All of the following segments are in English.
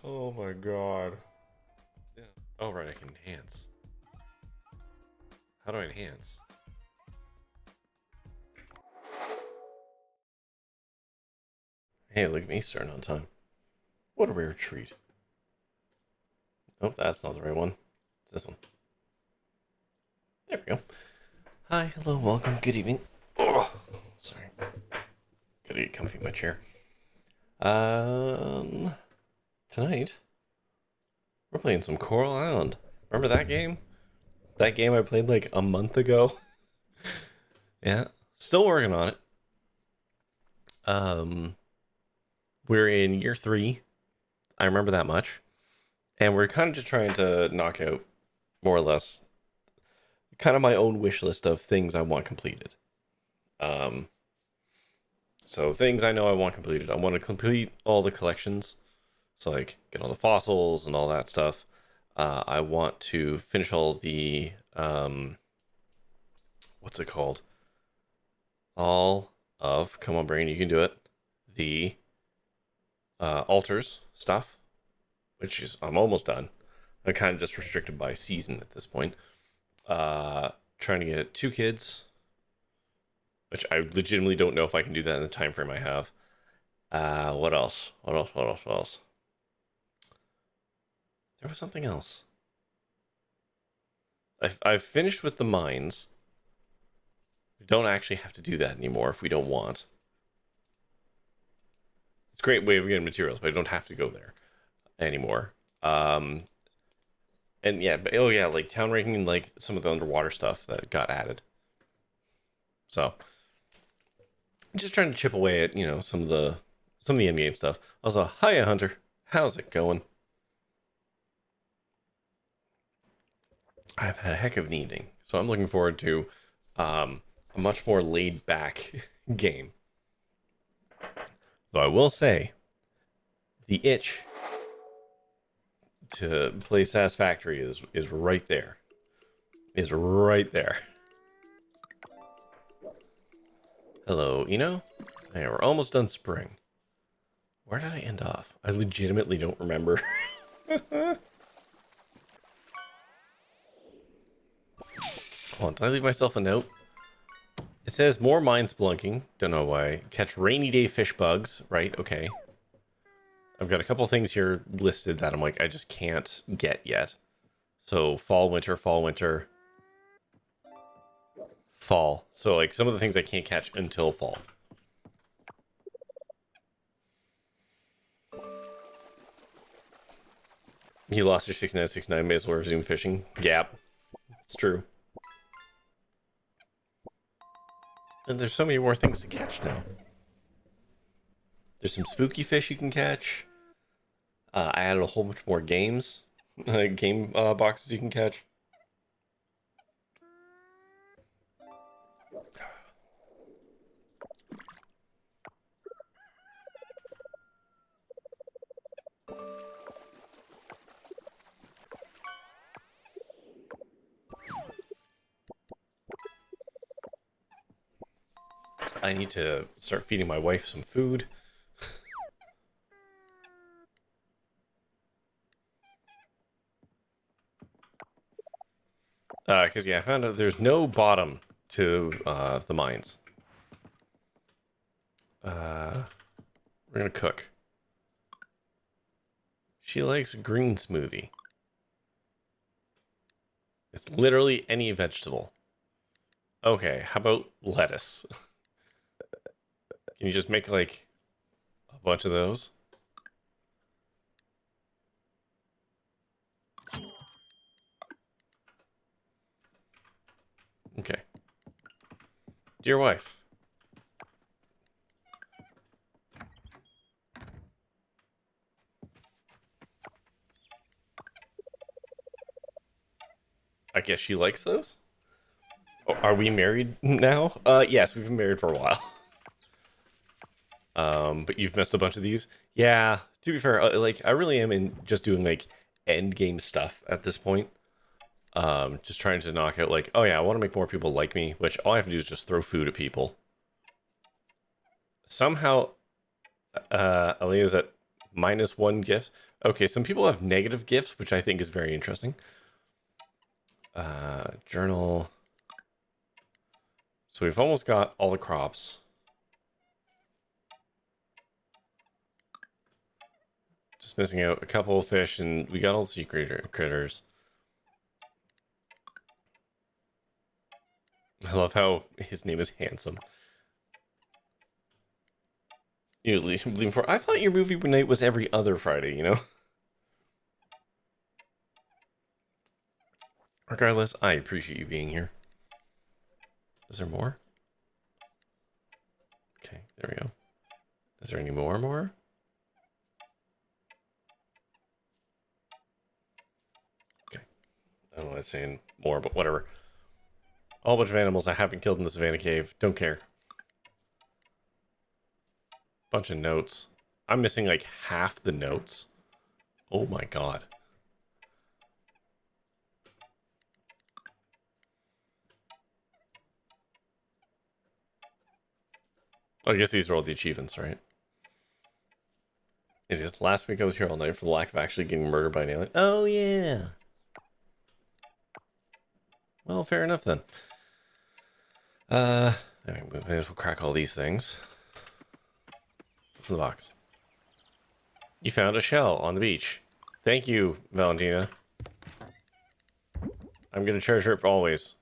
Oh my god. Yeah. Oh, right, I can enhance. How do I enhance? Hey, look at me starting on time. What a rare treat. Oh, that's not the right one. It's this one. There we go. Hi, hello, welcome, good evening. Oh, sorry. Gotta get comfy in my chair. Um, Tonight, we're playing some Coral Island. Remember that game? That game I played like a month ago? Yeah, still working on it. Um, we're in year 3. I remember that much. And we're kind of just trying to knock out, more or less, kind of my own wish list of things I want completed. Um, so things I know I want completed. I want to complete all the collections. So like get all the fossils and all that stuff. I want to finish all the what's it called? All of come on brain, you can do it. The altars stuff, which is I'm almost done. I'm kind of just restricted by season at this point. Trying to get 2 kids, which I legitimately don't know if I can do that in the time frame I have. What else? What else? There was something else. I've finished with the mines. We don't actually have to do that anymore if we don't want. It's a great way of getting materials, but I don't have to go there anymore. And yeah, but oh yeah, like town ranking and like some of the underwater stuff that got added. So just trying to chip away at some of the end game stuff. Also, hiya Hunter, how's it going? I've had a heck of an evening, so I'm looking forward to a much more laid back game. Though I will say, the itch to play Satisfactory is right there. Is right there. Hello, Hey, we're almost done spring. Where did I end off? I legitimately don't remember. Hold on, did I leave myself a note? It says more mine splunking. Don't know why. Catch rainy day fish bugs. Right, okay. I've got a couple things here listed that I'm like, I just can't get yet. So fall, winter, fall, winter, fall. So like some of the things I can't catch until fall. You lost your 6969, may as well resume fishing. Yep, it's true. And there's so many more things to catch now. There's some spooky fish you can catch. I added a whole bunch more games, game boxes you can catch. I need to start feeding my wife some food. Because, yeah, I found out there's no bottom to the mines. We're going to cook. She likes a green smoothie. It's literally any vegetable. Okay, how about lettuce? Can you just make, like, a bunch of those? Okay. Dear wife. I guess she likes those? Oh, are we married now? Yes, we've been married for a while. But you've missed a bunch of these. Yeah, to be fair, like I really am in just doing like end game stuff at this point. Just trying to knock out like, oh yeah, I want to make more people like me, which all I have to do is just throw food at people. Somehow, Aaliyah's at -1 gift. Okay, some people have negative gifts, which I think is very interesting. Journal. So we've almost got all the crops. Just missing out a couple of fish, and we got all the sea critters. I love how his name is Handsome. You leaving for? I thought your movie night was every other Friday, you know? Regardless, I appreciate you being here. Is there more? Okay, there we go. Is there any more? Okay. I don't know why it's saying more, but whatever. A whole bunch of animals I haven't killed in the Savannah Cave. Don't care. Bunch of notes. I'm missing like half the notes. Oh my god. I guess these are all the achievements, right? It is. Last week I was here all night for the lack of actually getting murdered by an alien. Oh, yeah. Well, fair enough then. I mean, we may as well crack all these things. What's in the box? You found a shell on the beach. Thank you, Valentina. I'm gonna treasure it for always.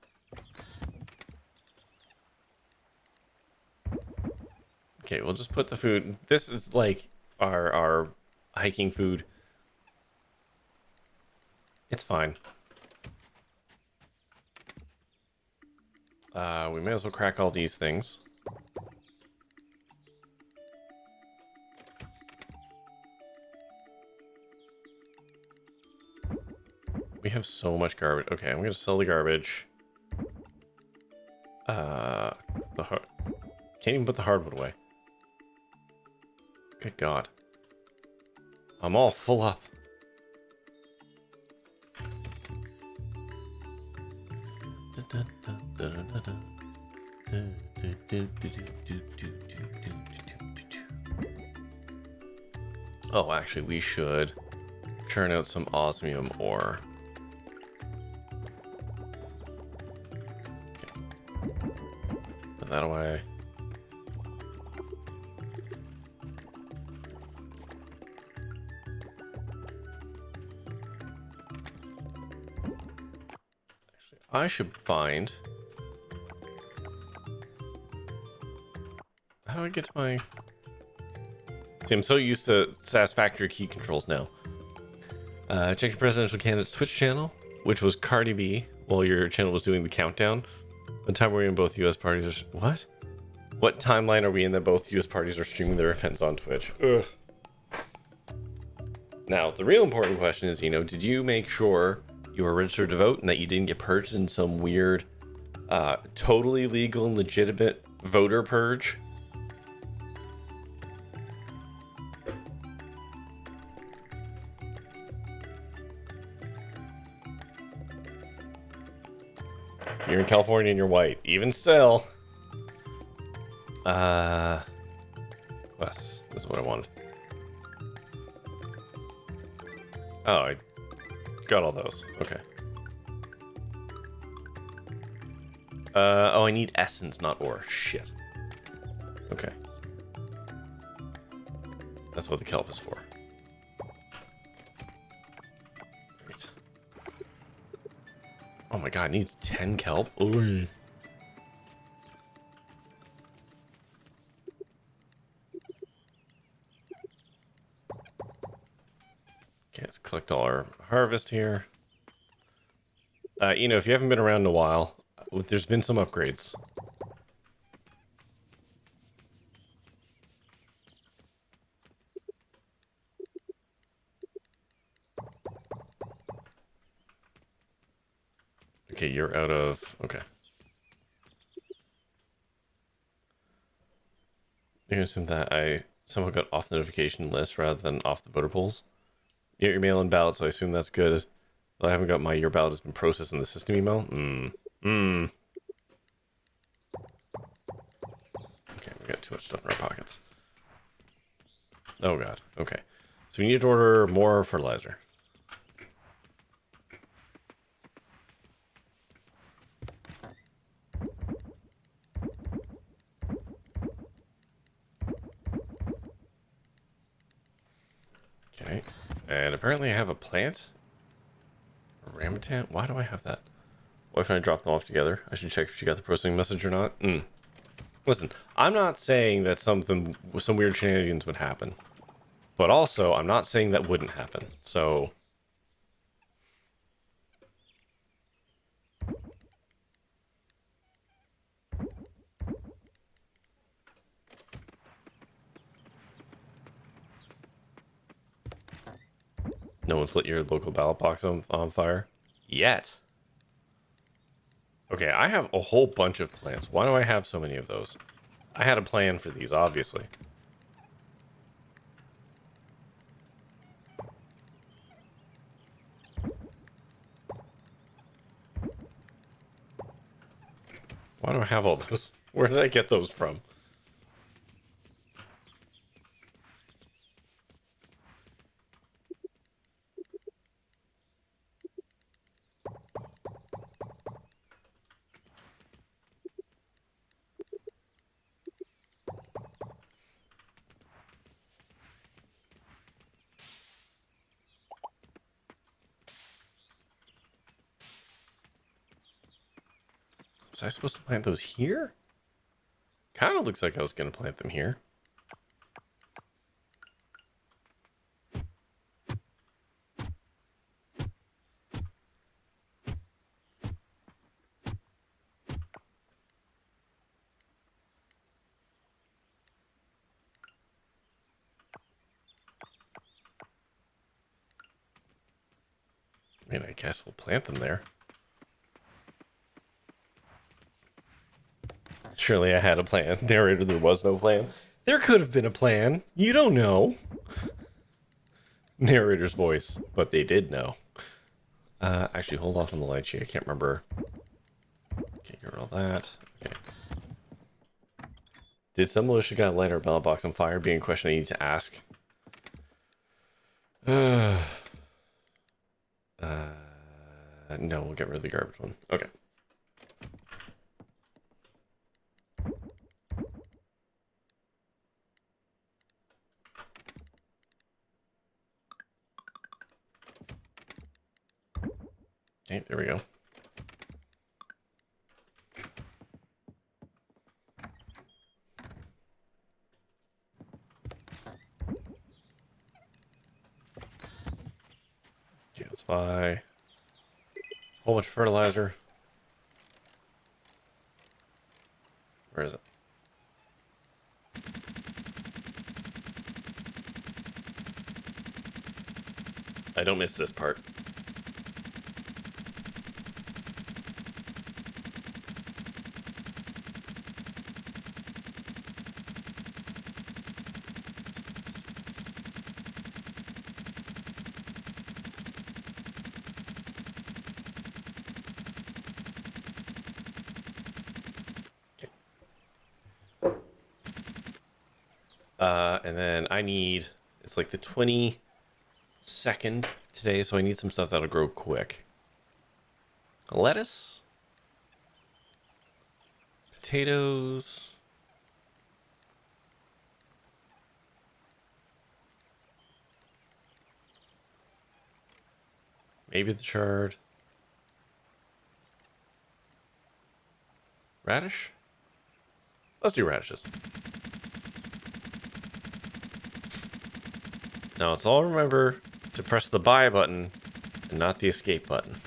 Okay, we'll just put the food. This is like our hiking food. It's fine. We may as well crack all these things. We have so much garbage. Okay, I'm gonna sell the garbage. Can't even put the hardwood away. Good God. I'm all full up. Oh, actually, we should churn out some osmium ore. Okay. Put that away. Actually, I should find... How do I get to my... See, I'm so used to Satisfactory key controls now. Check your presidential candidate's Twitch channel, which was Cardi B, while your channel was doing the countdown. What time were we in both U.S. parties? What? What timeline are we in that both U.S. parties are streaming their events on Twitch? Ugh. Now, the real important question is, you know, did you make sure you were registered to vote and that you didn't get purged in some weird, totally legal and legitimate voter purge? You're in California and you're white. Even still. This is what I wanted. Oh, I got all those. Okay. Oh, I need essence, not ore. Shit. Okay. That's what the kelp is for. Right. Oh my god, it needs 10 kelp? Ooh. Okay, let's collect all our harvest here. You know, if you haven't been around in a while, there's been some upgrades. Okay, you're out of... Okay. You're gonna assume that I somehow got off the notification list rather than off the voter polls. You get your mail-in ballot, so I assume that's good. But I haven't got my your ballot has been processed in the system email. Okay, we got too much stuff in our pockets. Oh god. Okay. So we need to order more fertilizer. Okay. And apparently I have a plant. A rambutan. Why do I have that? What if I drop them off together? I should check if she got the processing message or not. Listen, I'm not saying that some weird shenanigans would happen. But also, I'm not saying that wouldn't happen. So... No one's lit your local ballot box on fire? Yet. Okay, I have a whole bunch of plants. Why do I have so many of those? I had a plan for these, obviously. Why do I have all those? Where did I get those from? Was I supposed to plant those here? Kind of looks like I was going to plant them here. I mean, I guess we'll plant them there. Surely I had a plan. Narrator, there was no plan. There could have been a plan. You don't know. Narrator's voice, but they did know. Actually, hold off on the light sheet. I can't remember. Okay, get rid of all that. Okay. Did some militia got light our ballot box on fire? Being a question I need to ask. No, we'll get rid of the garbage one. Okay. Okay, there we go. Okay, let's buy a whole bunch of fertilizer. Where is it? I don't miss this part. And then I need, it's like the 22nd today, so I need some stuff that'll grow quick. Lettuce. Potatoes. Maybe the chard. Radish? Let's do radishes. Now let's all remember to press the buy button and not the escape button.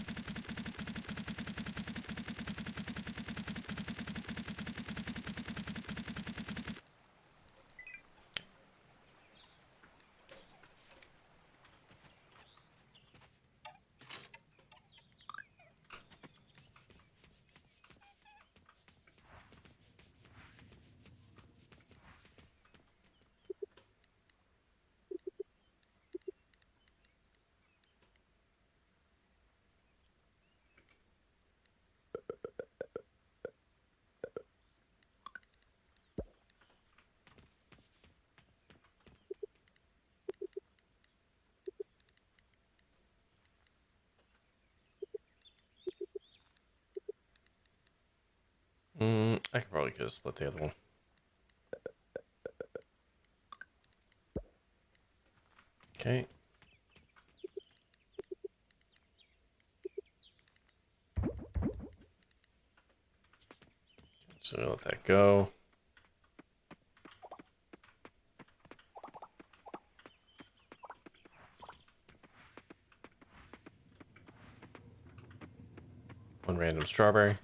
I probably could have split the other one. Okay. Just gonna let that go. One random strawberry.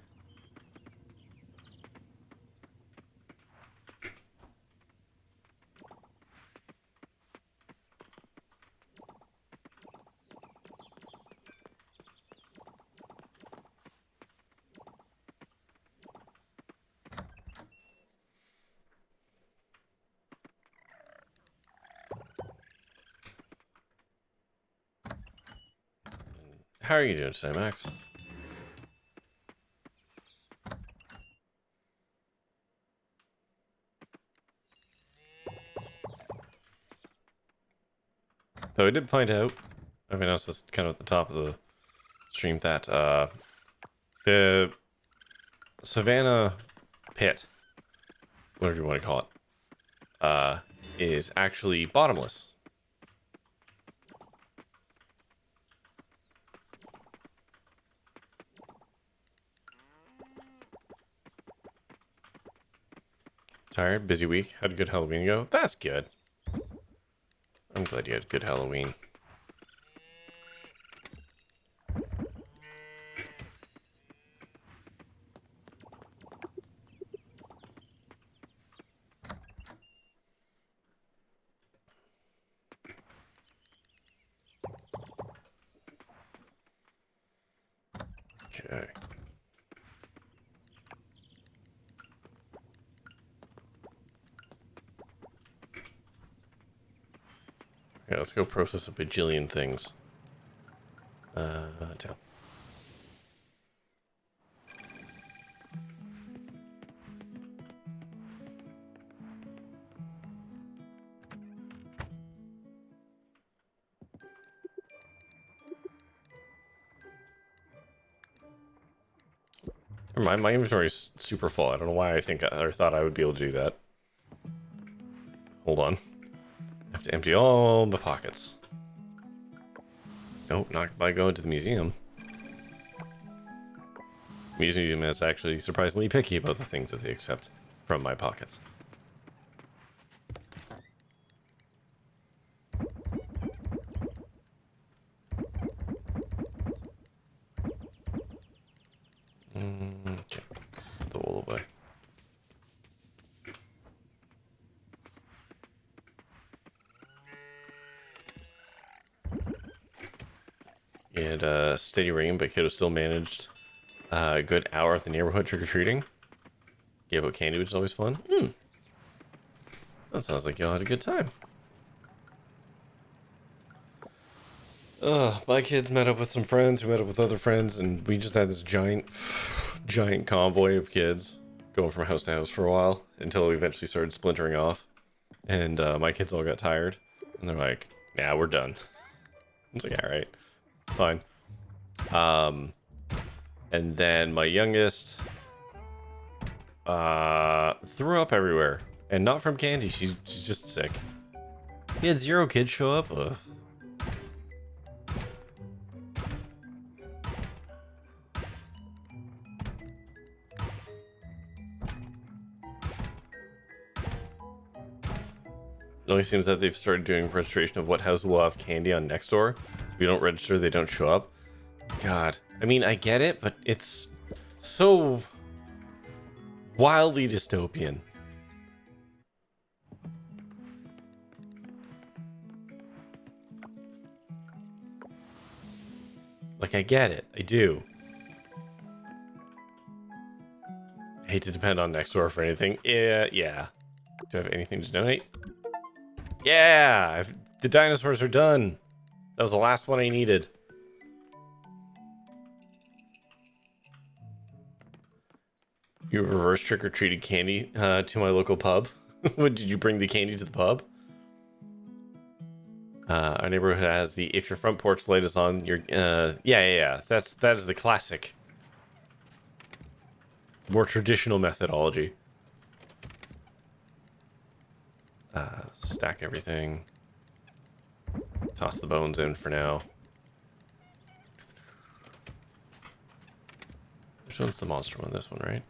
How are you doing today, Max? Though I did find out, I mean, I was just kind of at the top of the stream that the Savannah pit, whatever you want to call it, is actually bottomless. Tired, busy week. Had a good Halloween go. That's good. I'm glad you had a good Halloween. Okay. Okay, let's go process a bajillion things. Down. Never mind, my inventory is super full. I don't know why I think or thought I would be able to do that. Hold on. I have to empty all the pockets. Nope, not by going to the museum. The museum is actually surprisingly picky about the things that they accept from my pockets. Okay, put the wool away. And steady rain, but kiddo still managed a good hour at the neighborhood trick-or-treating. Gave out candy, which is always fun. That sounds like y'all had a good time. My kids met up with some friends who met up with other friends, and we just had this giant convoy of kids going from house to house for a while until we eventually started splintering off. And my kids all got tired, and they're like, "Nah, we're done." I was like, "All right, it's fine." And then my youngest threw up everywhere, and not from candy. She's just sick. He had 0 kids show up. Ugh. It only seems that they've started doing registration of what house will have candy on next door. If you don't register, they don't show up. God. I mean, I get it, but it's so wildly dystopian. Like, I get it. I do. I hate to depend on next door for anything. Yeah. Do I have anything to donate? Yeah! The dinosaurs are done. That was the last one I needed. You reverse trick-or-treated candy to my local pub. Did you bring the candy to the pub? Our neighborhood has the if your front porch light is on, your yeah. That is the classic. More traditional methodology. Stack everything. Toss the bones in for now. Which one's the monster one? This one, right?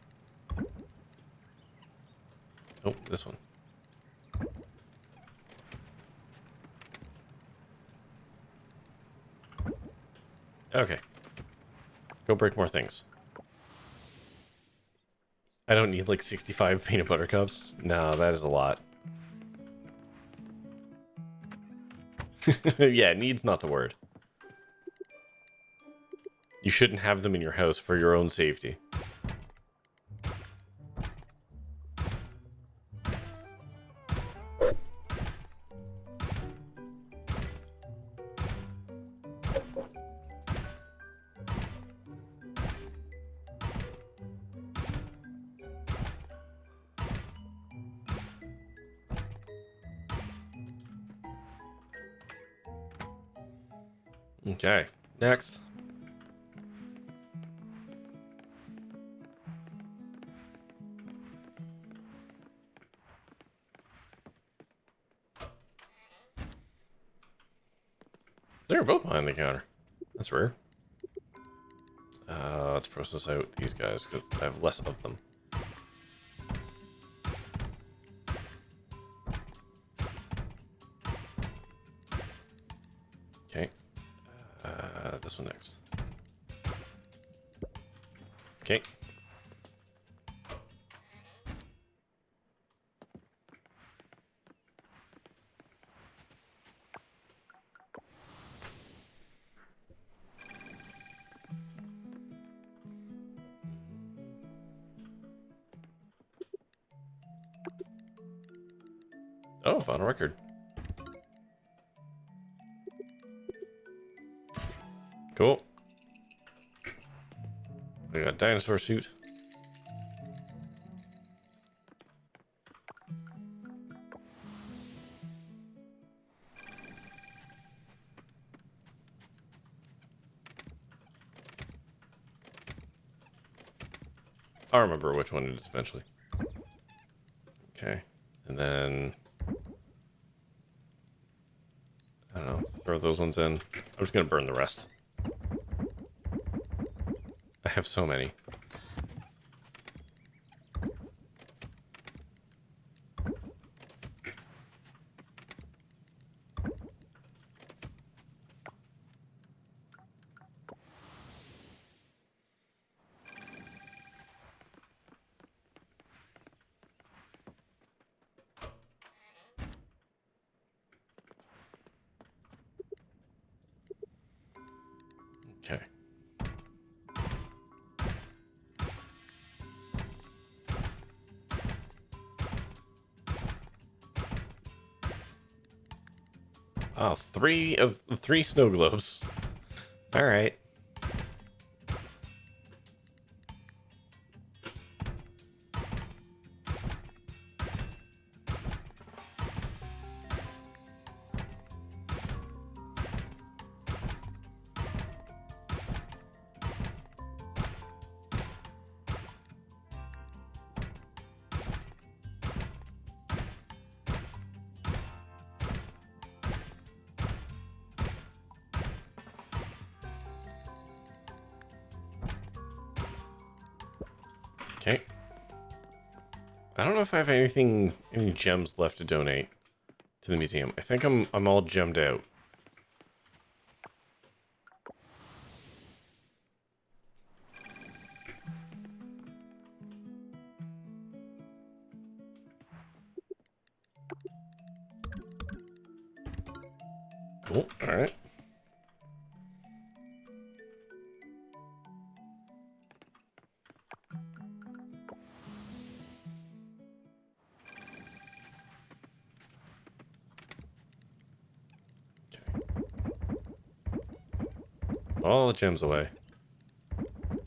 Nope, this one. Okay. Go break more things. I don't need like 65 peanut butter cups. No, that is a lot. Yeah, needs not the word. You shouldn't have them in your house for your own safety. Okay, next. They're both behind the counter. That's rare. Let's process out these guys because I have less of them. Okay. This one next. Okay. Oh, found a record. Cool. We got a dinosaur suit. I'll remember which one it is eventually. Okay. And then... I don't know. Throw those ones in. I'm just going to burn the rest. I have so many. Okay. Oh, three snow globes. All right. Okay. I don't know if I have any gems left to donate to the museum. I think I'm all gemmed out. Cool. All right. All the gems away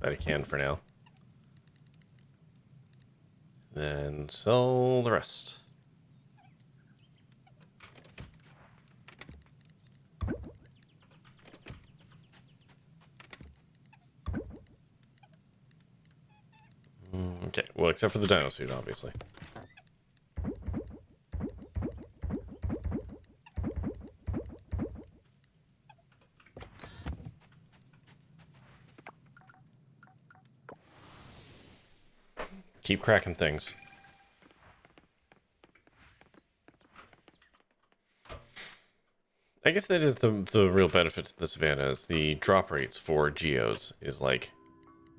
that I can for now. Then sell the rest. Well, except for the dino suit, obviously. Keep cracking things. I guess that is the real benefit to the savannah, is the drop rates for geodes is like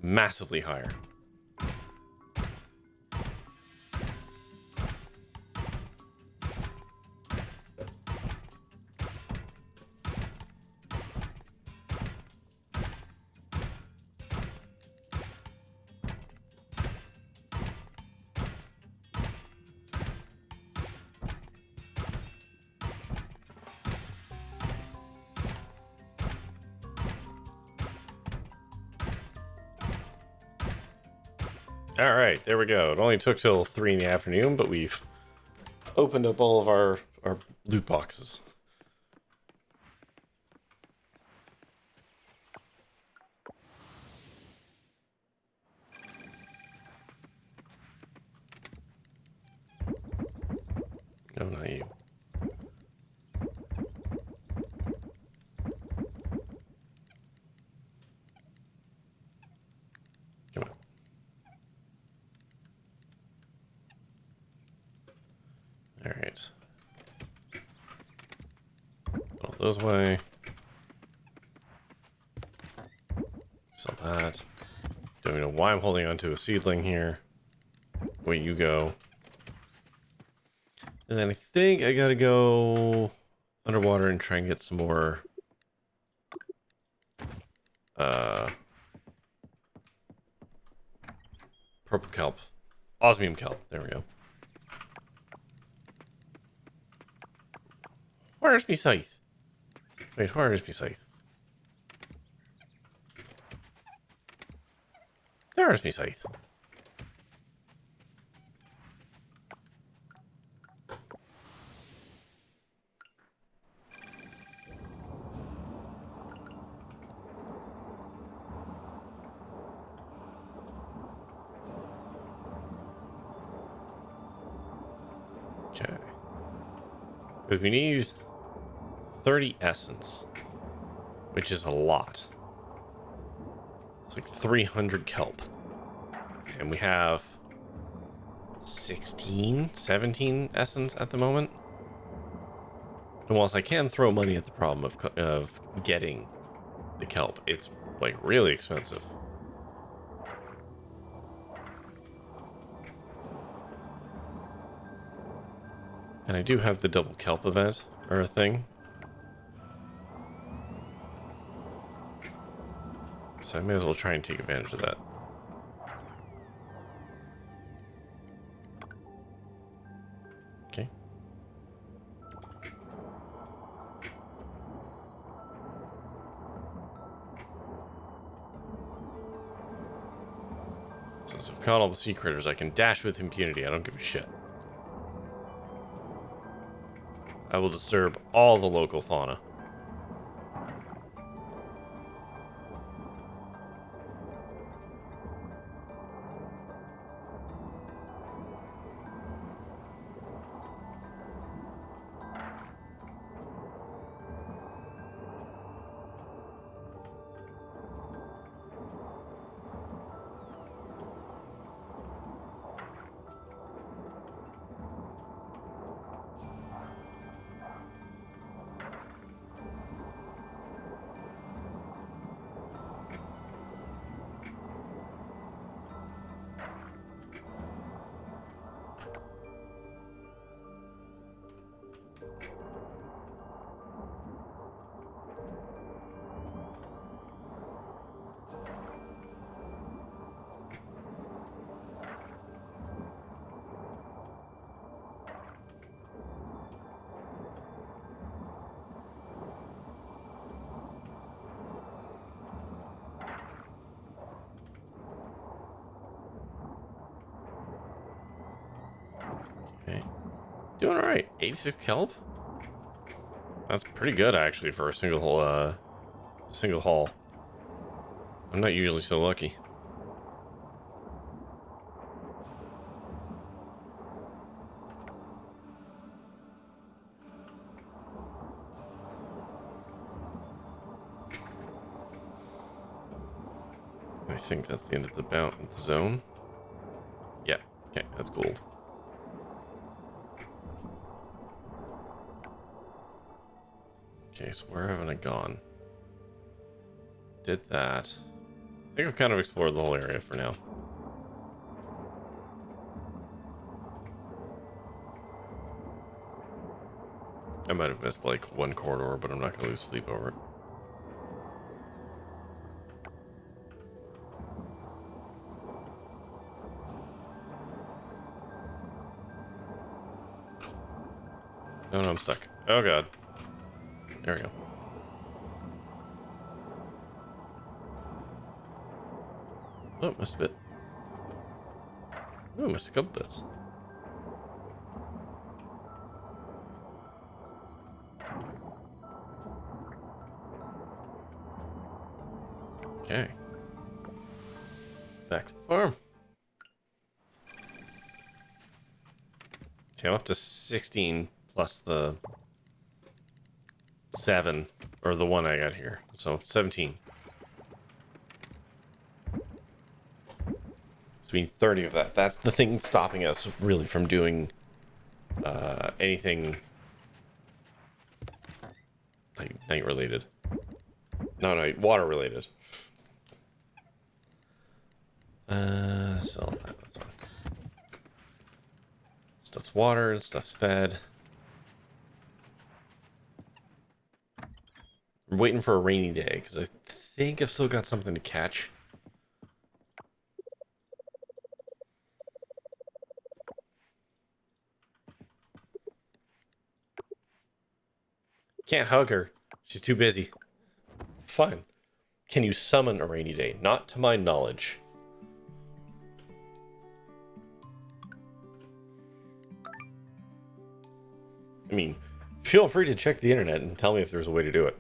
massively higher. Alright, there we go. It only took till 3 in the afternoon, but we've opened up all of our loot boxes. No, not you. Come on. Alright. All those away. Sell that. Don't even know why I'm holding onto a seedling here. Wait, you go. And then I think I gotta go underwater and try and get some more purple kelp. Osmium kelp. There we go. Where's me scythe? Wait, where is me scythe? There's me scythe. Okay. Because we need 30 essence, which is a lot. It's like 300 kelp. And we have 16, 17 essence at the moment. And whilst I can throw money at the problem of getting the kelp, it's like really expensive. And I do have the double kelp event, or a thing. So I may as well try and take advantage of that. Okay. So since I've caught all the sea critters, I can dash with impunity. I don't give a shit. I will disturb all the local fauna. Okay. Doing alright. 86 kelp? That's pretty good, actually, for a single haul. I'm not usually so lucky. think that's the end of the zone. Yeah. Okay, that's gold. Okay, so where haven't I gone? Did that. I think I've kind of explored the whole area for now. I might have missed like one corridor, but I'm not going to lose sleep over it. No, I'm stuck. Oh god. There we go. Oh, missed a bit. Oh, missed a couple bits. Okay. Back to the farm. See, I'm up to 16 plus the 7, or the 1 I got here. So 17. So we need 30 of that. That's the thing stopping us really from doing anything night related. No, water related. Sell that. That's fine. Stuff's watered, stuff's fed. I'm waiting for a rainy day because I think I've still got something to catch. Can't hug her. She's too busy. Fine. Can you summon a rainy day? Not to my knowledge. I mean, feel free to check the internet and tell me if there's a way to do it.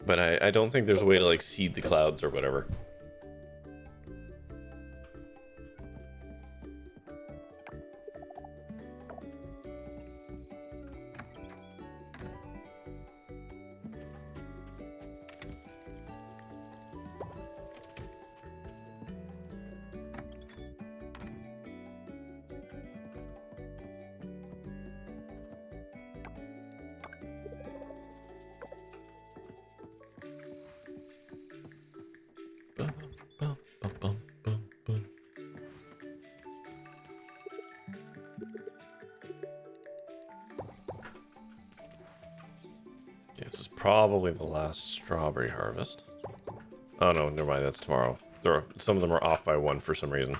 But I don't think there's a way to, like, seed the clouds or whatever. This is probably the last strawberry harvest. Oh no, never mind, that's tomorrow. Some of them are off by 1 for some reason.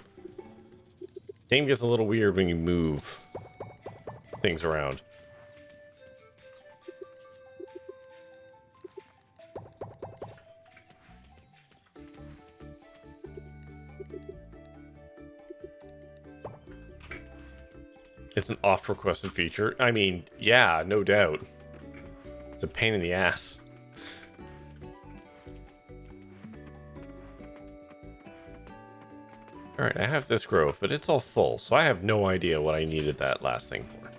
Game gets a little weird when you move things around. It's an oft-requested feature. I mean, yeah, no doubt. It's a pain in the ass. Alright, I have this grove, but it's all full, so I have no idea what I needed that last thing for.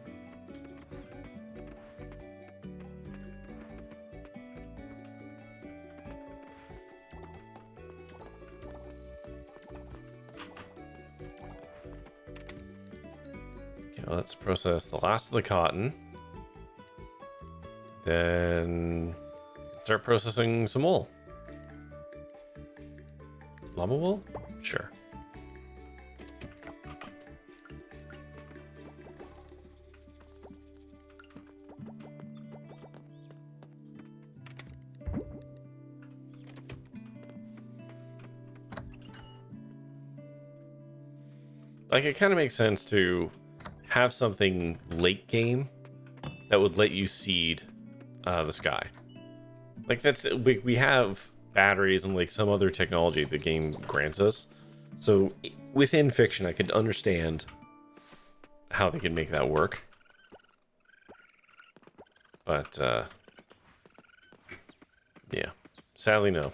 Okay, let's process the last of the cotton. Then start processing some wool. Llama wool? Sure. Like, it kind of makes sense to have something late game that would let you seed the sky. Like, we have batteries and like some other technology the game grants us. So within fiction, I could understand how they can make that work. But yeah, Sadly, no.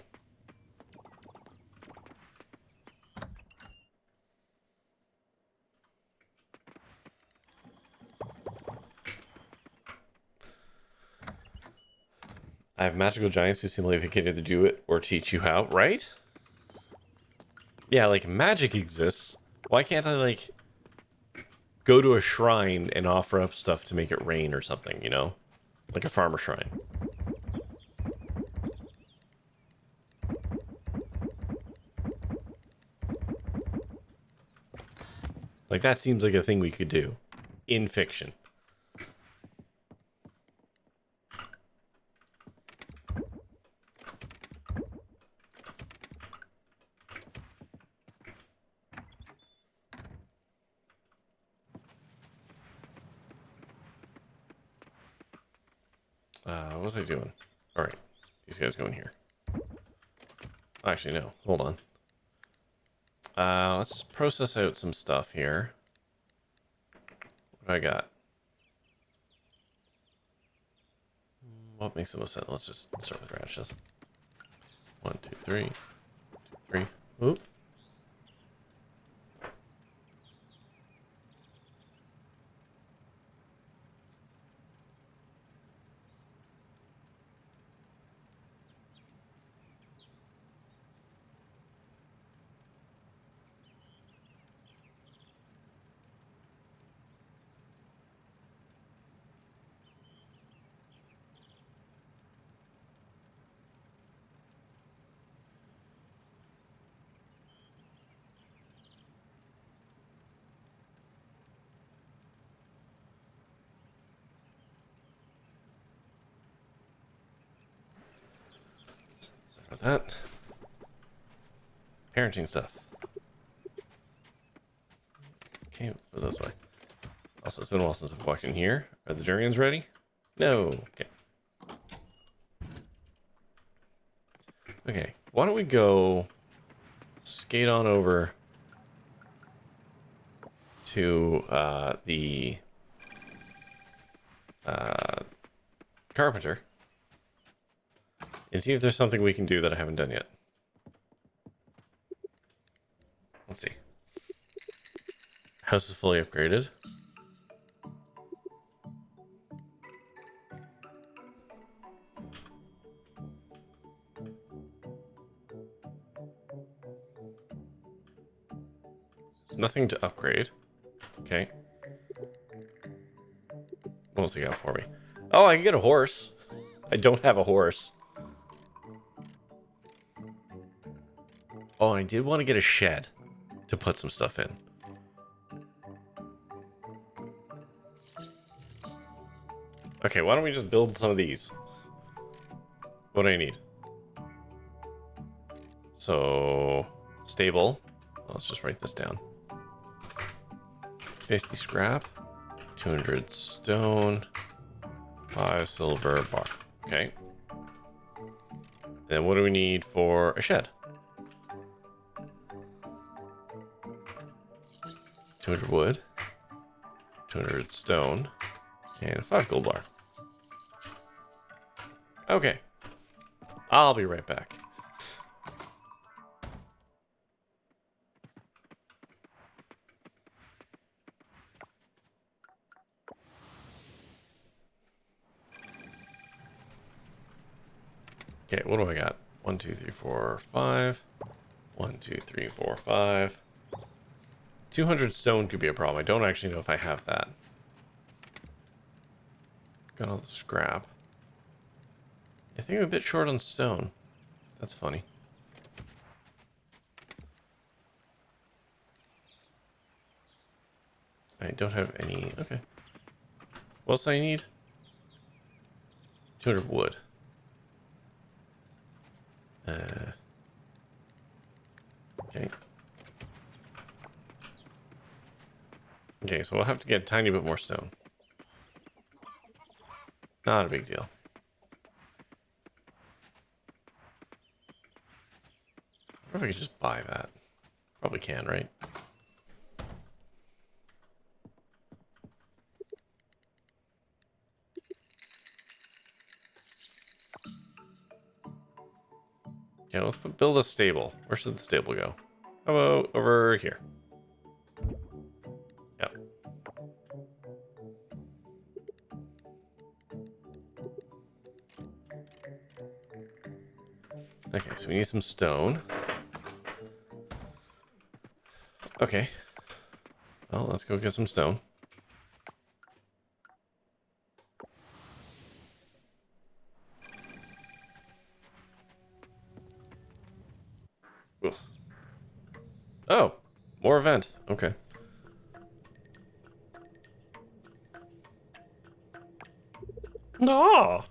I have magical giants who seem like they can either do it or teach you how, right? Yeah, like magic exists. Why can't I, like, go to a shrine and offer up stuff to make it rain or something, you know? Like a farmer shrine. Like, that seems like a thing we could do in fiction. What was I doing? All right, these guys go in here. Actually, no. Hold on. Let's process out some stuff here. What do I got? What makes the most sense? Let's just start with radishes. 1, 2, 3. 1, 2, 3. Oop. Sorry about that. Parenting stuff. Okay, put those away. Also, it's been a while since I've walked in here. Are the durians ready? No. Okay. Okay. Why don't we go skate on over to the carpenter and see if there's something we can do that I haven't done yet. Let's see. House is fully upgraded. There's nothing to upgrade. Okay. What else you got for me? Oh, I can get a horse. I don't have a horse. Oh, I did want to get a shed to put some stuff in. Okay, why don't we just build some of these? What do I need? So, stable. Let's just write this down. 50 scrap, 200 stone, 5 silver bar. Okay. Then what do we need for a shed? 200 wood, 200 stone, and 5 gold bar. Okay. I'll be right back. Okay, what do I got? 1, 2, 3, 4, 5. 1, 2, 3, 4, 5. 200 stone could be a problem. I don't actually know if I have that. Got all the scrap. I think I'm a bit short on stone. That's funny. I don't have any. Okay. What else do I need? 200 wood. Okay. Okay, so we'll have to get a tiny bit more stone. Not a big deal. I wonder if I could just buy that. Probably can, right? Yeah, let's build a stable. Where should the stable go? How about over here? Yep. Okay, so we need some stone. Okay. Well, let's go get some stone. Ugh. Oh, more event. Okay. No.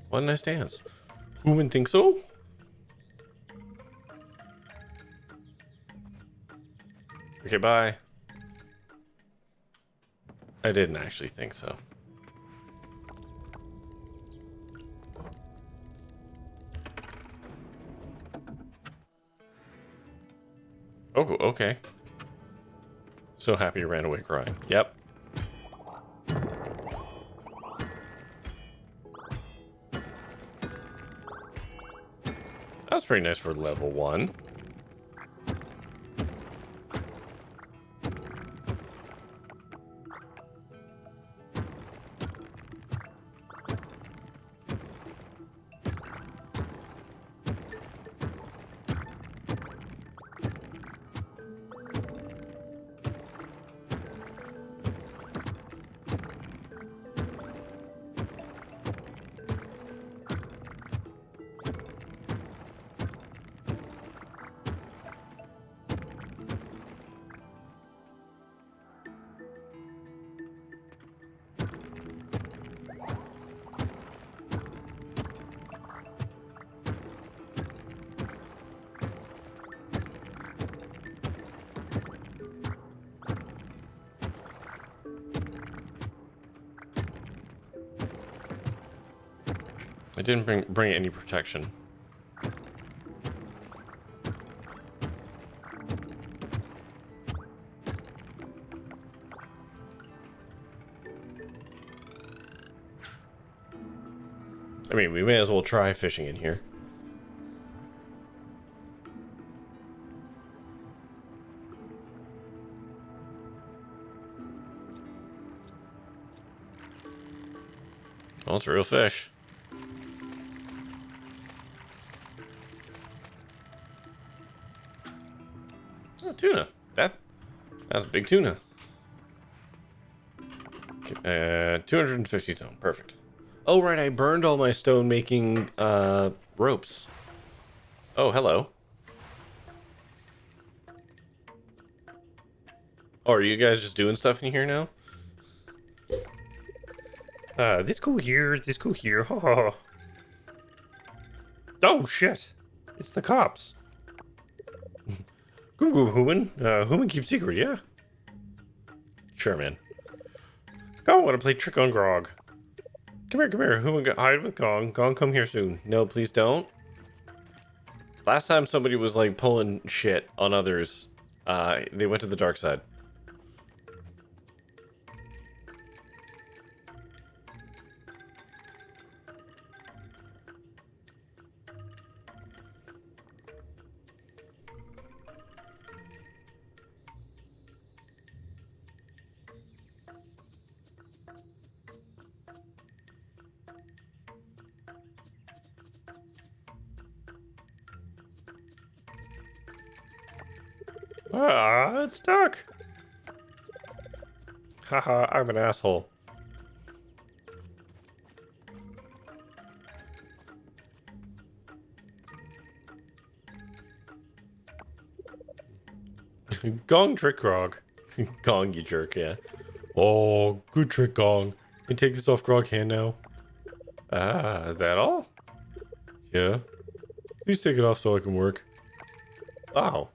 What a nice dance. Who would think so? Okay, bye. I didn't actually think so. Oh, okay. So happy you ran away crying. Yep. That's pretty nice for level 1. I didn't bring any protection. I mean, we may as well try fishing in here. Oh, it's a real fish. Oh, tuna. That's a big tuna. Okay, 250 stone. Perfect. Oh, right, I burned all my stone making ropes. Oh, hello. Oh, are you guys just doing stuff in here now? This go here, this go here. Oh, shit. It's the cops. Goo goo, Human. Human keep secret, yeah? Sure, man. Go, want to play trick on Grog. Come here, Human, hide with Gong. Gong, come here soon. No, please don't. Last time somebody was, like, pulling shit on others, they went to the dark side. Ah, it's stuck. Haha, I'm an asshole. Gong trick Grog. Gong, you jerk, yeah. Oh, good trick, Gong. Can you take this off Grog hand now? Ah, that all? Yeah. Please take it off so I can work. Wow.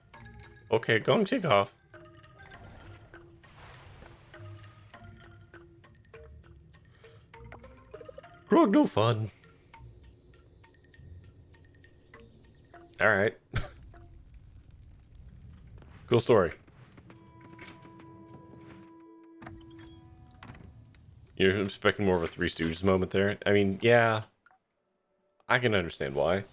Okay, Gong, take off. Grog, no fun. Alright. Cool story. You're expecting more of a Three Stooges moment there. I mean, yeah, I can understand why.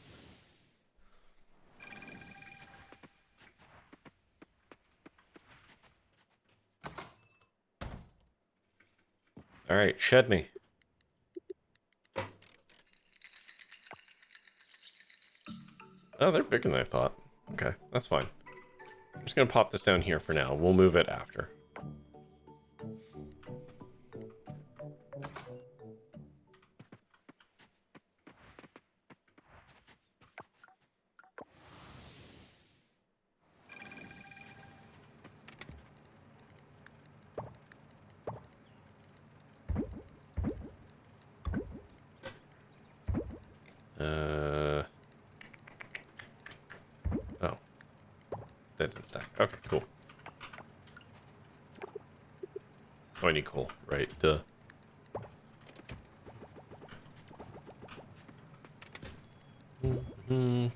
All right, shed me. Oh, they're bigger than I thought. Okay, that's fine. I'm just gonna pop this down here for now. We'll move it after. Oh, that didn't stack. Okay, cool. Oh, I need coal. Right, duh. There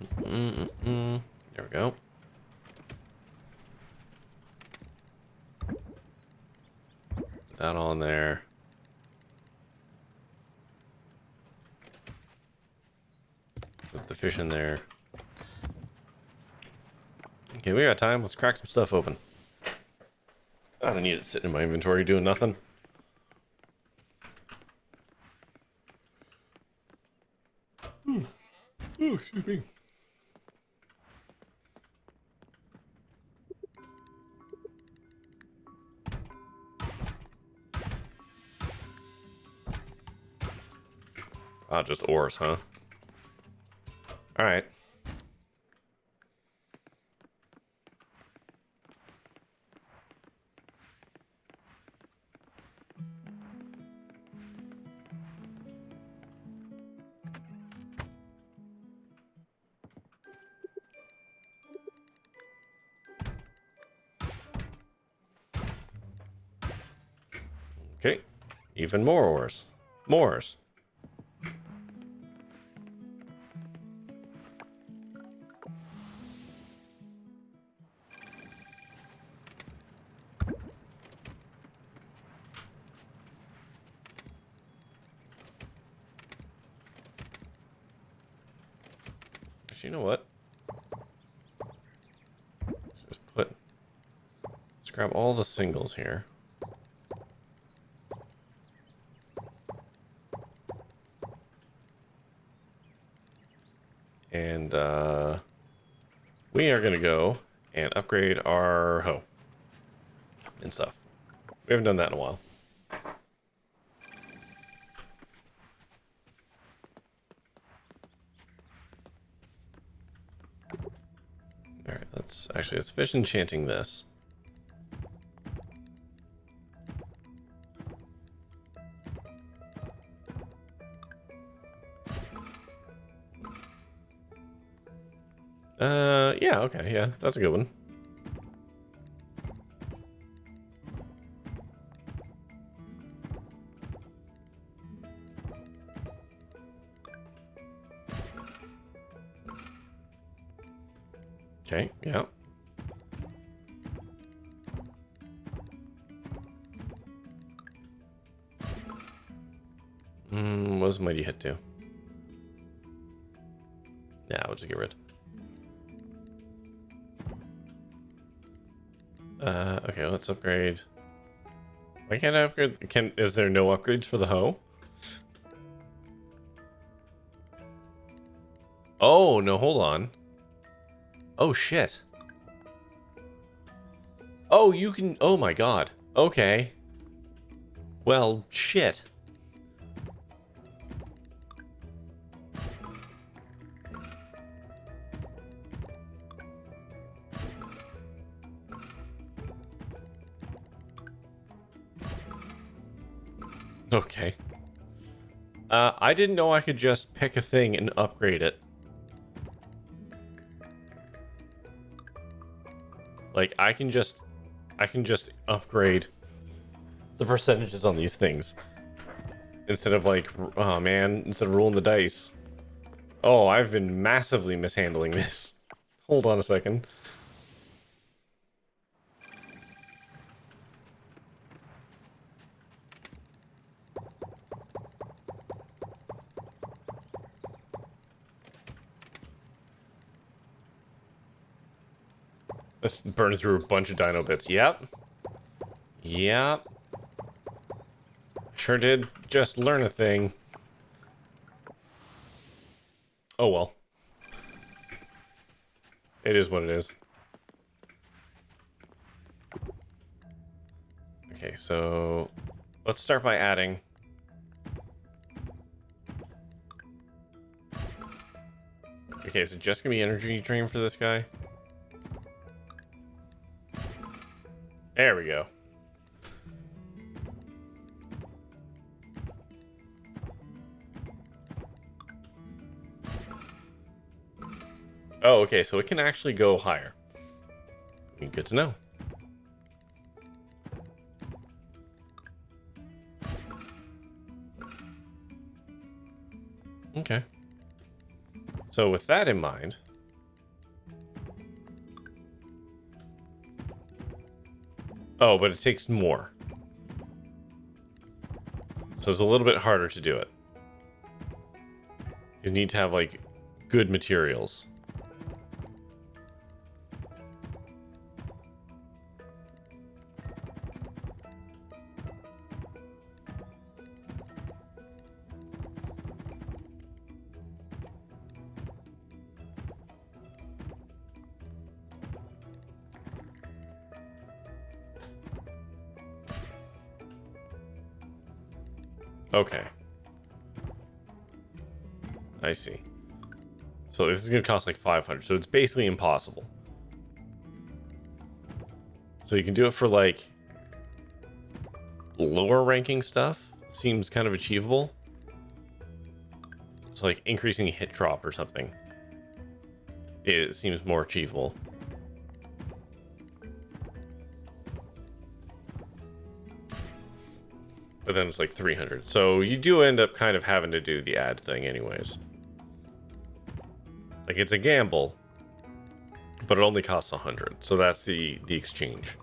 we go. Put that on there. Put the fish in there. Okay, we got time. Let's crack some stuff open. I don't need it sitting in my inventory doing nothing. Oh, excuse me. Ah, just ores, huh? Alright. Okay. Even more ores. Mores. Actually, you know what? Let's grab all the singles here. And, we are gonna go and upgrade our hoe. And stuff. We haven't done that in a while. Alright, let's finish enchanting this. Yeah, okay, yeah, that's a good one. Okay, yeah. What does Mighty Hit do? Yeah, we'll just get rid. Okay, let's upgrade. Why can't I upgrade? Is there no upgrades for the hoe? Oh, no, hold on. Oh, shit. Oh, you can... Oh, my God. Okay. Well, shit. Okay. I didn't know I could just pick a thing and upgrade it. Like, I can just upgrade the percentages on these things. Instead of like, oh man, instead of rolling the dice. Oh, I've been massively mishandling this. Hold on a second. Burn through a bunch of dino bits. Yep. Yep. Sure did just learn a thing. Oh well. It is what it is. Okay, so let's start by adding. Okay, so just gonna be energy drain for this guy. There we go. Oh, okay, so it can actually go higher. Good to know. Okay. So with that in mind, oh, but it takes more. So it's a little bit harder to do it. You need to have, like, good materials. Okay. I see. So this is going to cost like 500. So it's basically impossible. So you can do it for like lower ranking stuff. Seems kind of achievable. It's like increasing a hit drop or something. It seems more achievable. But then it's like 300. So you do end up kind of having to do the ad thing anyways. Like, it's a gamble, but it only costs 100. So that's the exchange.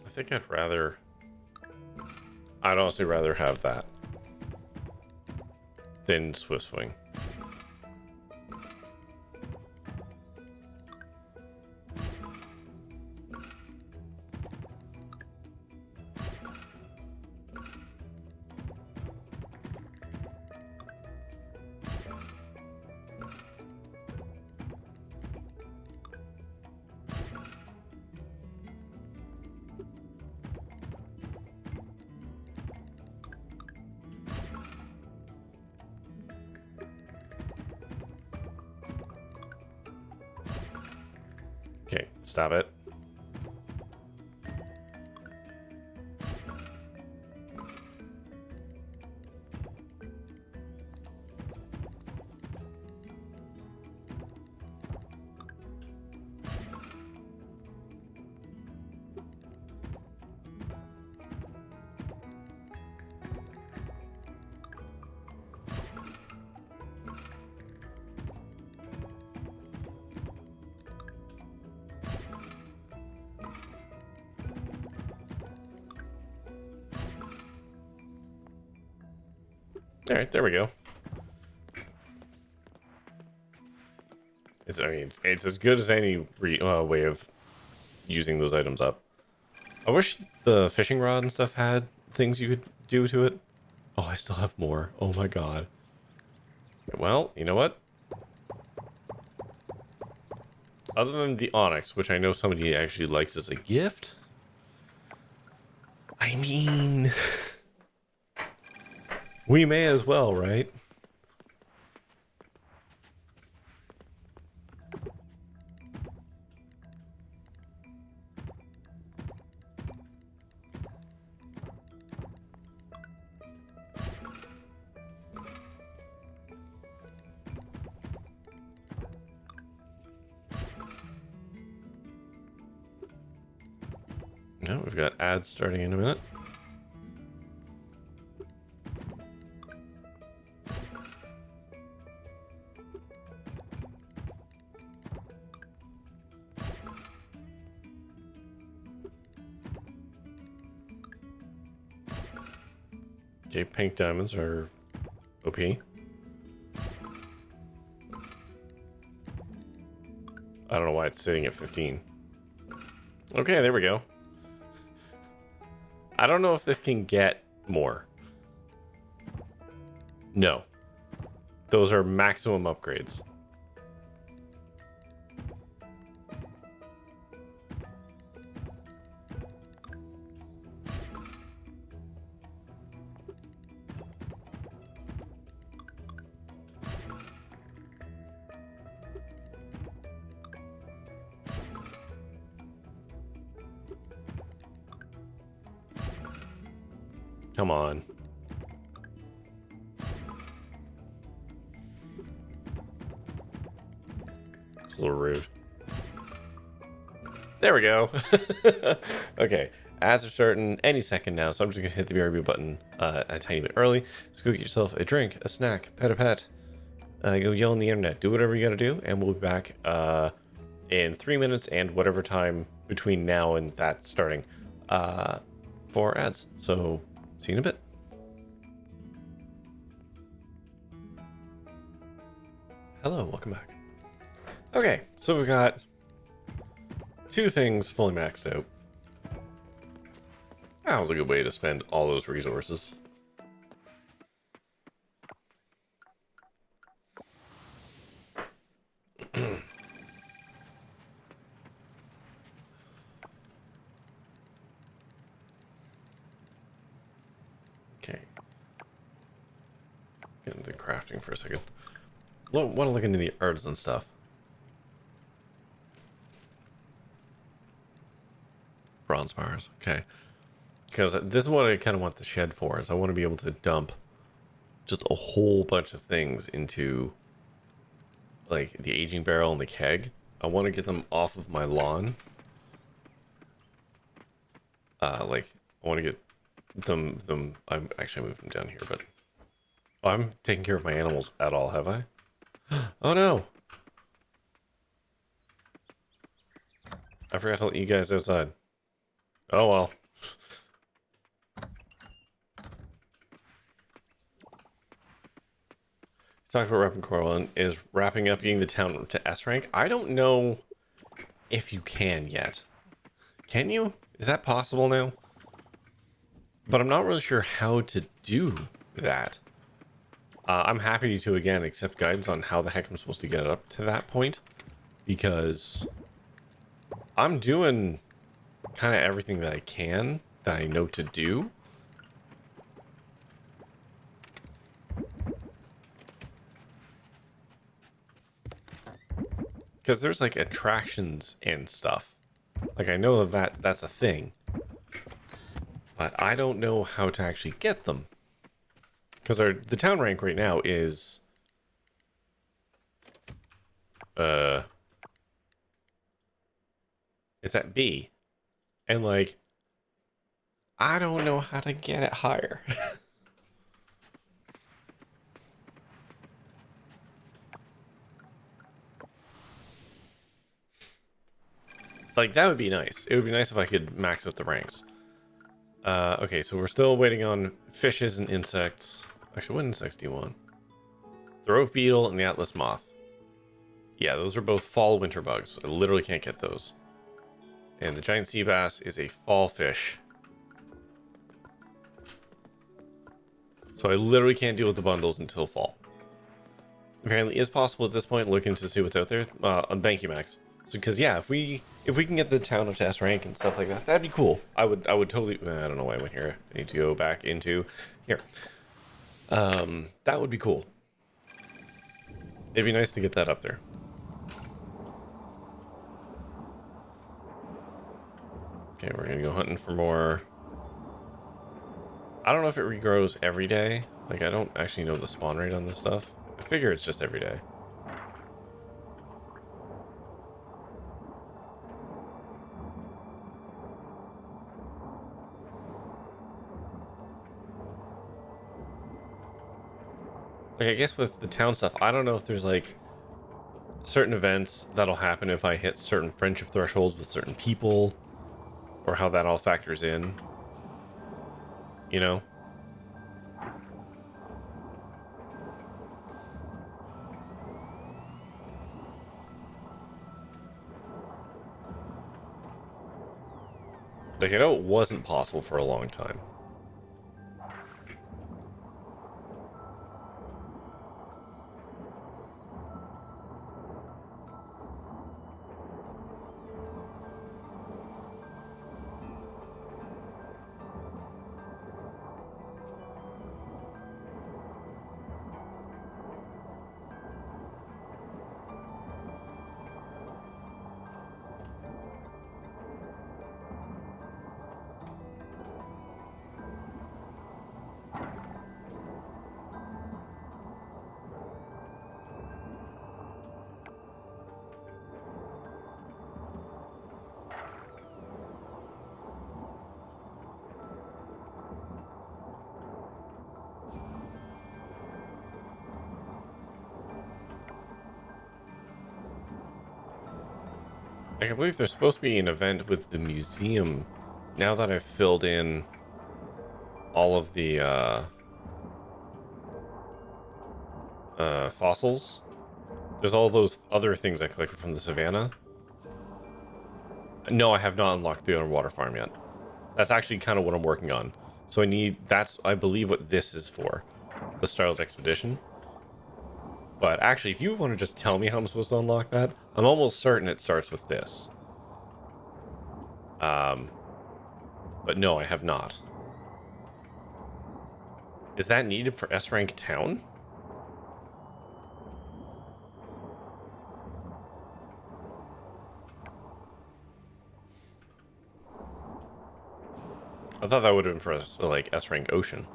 I think I'd honestly rather have that than Swift Swing. Okay, stop it. All right, there we go. I mean, it's as good as any way of using those items up. I wish the fishing rod and stuff had things you could do to it. Oh, I still have more. Oh my god. Well, you know what? other than the onyx, which I know somebody actually likes as a gift. I mean, we may as well, right? No, we've got ads starting in a minute. Okay, pink diamonds are OP. I don't know why it's sitting at 15. Okay, there we go. I don't know if this can get more. No. Those are maximum upgrades. Come on. It's a little rude. There we go. Okay, ads are starting any second now, so I'm just gonna hit the BRB button a tiny bit early. So go get yourself a drink, a snack, pet a pet. Go yell on the internet. Do whatever you gotta do, and we'll be back in 3 minutes and whatever time between now and that starting for ads. So see you in a bit. Hello, welcome back. Okay, so we've got 2 things fully maxed out. That was a good way to spend all those resources. Okay. Get into crafting for a second. Want to look into the artisan stuff. Bronze bars, okay. Because this is what I kind of want the shed for, is I want to be able to dump just a whole bunch of things into, like, the aging barrel and the keg. I want to get them off of my lawn. Like, I want to get them, I'm actually moving them down here, but I'm taking care of my animals at all, have I? Oh no! I forgot to let you guys outside. Oh well. Talked about wrapping Corwin. Is wrapping up getting the town to S rank? I don't know if you can yet. Can you? Is that possible now? But I'm not really sure how to do that. I'm happy to, again, accept guidance on how the heck I'm supposed to get it up to that point. Because I'm doing kind of everything that I can, that I know to do. Because there's like attractions and stuff. Like I know that's a thing. But I don't know how to actually get them. Because the town rank right now is it's at B. And like I don't know how to get it higher. Like, that would be nice. It would be nice if I could max out the ranks. Okay, so we're still waiting on fishes and insects. Actually, what insects do you want? The rove beetle and the atlas moth. Yeah, those are both fall winter bugs. I literally can't get those. And the giant sea bass is a fall fish. So I literally can't deal with the bundles until fall. Apparently it is possible at this point, looking to see what's out there. Thank you, Max. Because yeah, if we can get the town up to S rank and stuff like that, that'd be cool. I would totally. I don't know why I went here. I need to go back into here. That would be cool. It'd be nice to get that up there. Okay, we're gonna go hunting for more. I don't know if it regrows every day. Like, I don't actually know the spawn rate on this stuff. I figure it's just every day. Like, I guess with the town stuff, I don't know if there's like certain events that'll happen if I hit certain friendship thresholds with certain people, or how that all factors in. You know? Like, I know it wasn't possible for a long time. Like, I believe there's supposed to be an event with the museum. Now that I've filled in all of the fossils, there's all those other things I collected from the savannah. No, I have not unlocked the underwater farm yet. That's actually kind of what I'm working on. So I need, that's, I believe, what this is for. The Starlight Expedition. But actually, if you want to just tell me how I'm supposed to unlock that, I'm almost certain it starts with this. But no, I have not. Is that needed for S rank town? I thought that would have been for us, like, S rank ocean.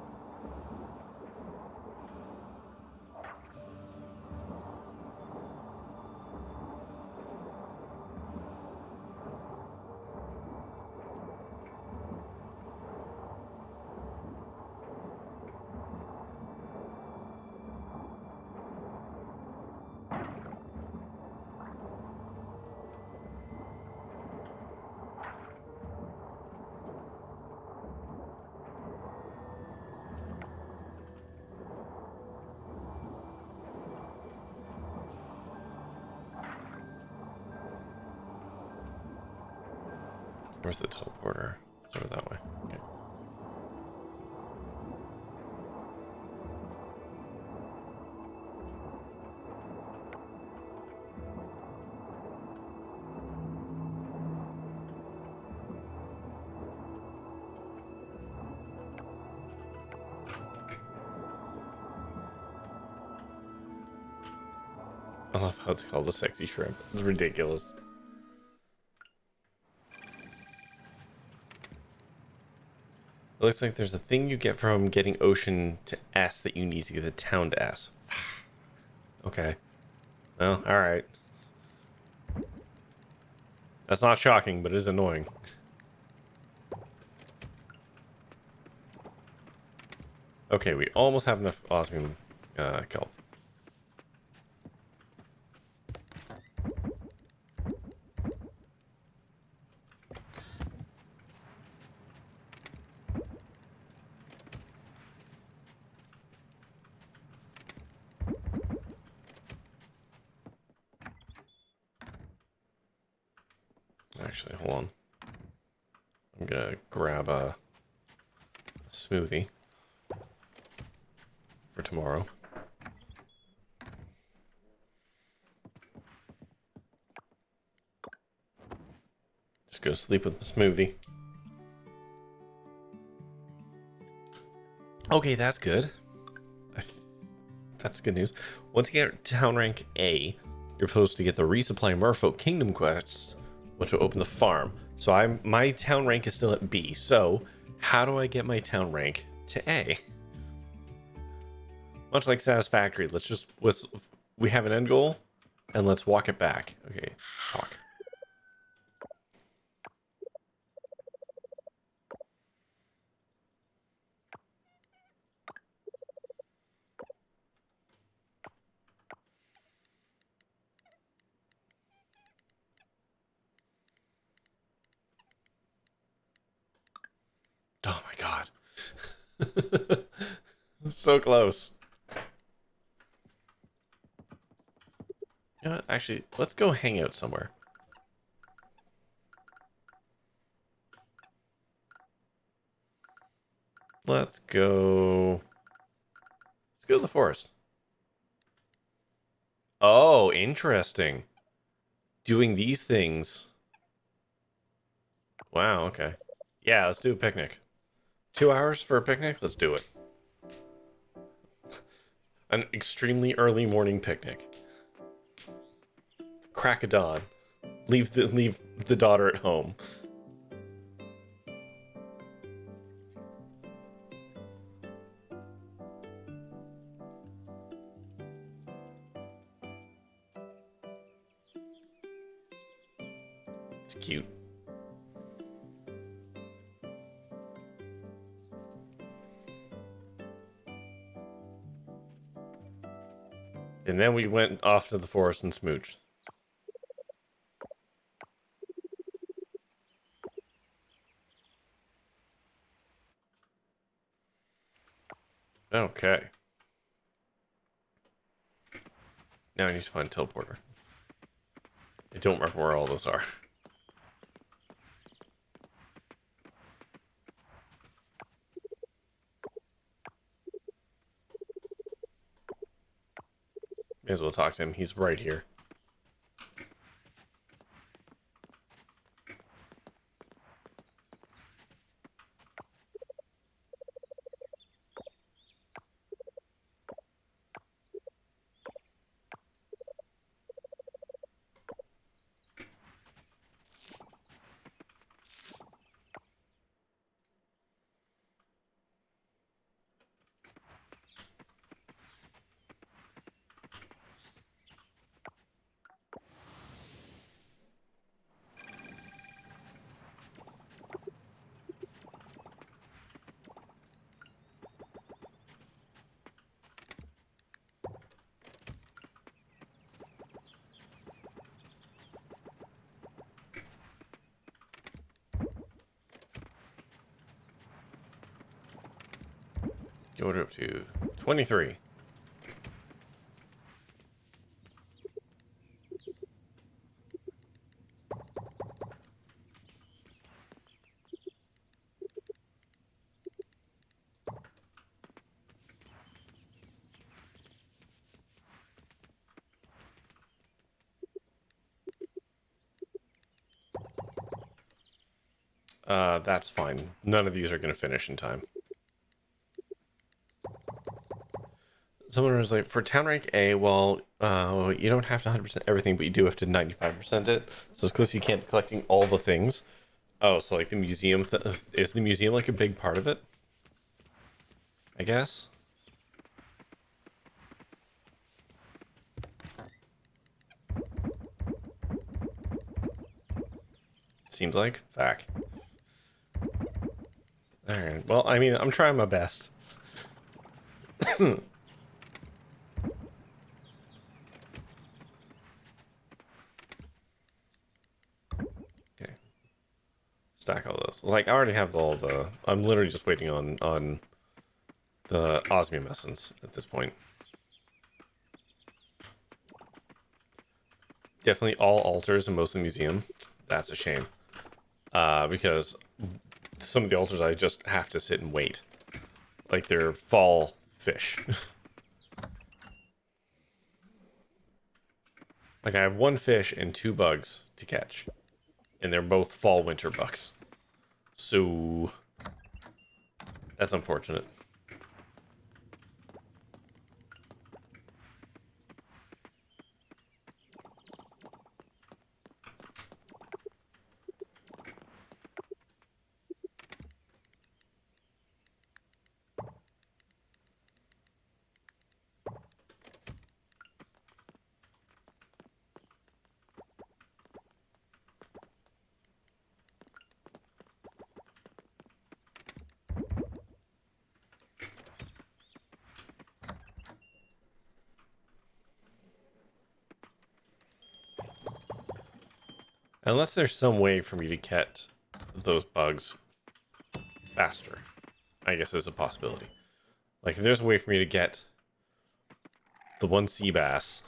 Where's the teleporter? It's over that way. Okay. I love how it's called a sexy shrimp. It's ridiculous. It looks like there's a thing you get from getting ocean to S that you need to get the town to S. Okay. Well, alright. That's not shocking, but it is annoying. Okay, we almost have enough osmium kelp. Actually, hold on. I'm gonna grab a smoothie for tomorrow. go to sleep with the smoothie. Okay, that's good. That's good news. Once you get town rank A, you're supposed to get the resupply Merfolk Kingdom quest, which will open the farm. So my town rank is still at B. So how do I get my town rank to A? Much like Satisfactory, let's we have an end goal, and let's walk it back. Okay, talk. Oh my god. So close. You know what? Actually, let's go hang out somewhere. Let's go to the forest. Oh, interesting. Doing these things. Wow, okay. Yeah, let's do a picnic. 2 hours for a picnic? Let's do it. An extremely early morning picnic. Crack of dawn. Leave the daughter at home. It's cute. And then we went off to the forest and smooched. Okay. Now I need to find a teleporter. I don't remember where all those are. May as well talk to him. He's right here. Go up to 23. That's fine. None of these are going to finish in time. Someone was like, for town rank A, well, you don't have to 100% everything, but you do have to 95% it. So it's close you can't collecting all the things. Oh, so like the museum, is the museum like a big part of it? I guess? Seems like. Fact. Alright, well, I mean, I'm trying my best. Okay. Stack all those. Like, I already have all the... I'm literally just waiting on the osmium essence at this point. Definitely all altars and most of the museum. That's a shame. Because some of the altars I just have to sit and wait. Like they're fall fish. Like I have one fish and 2 bugs to catch. and they're both fall winter bucks. So that's unfortunate. Unless there's some way for me to catch those bugs faster, I guess is a possibility. Like, if there's a way for me to get the one sea bass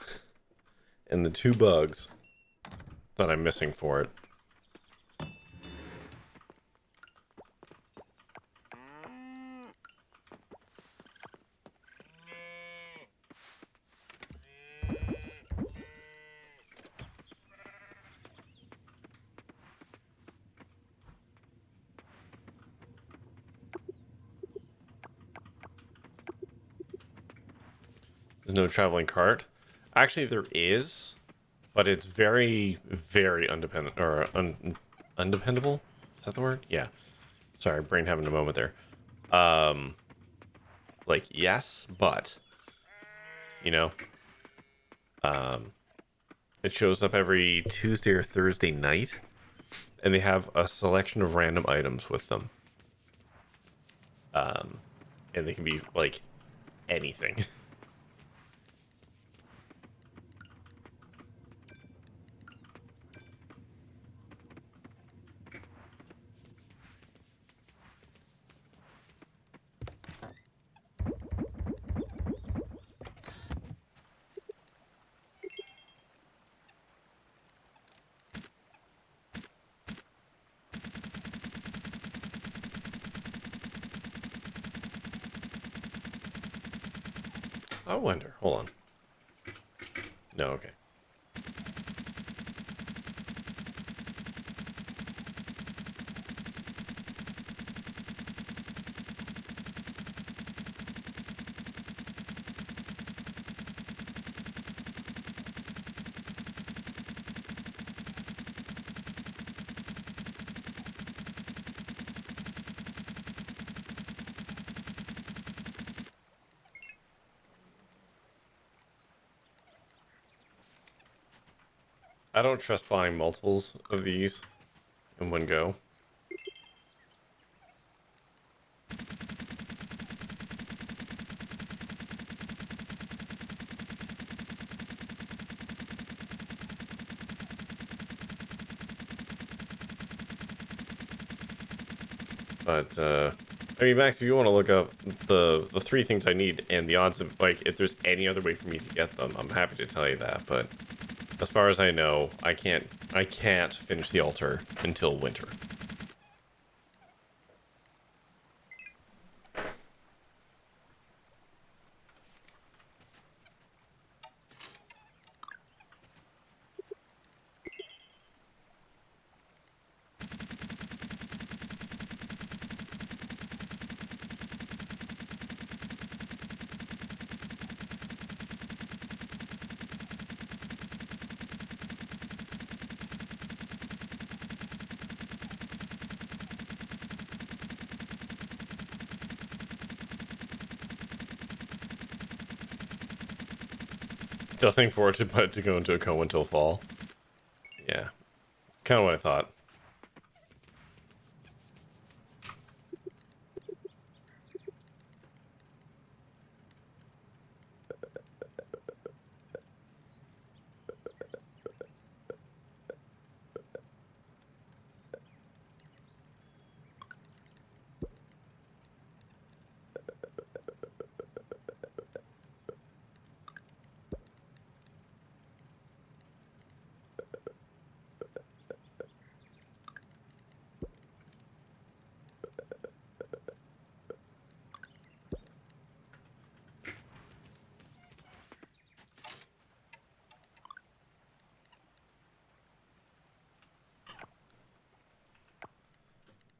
and the two bugs that I'm missing for it. There's no traveling cart. Actually, there is, but it's very, very undependent or undependable. Is that the word? Yeah. Sorry, brain having a moment there. Um, like yes, but you know, um, it shows up every Tuesday or Thursday night, and they have a selection of random items with them. And they can be like anything. I wonder. Hold on. No, okay. I don't trust buying multiples of these in one go. But I mean, Max, if you want to look up the three things I need and the odds of like if there's any other way for me to get them, I'm happy to tell you that. But as far as I know, I can't finish the altar until winter. Nothing for it but to go into a coma until fall. Yeah, it's kind of what I thought.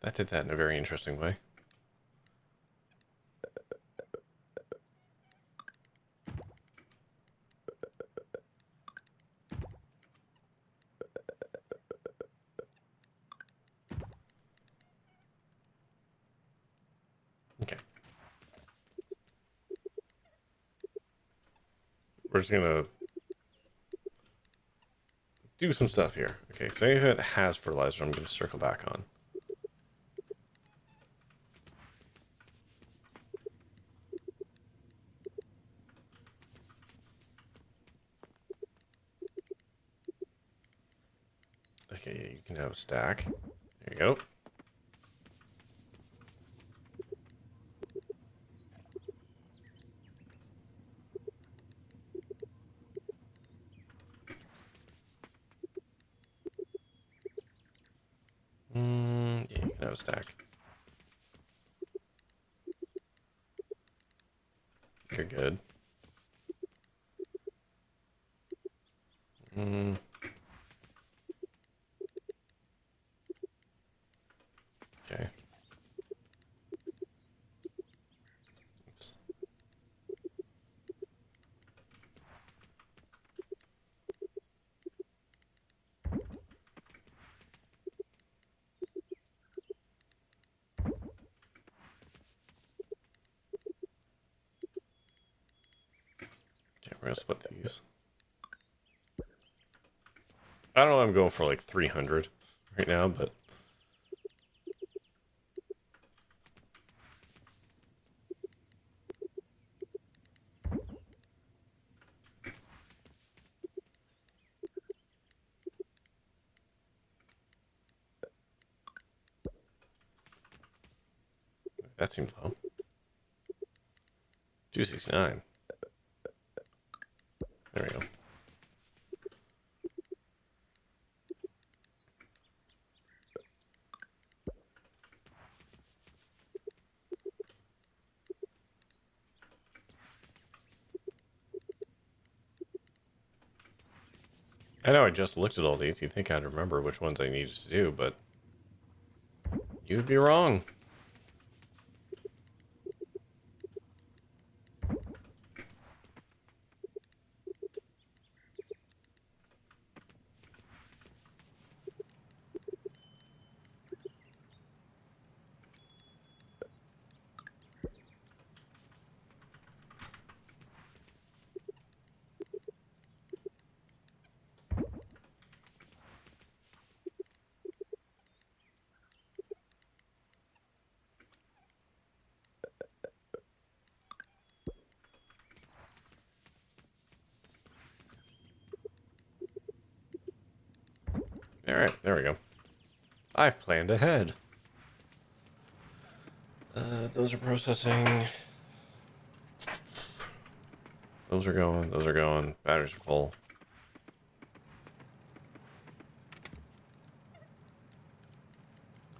That did that in a very interesting way. Okay. We're just gonna do some stuff here. Okay, so anything that has fertilizer, I'm gonna circle back on. Okay, yeah, you can have a stack. There you go. Yeah, you can have a stack. You're good. Mm, okay. Oops. Okay, we're gonna split these. I don't know, I'm going for like 300 right now, but that seems low. 269. There we go. I know I just looked at all these. You'd think I'd remember which ones I needed to do, but you'd be wrong. Alright, there we go. I've planned ahead. Those are processing. Those are going. Those are going. Batteries are full.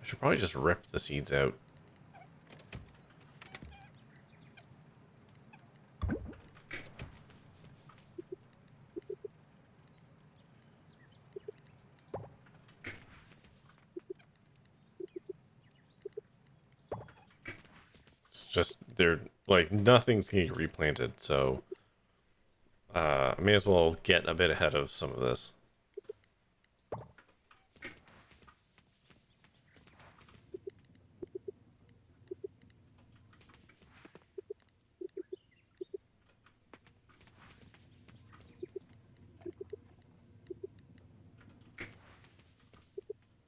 I should probably just rip the seeds out. It's just, they're, like, nothing's getting replanted, so I may as well get a bit ahead of some of this.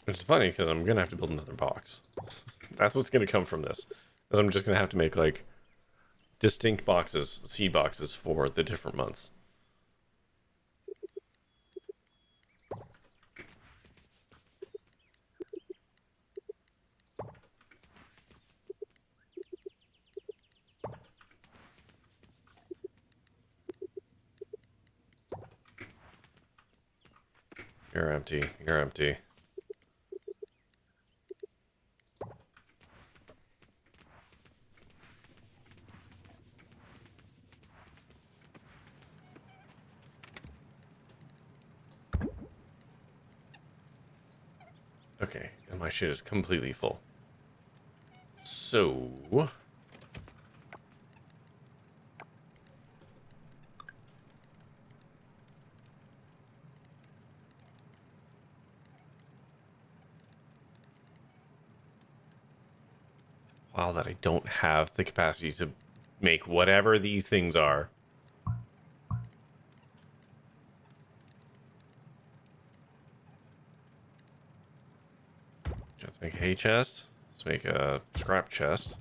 Which is funny, because I'm going to have to build another box. That's what's going to come from this. Is I'm just going to have to make, like, distinct boxes, seed boxes for the different months. You're empty. You're empty. Okay, and my shit is completely full. So... Wow, that I don't have the capacity to make whatever these things are. Let's make a hay chest. Let's make a scrap chest.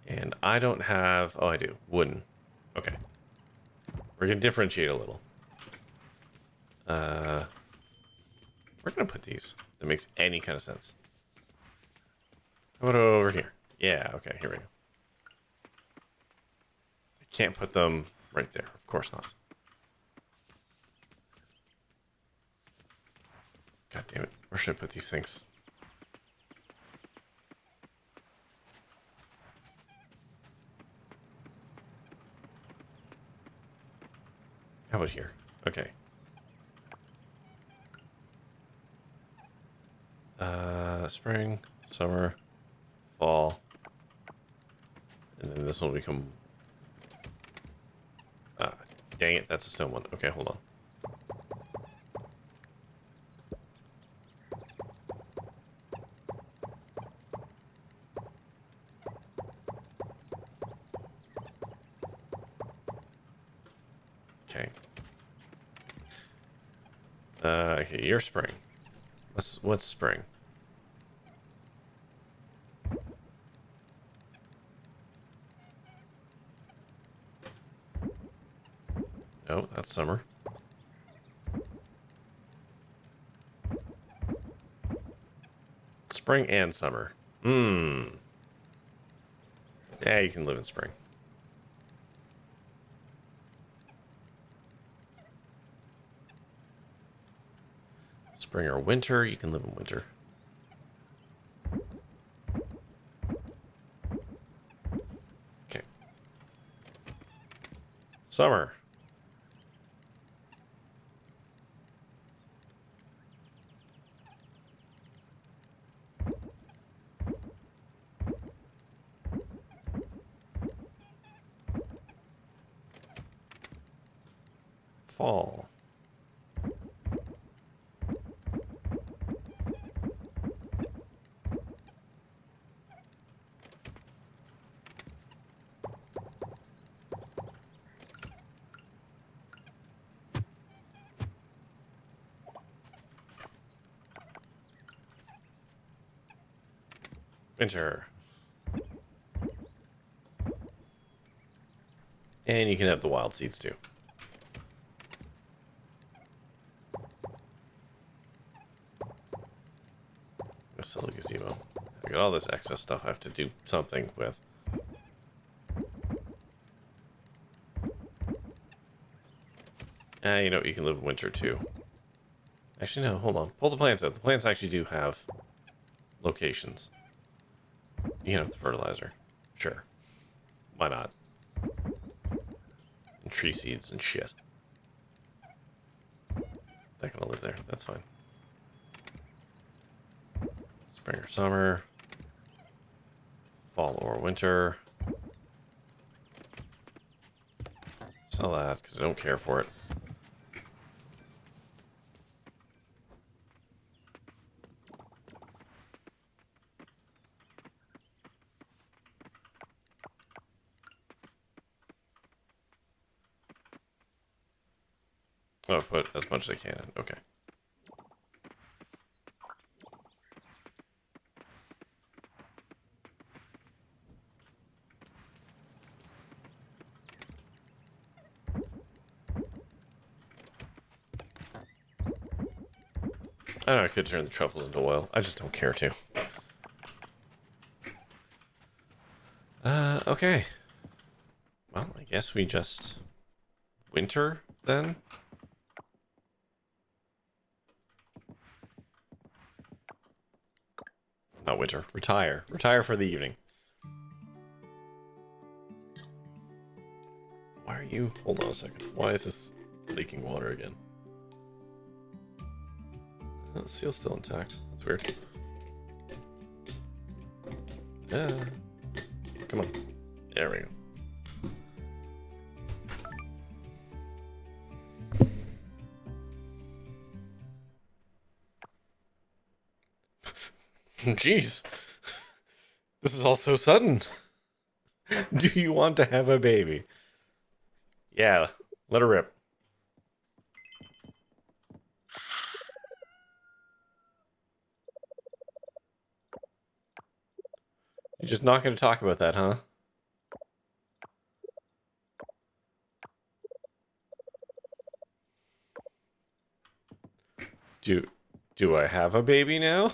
And I don't have... Oh, I do. Wooden. Okay. We're going to differentiate a little. We're going to put these. That makes any kind of sense. How about over here? Yeah, okay, here we go. I can't put them right there. Of course not. God damn it. Where should I put these things? How about here? Okay. Spring, summer, fall. And then this one will become... dang it, that's a stone one. Okay, hold on. Okay. Okay, you're spring. What's spring? No, that's summer. Spring and summer. Hmm. Yeah, you can live in spring. Spring or winter, you can live in winter. Okay. Summer. Fall. Winter. And you can have the wild seeds too. A silly gazebo. I got all this excess stuff I have to do something with. You know, you can live in winter too. Actually, no, hold on. Pull the plants out. The plants actually do have locations. You can have the fertilizer. Sure. Why not? And tree seeds and shit. They're gonna live there. That's fine. Spring or summer. Fall or winter. Sell that, because I don't care for it. Oh, I've put as much as I can in. Okay. I know I could turn the truffles into oil. I just don't care to. Okay. Well, I guess we just... winter, then? Not winter. Retire. Retire for the evening. Why are you... Hold on a second. Why is this leaking water again? Oh, the seal's still intact. That's weird. Come on. There we go. Jeez. This is all so sudden. Do you want to have a baby? Yeah, let her rip. You're just not going to talk about that, huh? Do I have a baby now?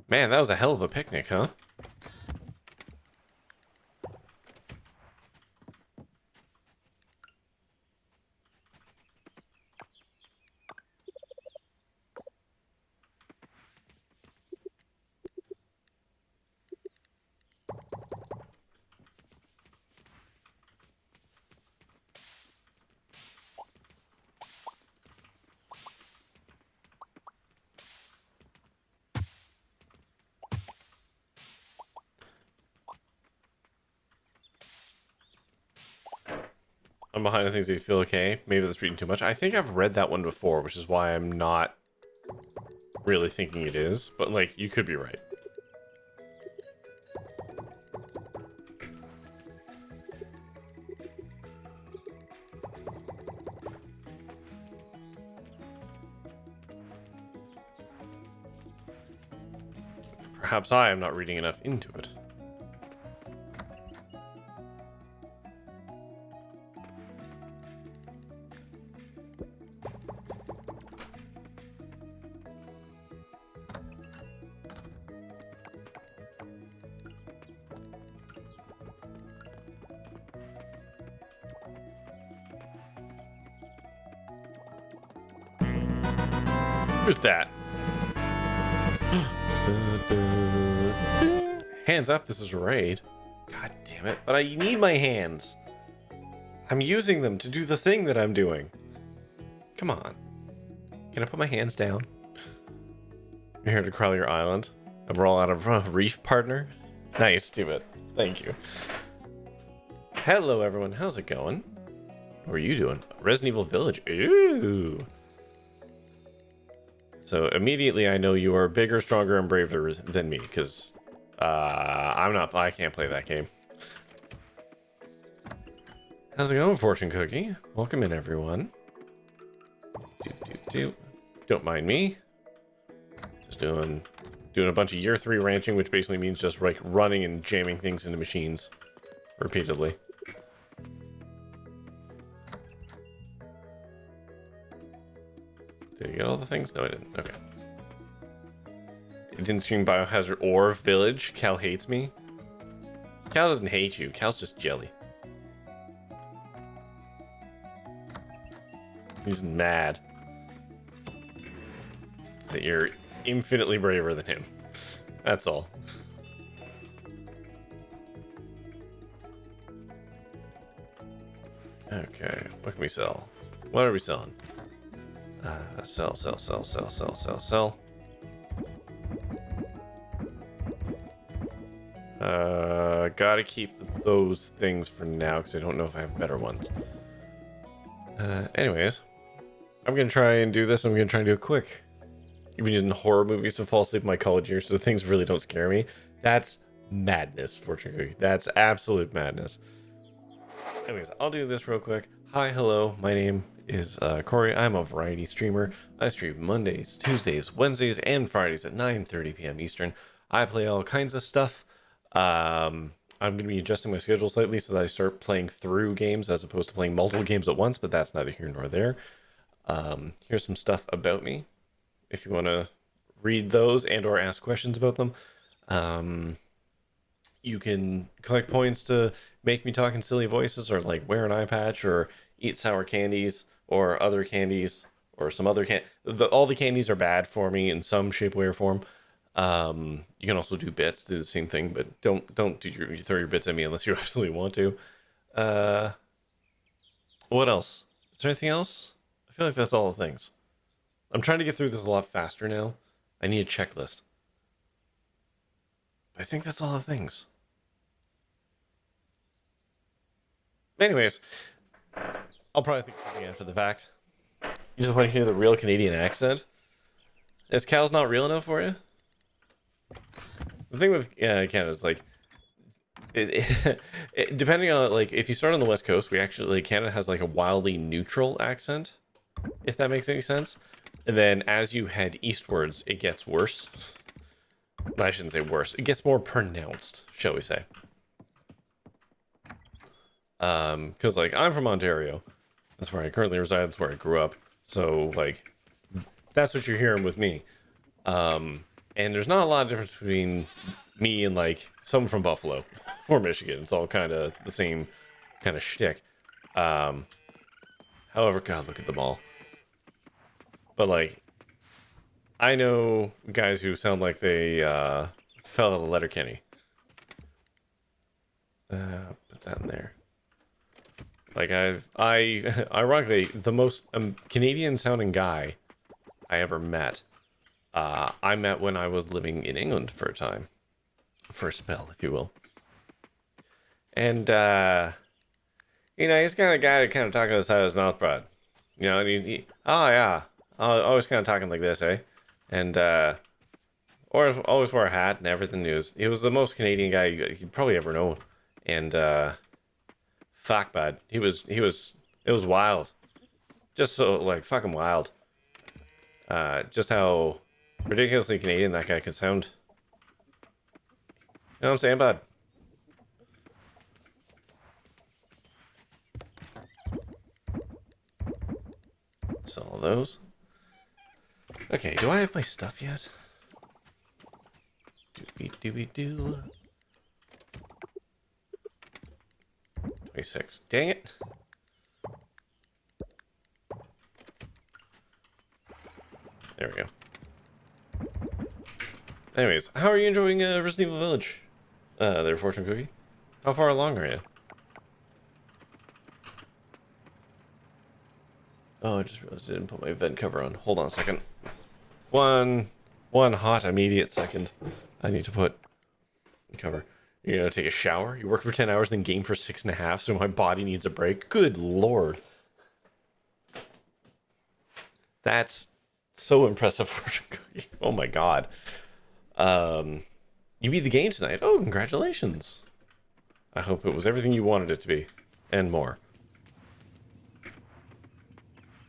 Man, that was a hell of a picnic, huh? I'm behind the things that you feel okay. Maybe that's reading too much. I think I've read that one before, which is why I'm not really thinking it is. But, like, you could be right. Perhaps I am not reading enough into it. Who's that? Hands up, this is a raid. God damn it. But I need my hands. I'm using them to do the thing that I'm doing. Come on. Can I put my hands down? You're here to crawl your island. And we're all out of reef partner. Nice, do it. Thank you. Hello, everyone. How's it going? What are you doing? Resident Evil Village. Ooh. So immediately I know you are bigger, stronger, and braver than me, because I can't play that game. How's it going, Fortune Cookie? Welcome in, everyone. Don't mind me. Just doing a bunch of year 3 ranching, which basically means just like running and jamming things into machines repeatedly. Did you get all the things? No, I didn't. Okay. It didn't scream Biohazard or Village. Cal hates me. Cal doesn't hate you. Cal's just jelly. He's mad that you're infinitely braver than him. That's all. Okay, what can we sell? What are we selling? Sell. Gotta keep those things for now because I don't know if I have better ones. Anyways, I'm gonna try and do this. I'm gonna try and do it quick. Even using horror movies to fall asleep in my college years, so things really don't scare me. That's madness, Fortune Cookie. That's absolute madness. Anyways, I'll do this real quick. Hi, hello. My name is Corey. I'm a variety streamer. I stream Mondays, Tuesdays, Wednesdays, and Fridays at 9:30 p.m. Eastern. I play all kinds of stuff. I'm going to be adjusting my schedule slightly so that I start playing through games as opposed to playing multiple games at once, but that's neither here nor there. Here's some stuff about me, if you want to read those and or ask questions about them. You can collect points to make me talk in silly voices, or like wear an eye patch, or eat sour candies, or other candies, or some other all the candies are bad for me in some shape, way, or form. You can also do bits, do the same thing, but don't throw your bits at me unless you absolutely want to. What else? Is there anything else? I feel like that's all the things. I'm trying to get through this a lot faster now. I need a checklist. I think that's all the things. Anyways, I'll probably think of something after the fact. You just want to hear the real Canadian accent? Is Cal's not real enough for you? The thing with Canada is like, depending on like if you start on the west coast, we actually Canada has like a wildly neutral accent, if that makes any sense. And then as you head eastwards, it gets worse. I shouldn't say worse. It gets more pronounced, shall we say? Because like I'm from Ontario, that's where I currently reside. That's where I grew up. So like, that's what you're hearing with me. And there's not a lot of difference between me and like someone from Buffalo or Michigan. It's all kind of the same kind of shtick. However, God, look at them all. But like, I know guys who sound like they fell out of Letterkenny. Put that in there. Like ironically, the most Canadian sounding guy I ever met, I met when I was living in England for a time. For a spell, if you will. And, you know, he's kind of guy that kind of talking to the side of his mouth, bud. You know, and oh yeah, always kind of talking like this, eh? And, or always wore a hat and everything. He was the most Canadian guy you'd probably ever know. And, fuck, bud. It was wild. Just so, like, fucking wild. Just how ridiculously Canadian that guy could sound. You know what I'm saying, bud? Sell all those. Okay, do I have my stuff yet? Doobie-doobie-doo. 26. Dang it. There we go. Anyways, how are you enjoying Resident Evil Village? There, Fortune Cookie? How far along are you? Oh, I just realized I didn't put my vent cover on. Hold on a second. One hot immediate second. I need to put cover. You're gonna take a shower? You work for 10 hours, then game for 6.5, so my body needs a break? Good lord. That's so impressive, Fortune Cookie. Oh my god. You beat the game tonight. Oh, congratulations. I hope it was everything you wanted it to be. And more.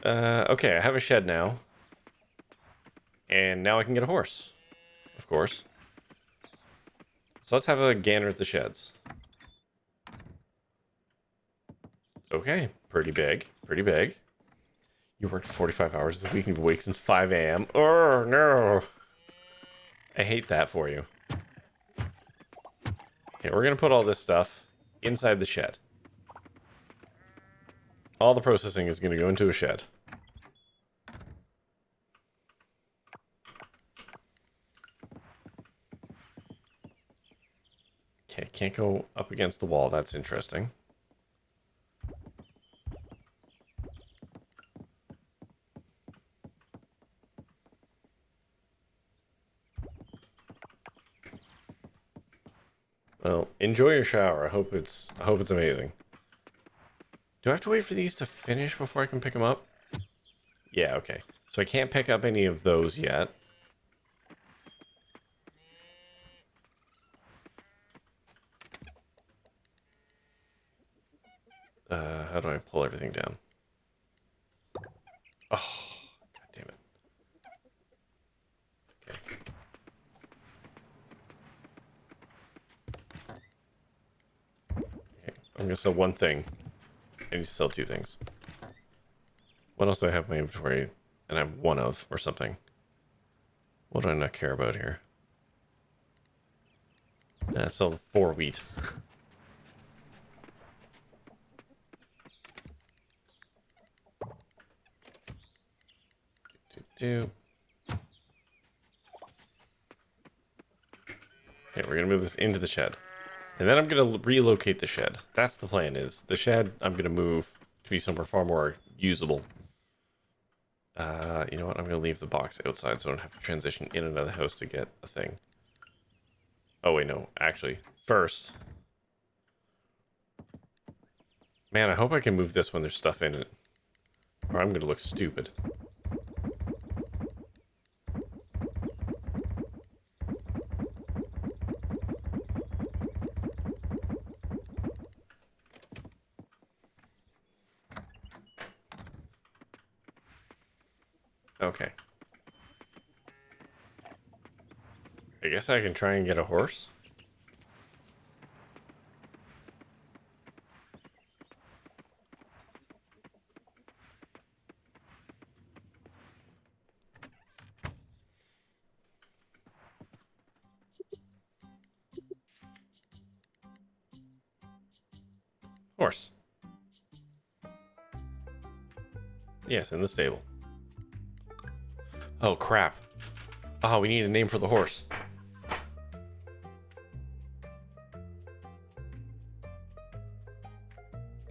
Okay, I have a shed now. And now I can get a horse. Of course. So let's have a gander at the sheds. Okay, pretty big. Pretty big. You worked 45 hours this week and you've awake since 5 a.m. Oh, no. I hate that for you. Okay, we're going to put all this stuff inside the shed. All the processing is going to go into a shed. Okay, can't go up against the wall. That's interesting. Well, enjoy your shower. I hope it's amazing. Do I have to wait for these to finish before I can pick them up? Yeah, okay. So I can't pick up any of those yet. How do I pull everything down? Oh, god damn it. Okay. Okay, I'm gonna sell one thing. I need to sell two things. What else do I have in my inventory? And I have one of, or something. What do I not care about here? Sell the 4 wheat. Okay, we're gonna move this into the shed. And then I'm gonna relocate the shed. That's the plan, is the shed I'm gonna move to be somewhere far more usable. You know what? I'm gonna leave the box outside so I don't have to transition in and out of the house to get a thing. Oh, wait, no. Actually, first... Man, I hope I can move this when there's stuff in it. Or I'm gonna look stupid. Okay. I guess I can try and get a horse. Horse. Yes, in the stable. Oh, crap. Oh, we need a name for the horse.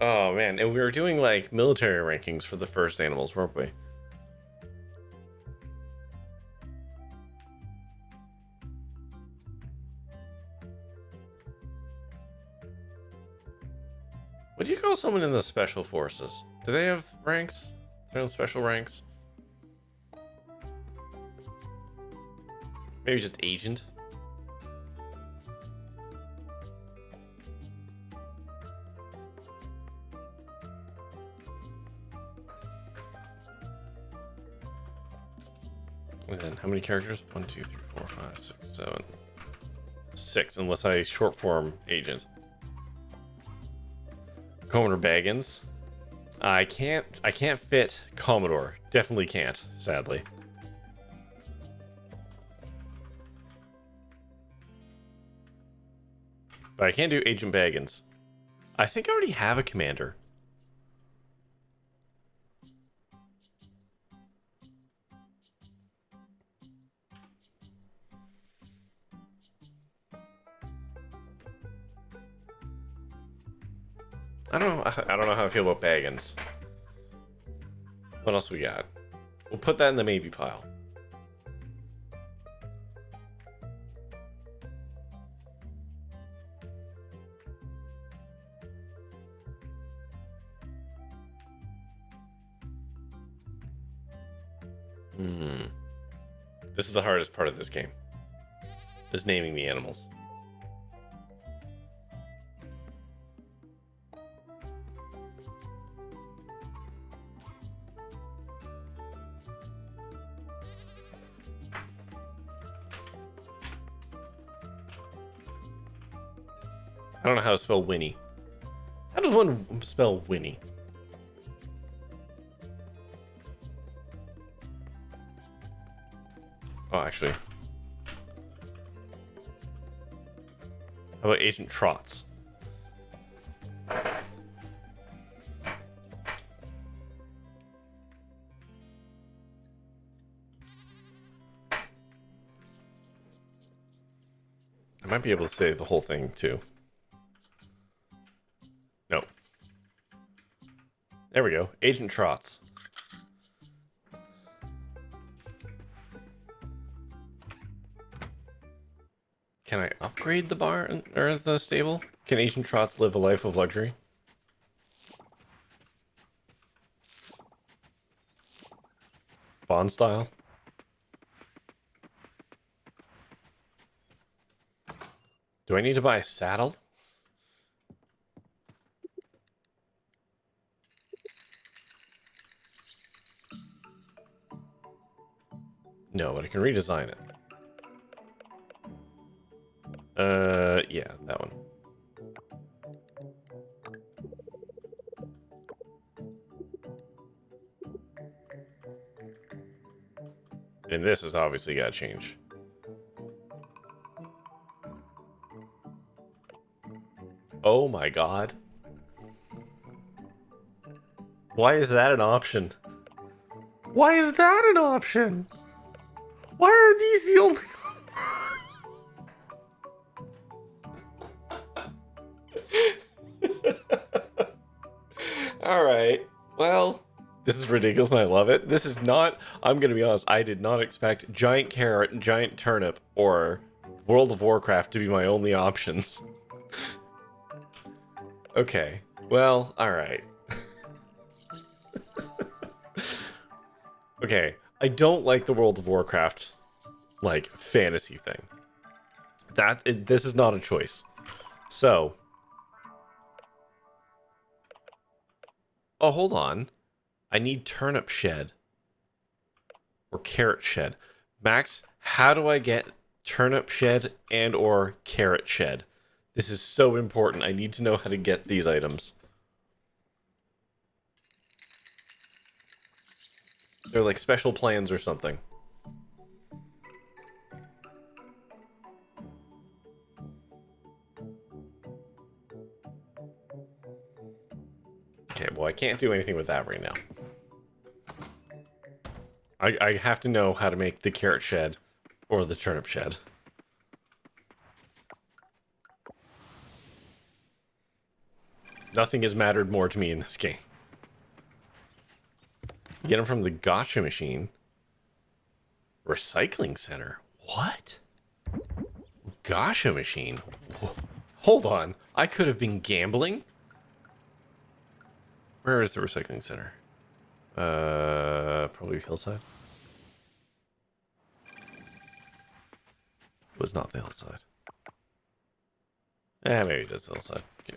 Oh, man. And we were doing, like, military rankings for the first animals, weren't we? What do you call someone in the special forces? Do they have ranks? Their own special ranks? Maybe just agent? And then how many characters? 1, 2, 3, 4, 5, 6, 7. 6, unless I short form agent. Commodore Baggins. I can't fit Commodore. Definitely can't, sadly. But I can do Agent Baggins. I think I already have a commander. I don't know how I feel about Baggins. What else we got? We'll put that in the maybe pile. This is the hardest part of this game. Is naming the animals. I don't know how to spell Winnie. How does one spell Winnie? Oh, actually. How about Agent Trots? I might be able to say the whole thing, too. No. There we go. Agent Trots. Can I upgrade the barn or the stable? Can Agent Trots live a life of luxury? Bond style? Do I need to buy a saddle? No, but I can redesign it. Yeah, that one. And this has obviously got to change. Oh my god. Why is that an option? Why is that an option? Why are these the only... Alright, well, this is ridiculous and I love it. I'm gonna be honest, I did not expect giant carrot, giant turnip, or World of Warcraft to be my only options. Okay. Well, alright. Okay. I don't like the World of Warcraft, like, fantasy thing. This is not a choice. So. Oh, hold on. I need turnip shed. Or carrot shed. Max, how do I get turnip shed and or carrot shed? This is so important. I need to know how to get these items. They're like special plans or something. Okay, well, I can't do anything with that right now. I have to know how to make the carrot shed or the turnip shed. Nothing has mattered more to me in this game. Get them from the gotcha machine. Recycling center. What? Gotcha machine. Hold on. I could have been gambling. Where is the recycling center? Probably hillside. It was not the hillside. Maybe it is the hillside. Okay.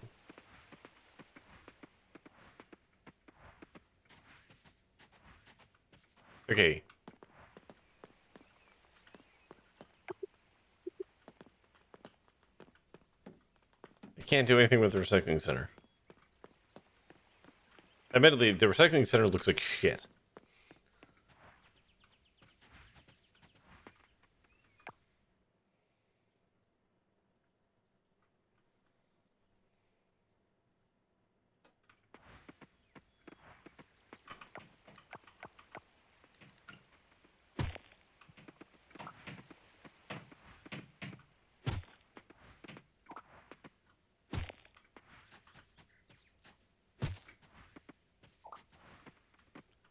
Okay. I can't do anything with the recycling center. Admittedly, the recycling center looks like shit.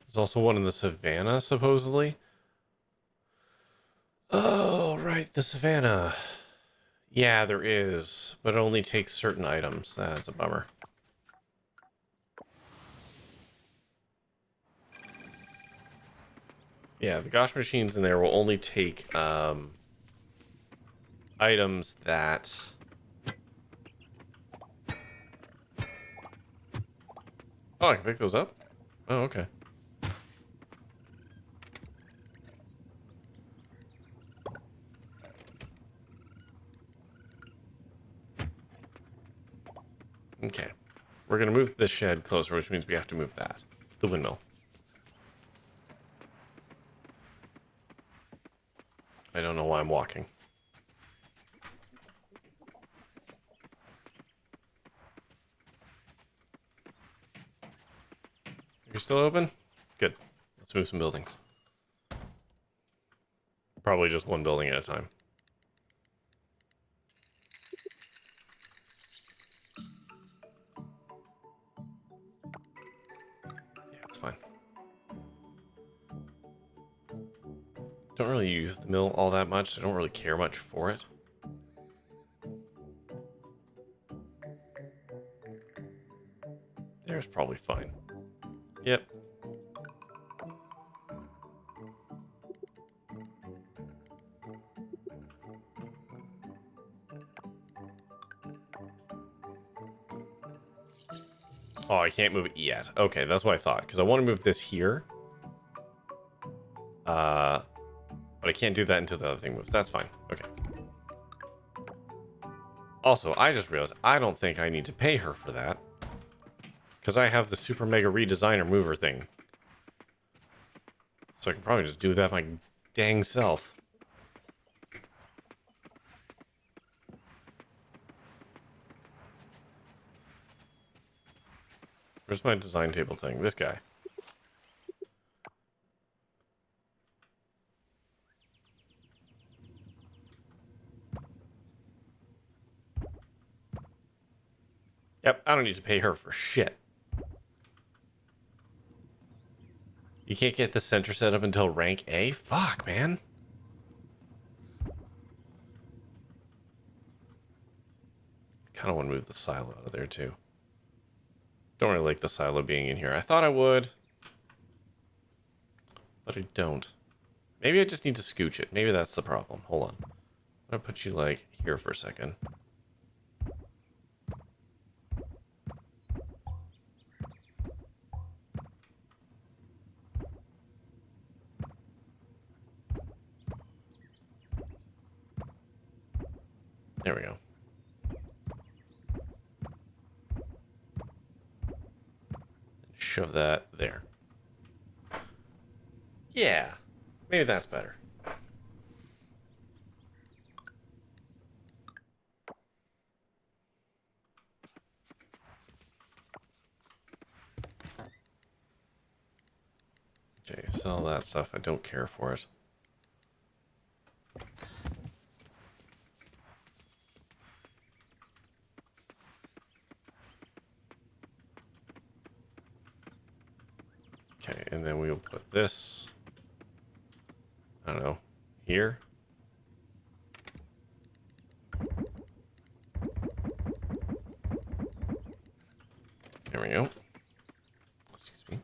There's also one in the savannah, supposedly. Oh, right, the savannah. Yeah, there is, but it only takes certain items. That's a bummer. Yeah, the gosh machines in there will only take items that... Oh, I can pick those up? Oh, okay. Okay. We're going to move this shed closer, which means we have to move that. The windmill. I don't know why I'm walking. You're still open? Good. Let's move some buildings. Probably just one building at a time. Yeah, it's fine. Don't really use the mill all that much. So I don't really care much for it. There's probably fine. Yep. Oh, I can't move it yet. Okay, that's what I thought. Because I want to move this here. But I can't do that until the other thing moves. That's fine. Okay. Also, I just realized I don't think I need to pay her for that. Because I have the super mega redesigner mover thing. So I can probably just do that my dang self. Where's my design table thing? This guy. Yep, I don't need to pay her for shit. You can't get the center set up until rank A? Fuck, man. kind of want to move the silo out of there too. Don't really like the silo being in here. I thought I would, but I don't. Maybe I just need to scooch it. Maybe that's the problem. Hold on. I'm gonna put you like here for a second. There we go. Shove that there. Yeah, maybe that's better. Okay, sell that stuff. I don't care for it. Okay, and then we'll put this, I don't know, here. There we go. Excuse me.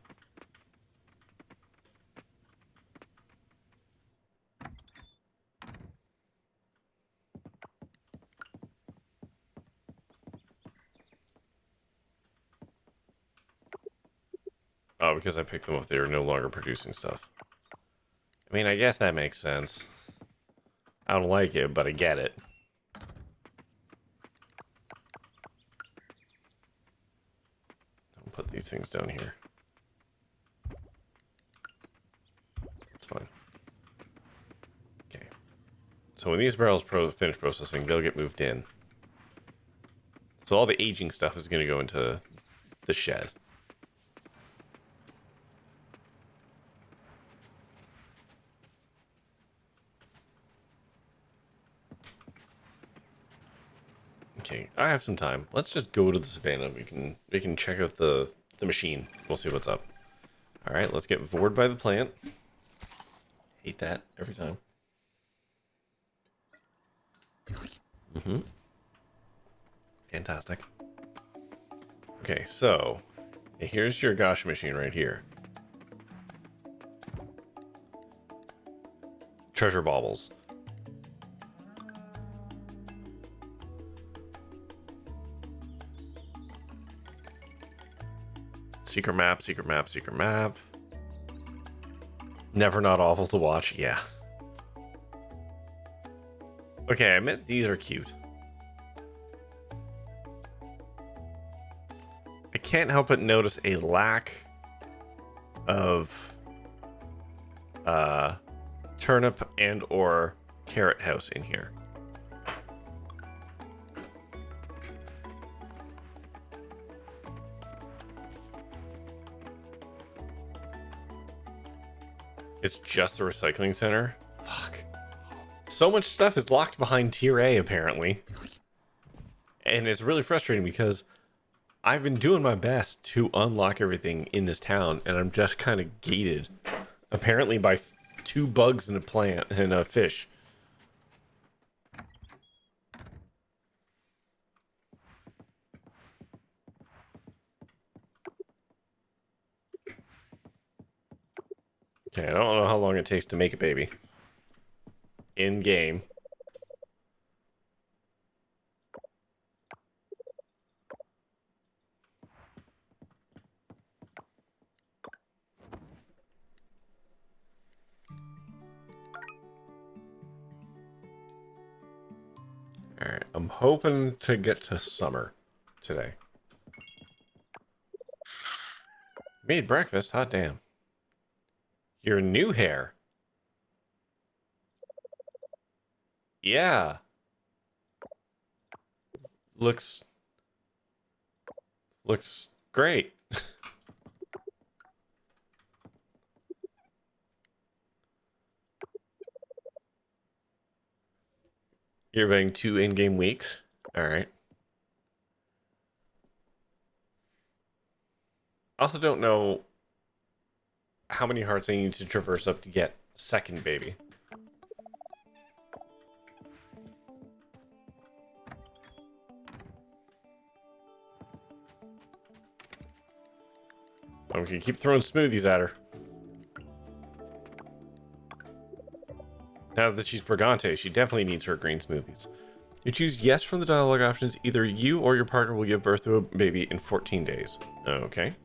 Oh, because I picked them up, they were no longer producing stuff. I mean, I guess that makes sense. I don't like it, but I get it. I'll put these things down here. It's fine. Okay. So when these barrels finish processing, they'll get moved in. So all the aging stuff is going to go into the shed. Okay, I have some time. Let's just go to the savannah. We can check out the machine. We'll see what's up. All right, let's get bored by the plant. Hate that every time. Mm-hmm. Fantastic. Okay, so here's your gacha machine right here. Treasure baubles. Secret map, secret map, secret map. Never not awful to watch. Yeah. Okay, I admit these are cute. I can't help but notice a lack of turnip and or carrot house in here. It's just the recycling center? Fuck. So much stuff is locked behind tier A, apparently. And it's really frustrating because I've been doing my best to unlock everything in this town, and I'm just kind of gated. Apparently by 2 bugs and a plant and a fish. Okay, I don't know how long it takes to make a baby. In game. Alright, I'm hoping to get to summer today. Made breakfast? Hot damn. Your new hair. Yeah. Looks great. You're having 2 in-game weeks? Alright. I also don't know how many hearts I need to traverse up to get second baby. I'm gonna keep throwing smoothies at her. Now that she's Brigante, she definitely needs her green smoothies. You choose yes from the dialogue options. Either you or your partner will give birth to a baby in 14 days. Okay.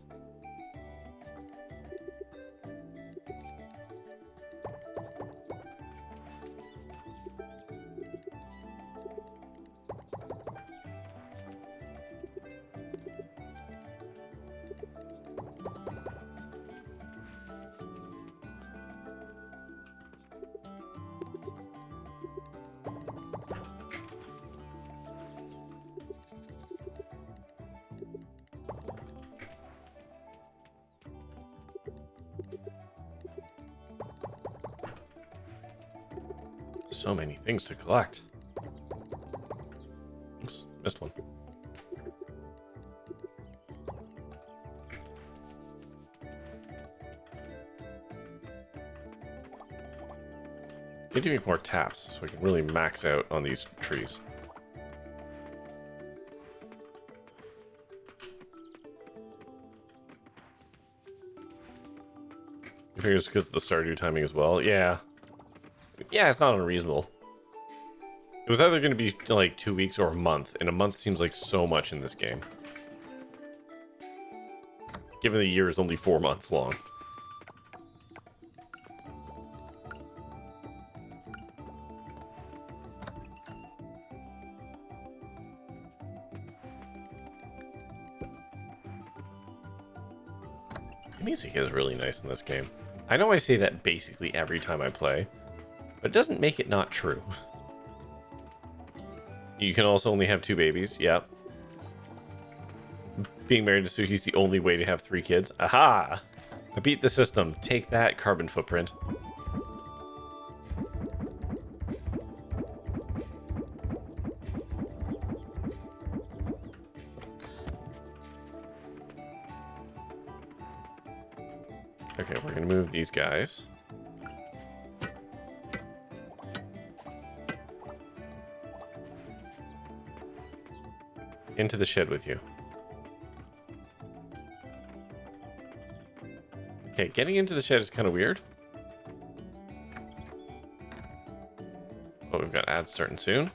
So many things to collect. Oops, missed one. Need to make more taps so we can really max out on these trees. You figure it's because of the Stardew timing as well? Yeah. Yeah, it's not unreasonable. It was either going to be like 2 weeks or a month, and a month seems like so much in this game. Given the year is only 4 months long. The music is really nice in this game. I know I say that basically every time I play, but it doesn't make it not true. You can also only have 2 babies, yep. Being married to Suki's the only way to have 3 kids. Aha! I beat the system. Take that, carbon footprint. Okay, we're gonna move these guys. Into the shed with you. Okay, getting into the shed is kind of weird. Oh, we've got ads starting soon.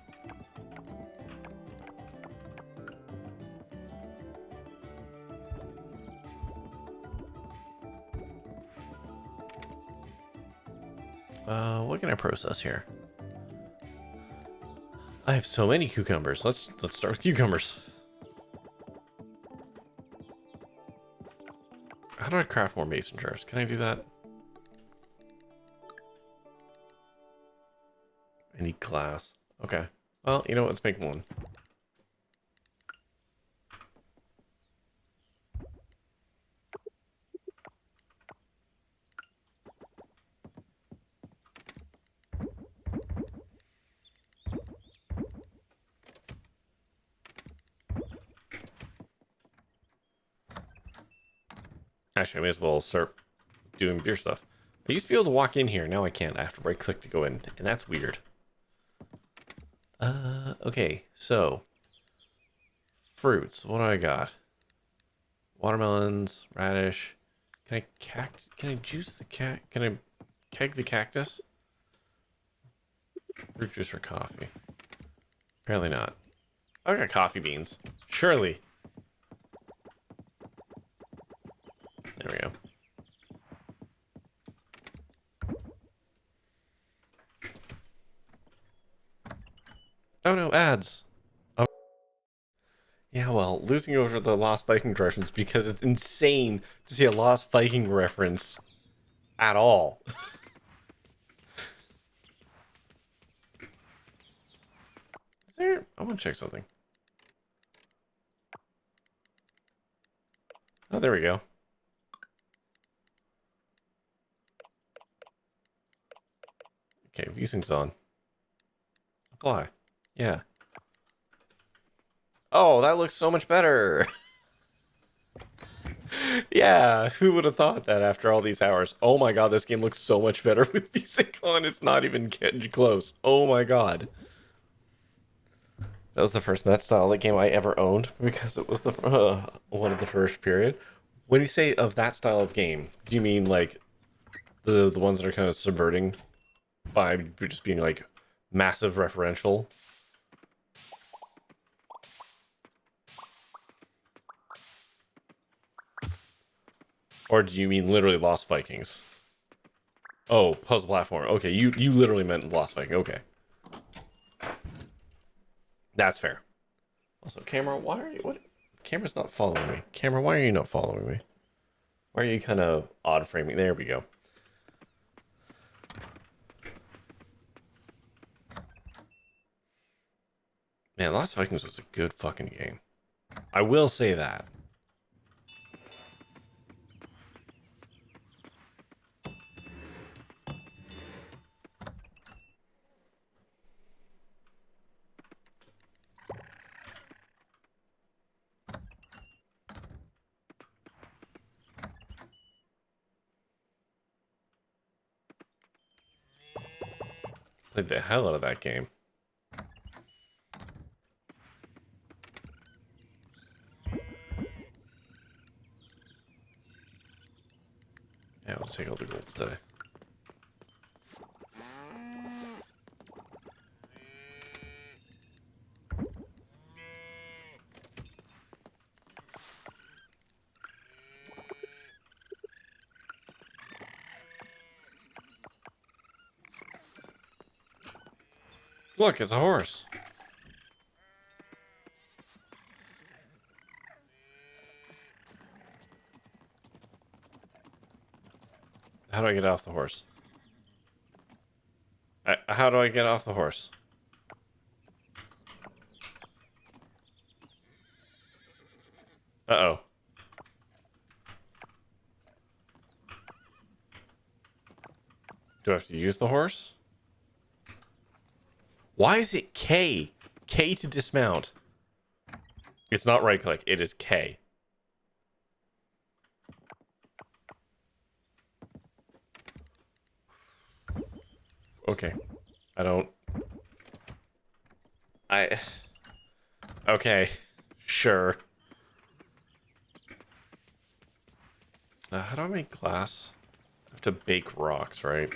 What can I process here? I have so many cucumbers. Let's start with cucumbers. How do I craft more mason jars? Can I do that? I need glass. Okay. Well, you know what? Let's make one. Actually, I may as well start doing beer stuff. I used to be able to walk in here. Now I can't. I have to right click to go in. And that's weird. Okay. So. Fruits. What do I got? Watermelons, radish. Can I juice the can I keg the cactus? Fruit juice or coffee? Apparently not. I got coffee beans. Surely. There we go. Oh no, ads. Oh. Yeah, well, losing over the Lost Viking reference because it's insane to see a Lost Viking reference at all. Is there? I want to check something. Oh, there we go. Okay, VSync's on. Apply. Yeah. Oh, that looks so much better. Yeah, who would have thought that after all these hours? Oh my god, this game looks so much better with VSync on. It's not even getting close. Oh my god. That was the first net style game I ever owned because it was the one of the first period. When you say of that style of game, do you mean like the ones that are kind of subverting by just being like massive referential? Or do you mean literally Lost Vikings? Oh, puzzle platform. Okay, you literally meant Lost Viking. Okay. That's fair. Also, camera, why are you what camera's not following me? Camera, why are you not following me? Why are you kind of odd framing? There we go. Man, Lost Vikings was a good fucking game. I will say that. Played the hell out of that game. Yeah, we'll take all the golds today. Look, it's a horse. How do I get off the horse? How do I get off the horse? Uh-oh. Do I have to use the horse? Why is it K? K to dismount. It's not right click, it is K. Okay. I don't... I... Okay. Sure. How do I make glass? I have to bake rocks, right?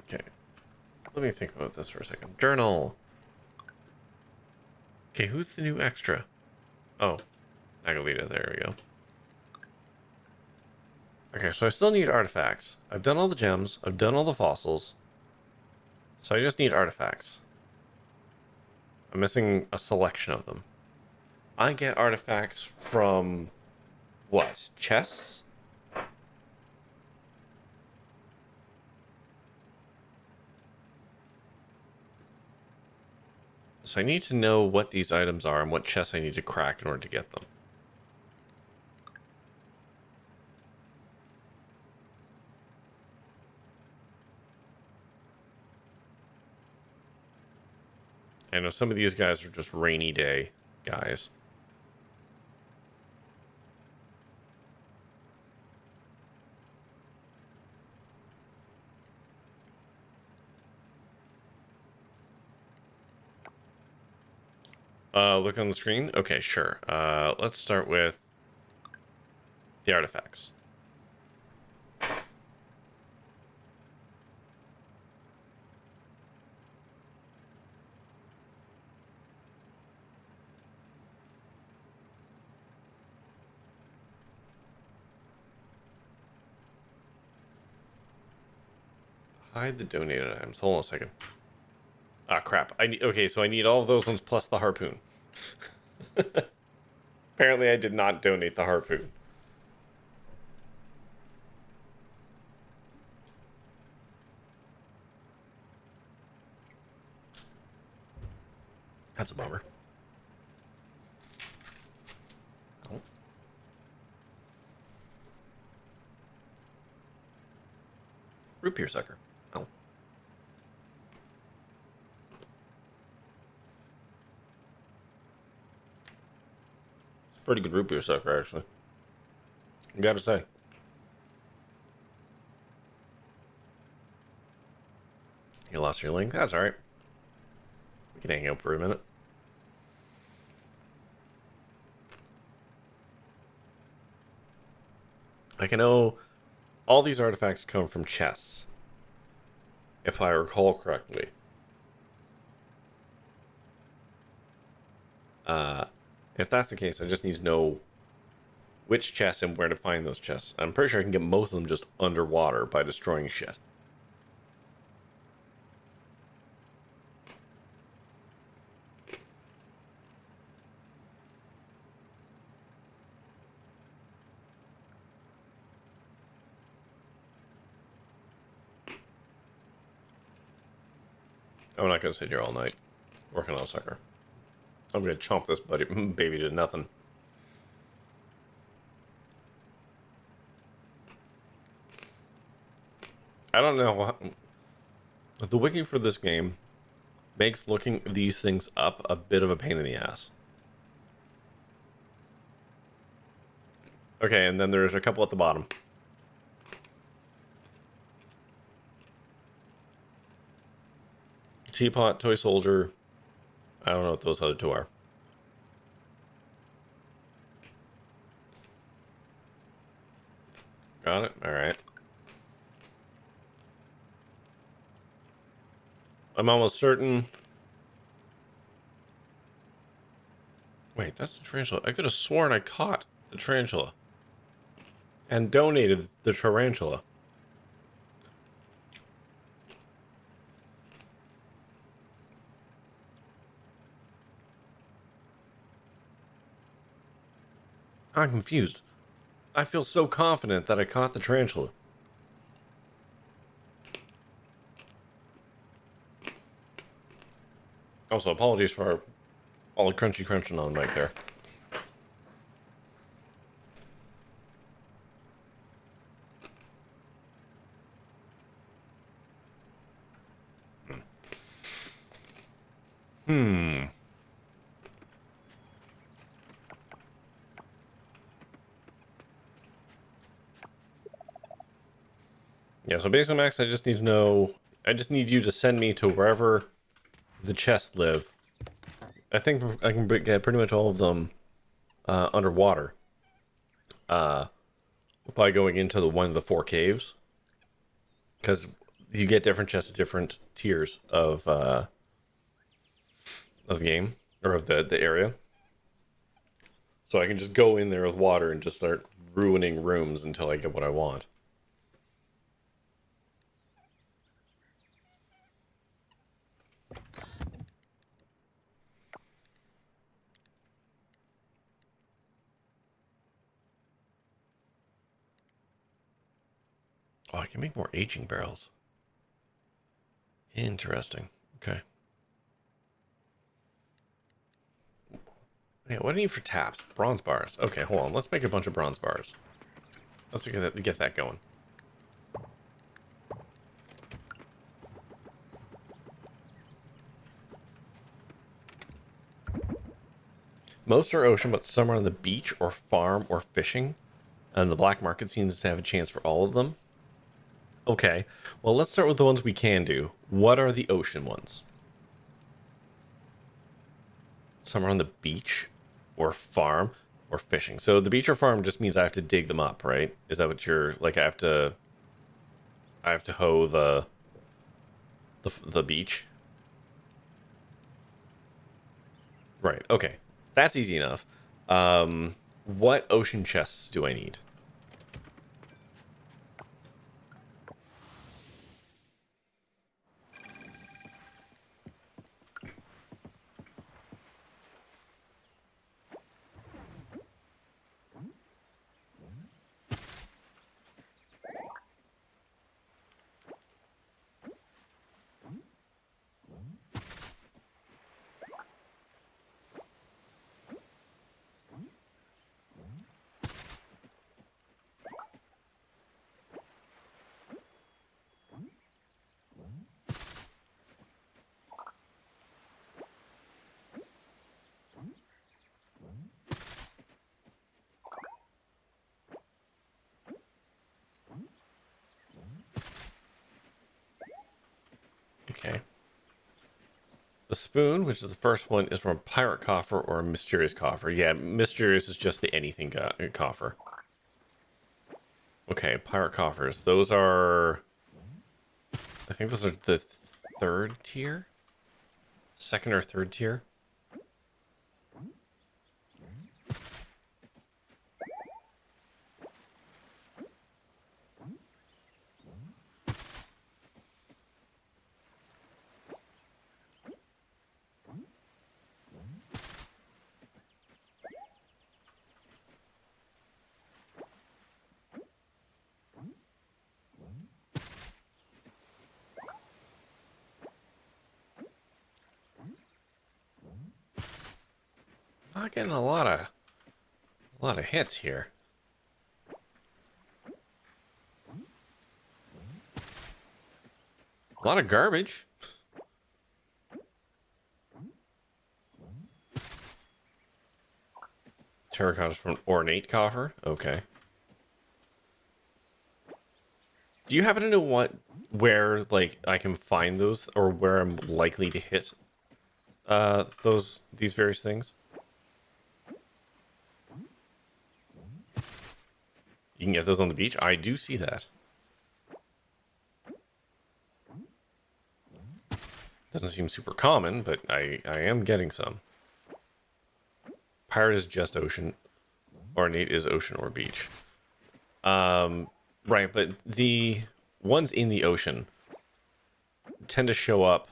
Okay. Let me think about this for a second. Journal. Okay, who's the new extra? Oh, Nagalita. There we go. Okay, so I still need artifacts. I've done all the gems. I've done all the fossils. So I just need artifacts. I'm missing a selection of them. I get artifacts from... what? Chests? So I need to know what these items are and what chests I need to crack in order to get them. I know some of these guys are just rainy day guys. Look on the screen? Okay, sure. Let's start with the artifacts. Hide the donated items. Hold on a second. Ah, crap. Okay, so I need all of those ones plus the harpoon. Apparently I did not donate the harpoon. That's a bummer. Oh. Root beer sucker. Oh. It's a pretty good root beer sucker, actually. You gotta say. You lost your link? That's alright. We can hang out for a minute. Like, I know all these artifacts come from chests, if I recall correctly. If that's the case, I just need to know which chests and where to find those chests. I'm pretty sure I can get most of them just underwater by destroying shit. I'm not gonna sit here all night working on a sucker. I'm gonna chomp this baby to nothing. I don't know what the wiki for this game makes looking these things up a bit of a pain in the ass. Okay, and then there's a couple at the bottom. Teapot, Toy Soldier. I don't know what those other two are. Got it? Alright. I'm almost certain. Wait, that's the tarantula. I could have sworn I caught the tarantula. And donated the tarantula. I'm confused. I feel so confident that I caught the tarantula. Also, apologies for all the crunchy crunching on the mic there. Hmm. Yeah, so basically, Max, I just need to know... I just need you to send me to wherever the chests live. I think I can get pretty much all of them underwater. By going into one of the 4 caves. Because you get different chests at different tiers of the game. Or of the area. So I can just go in there with water and just start ruining rooms until I get what I want. Oh, I can make more aging barrels. Interesting. Okay. Yeah, what do I need for taps? Bronze bars. Okay, hold on. Let's make a bunch of bronze bars. Let's get that going. Most are ocean, but some are on the beach or farm or fishing. And the black market seems to have a chance for all of them. Okay. Well, let's start with the ones we can do. What are the ocean ones? Some are on the beach or farm or fishing. So the beach or farm just means I have to dig them up, right? Is that what you're like? I have to hoe the beach. Right. Okay. That's easy enough. What ocean chests do I need? A spoon, which is the first one, is from a pirate coffer or a mysterious coffer. Yeah, mysterious is just the anything coffer. Okay, pirate coffers. Those are... I think those are the third tier? Second or third tier? Not getting a lot of hits here. A lot of garbage. Terracottas from ornate coffer. Okay. Do you happen to know where like I can find those, or where I'm likely to hit these various things? You can get those on the beach. I do see that. Doesn't seem super common, but I am getting some. Pirate is just ocean. Ornate is ocean or beach. Right, but the ones in the ocean tend to show up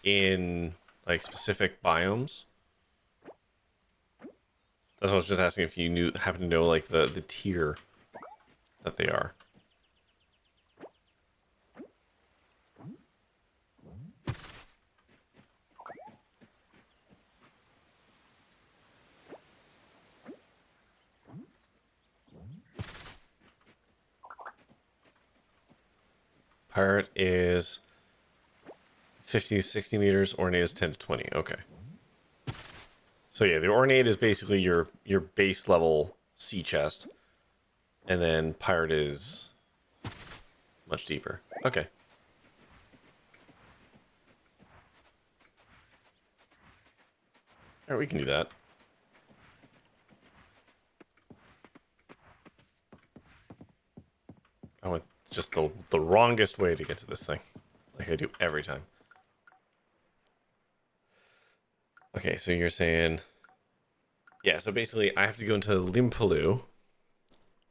in like specific biomes. That's what I was just asking if you happen to know like the tier that they are. Pirate is 50 to 60 meters. Ornate is 10 to 20. Okay. So yeah, the ornate is basically your base level sea chest, and then pirate is much deeper. Okay. All right, we can do that. I went just the wrongest way to get to this thing, like I do every time. Okay, so you're saying, yeah. So basically, I have to go into Limpalu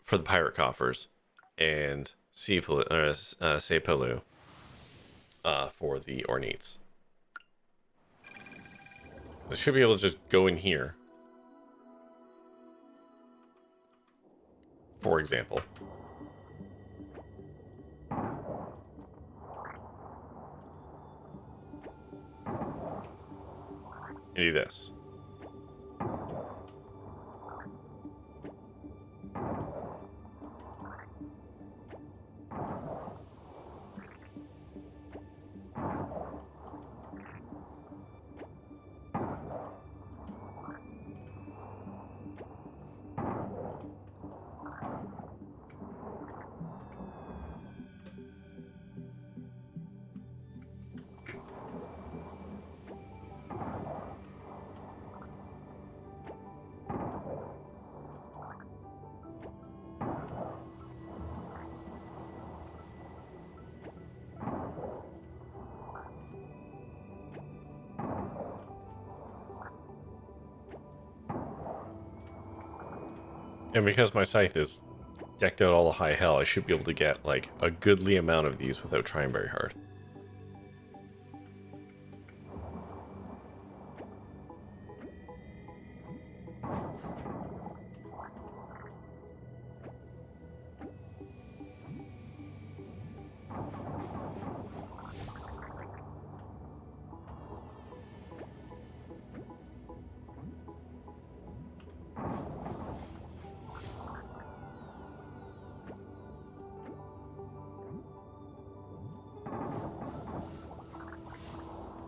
for the pirate coffers, and Sepalu for the ornates. I should be able to just go in here, for example. And do this. And because my scythe is decked out all the high hell, I should be able to get like a goodly amount of these without trying very hard.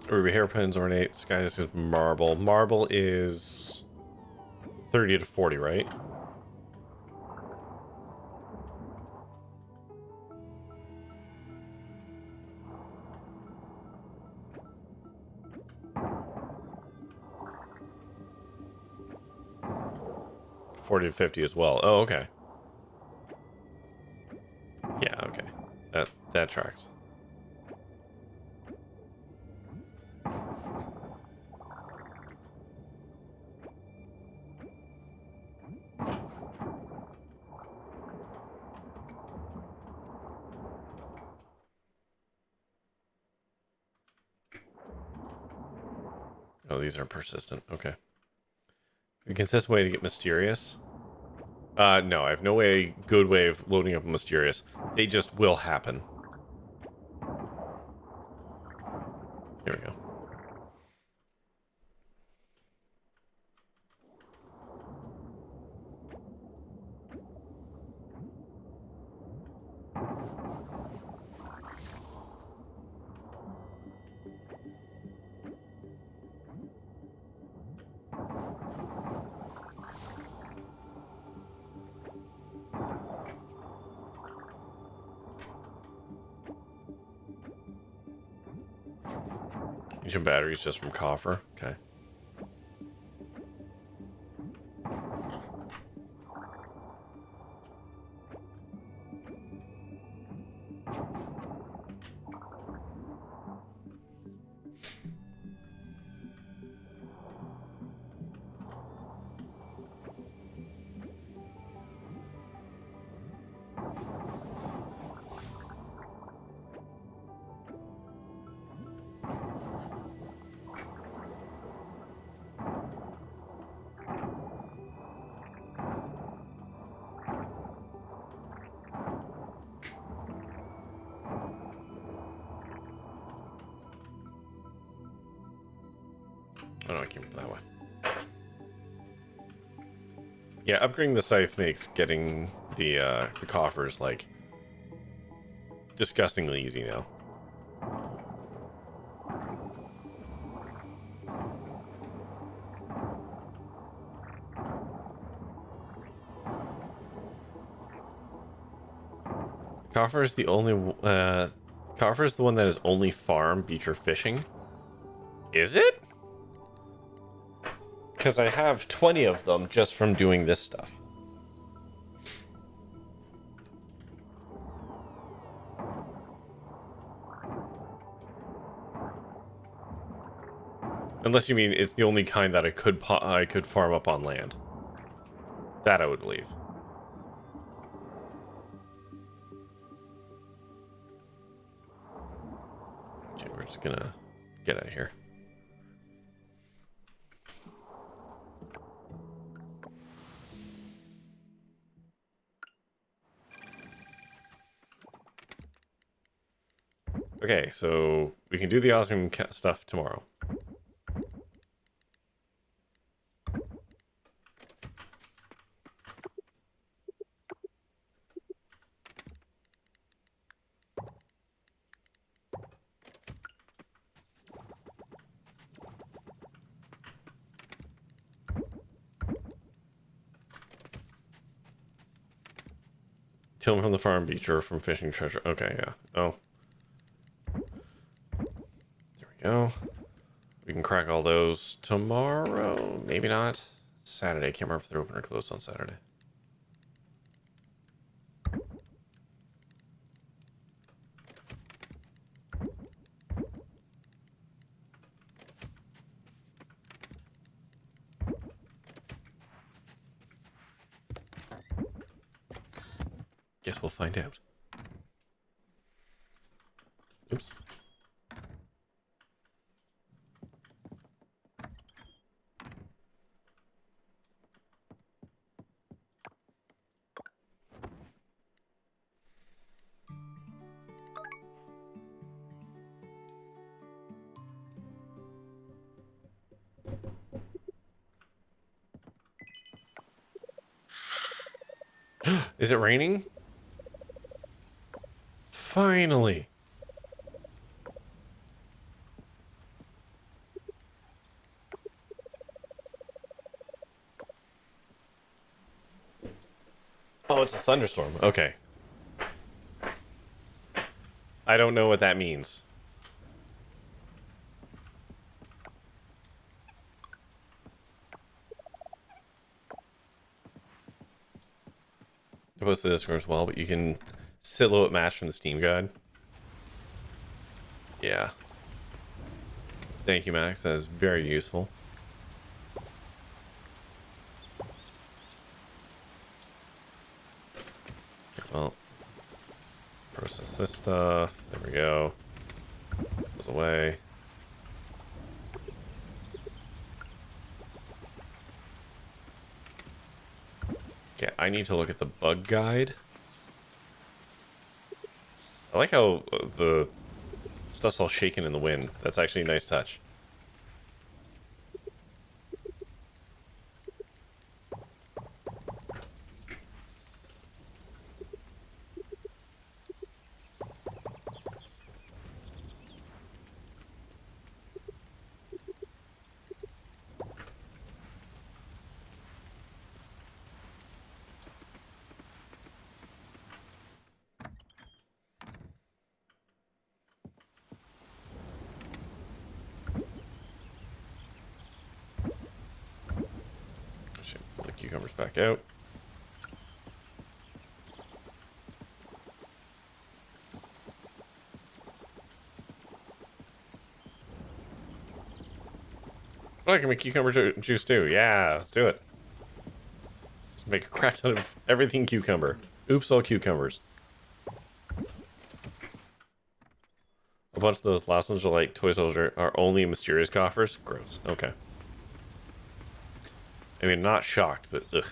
Ruby hairpins, ornate, sky is marble. Marble is 30 to 40, right? 40 to 50 as well. Oh, okay. Yeah, okay. That tracks. Oh, these are persistent. Okay. A consistent way to get mysterious. No, I have no good way of loading up a mysterious. They just will happen. Here we go. Ancient batteries just from coffer. Okay. Oh no, I came from that way. Yeah, upgrading the scythe makes getting the coffers like disgustingly easy now. Coffer is the only Coffer is the one that is only farm beach or fishing. Is it? Because I have 20 of them just from doing this stuff. Unless you mean it's the only kind that I could farm up on land. That I would believe. Okay, we're just gonna get out of here. Okay, so we can do the awesome stuff tomorrow. Till from the farm beach or from fishing treasure. Okay, yeah. Oh. There we go. We can crack all those tomorrow. Maybe not. Saturday. Can't remember if they're open or closed on Saturday. Guess we'll find out. Oops. Is it raining? Finally. Oh, it's a thunderstorm. Okay. I don't know what that means. posted this as well, but you can silhouette match from the Steam guide. Yeah. Thank you, Max. That is very useful. Okay, well, process this stuff. There we go. Goes away. Okay, I need to look at the bug guide. I like how the stuff's all shaking in the wind. That's actually a nice touch. Pull the cucumbers back out. Oh, I can make cucumber juice too. Yeah, let's do it. Let's make a crap ton of everything cucumber. Oops, all cucumbers. A bunch of those last ones are like toy soldier are only mysterious coffers. Gross. Okay. I mean, not shocked, but ugh.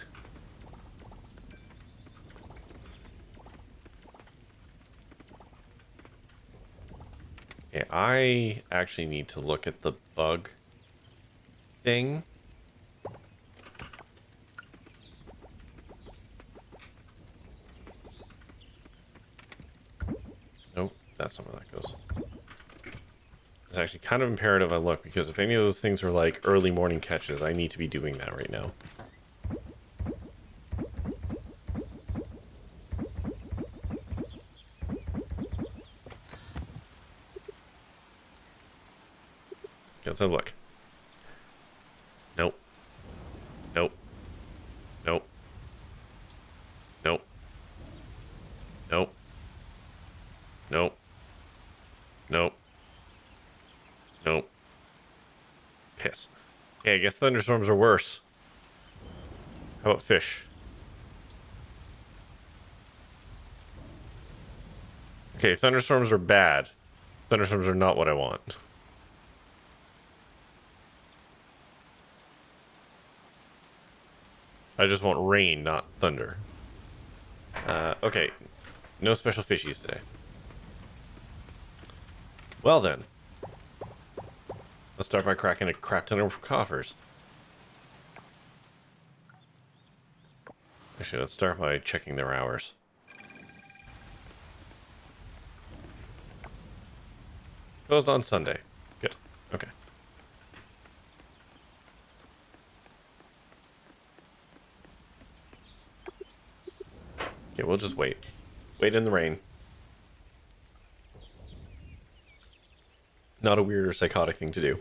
Okay, I actually need to look at the bug thing. Nope, that's not where that goes. It's actually kind of imperative I look, because if any of those things are like early morning catches, I need to be doing that right now. Let's have a look. Nope. Nope. Nope. Nope. Nope. Nope. Nope. Nope. Piss. Yeah, I guess thunderstorms are worse. How about fish? Okay, thunderstorms are bad. Thunderstorms are not what I want. I just want rain, not thunder. Okay. No special fishies today. Well then. Let's start by cracking a crap ton of coffers. Actually, let's start by checking their hours. Closed on Sunday. Good. Okay. Okay, we'll just wait. Wait in the rain. Not a weird or psychotic thing to do.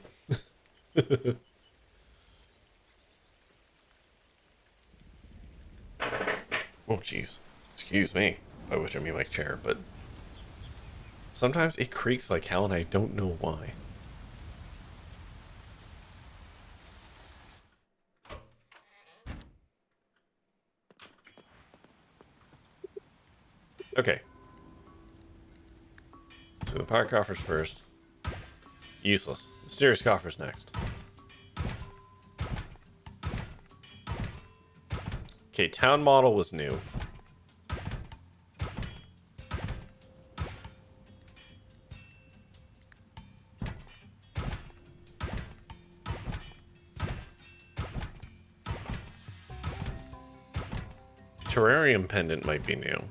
Oh, jeez. Excuse me. I wish I mean my chair, but sometimes it creaks like hell and I don't know why. Okay. So the power coffers first. Useless. Mysterious coffers next. Okay, town model was new. Terrarium pendant might be new.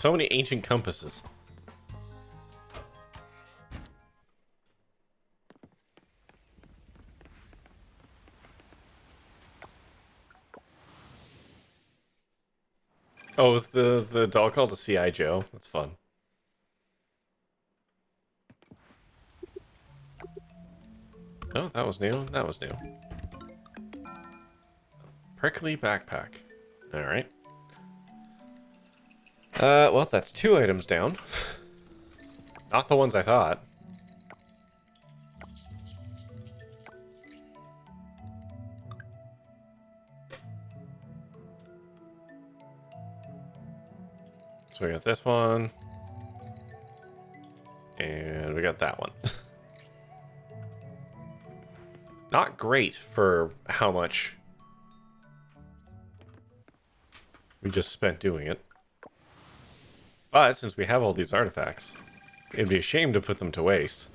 So many ancient compasses. Oh, was the doll called a C.I. Joe? That's fun. Oh, that was new. That was new. Prickly backpack. Alright. Well, that's 2 items down. Not the ones I thought. So we got this one. And we got that one. Not great for how much we just spent doing it. But since we have all these artifacts, it'd be a shame to put them to waste.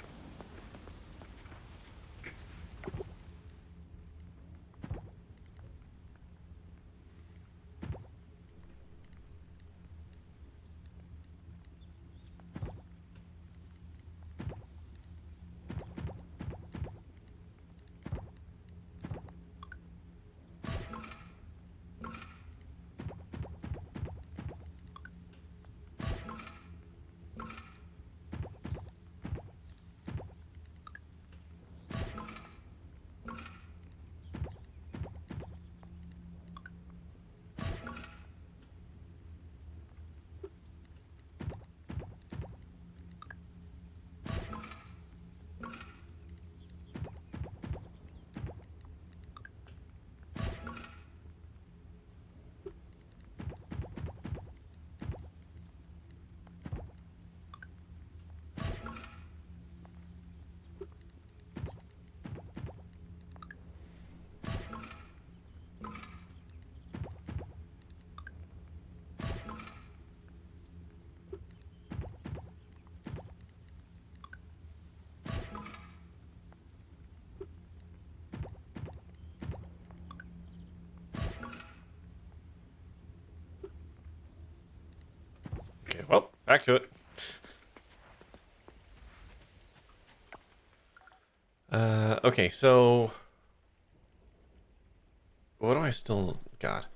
Okay, well, back to it. Okay, so... What do I still got?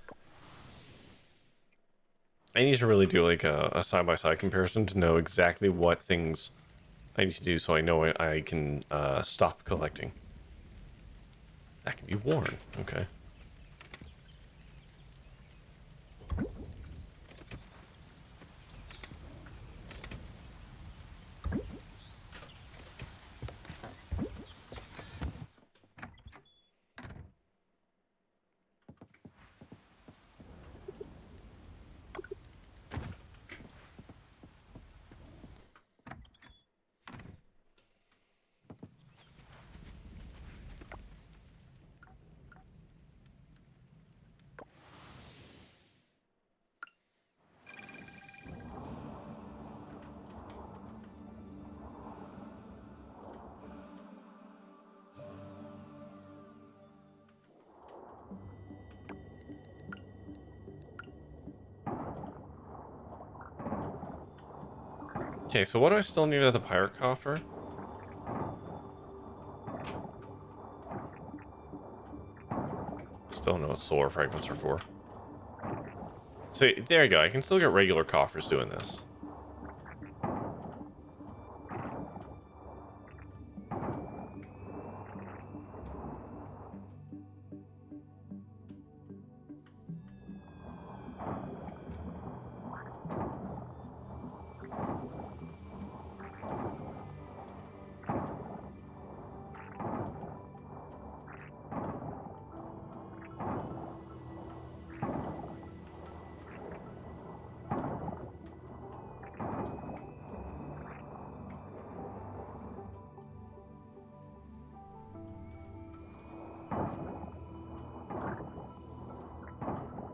I need to really do like a side-by-side comparison to know exactly what things I need to do so I know I can stop collecting. That can be worn. Okay. Okay, so what do I still need of the pirate coffer? Still know what solar fragments are for. So there you go. I can still get regular coffers doing this.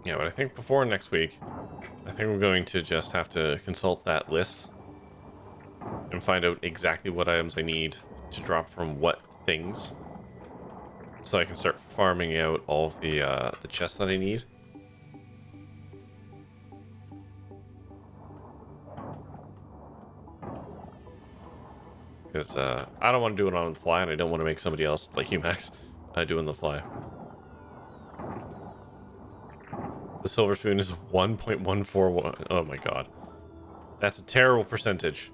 Yeah, but I think before next week, I think we're going to just have to consult that list and find out exactly what items I need to drop from what things, so I can start farming out all of the chests that I need. Because I don't want to do it on the fly, and I don't want to make somebody else, like you, Max, doing the fly. The silver spoon is 1.141. Oh my god. That's a terrible percentage.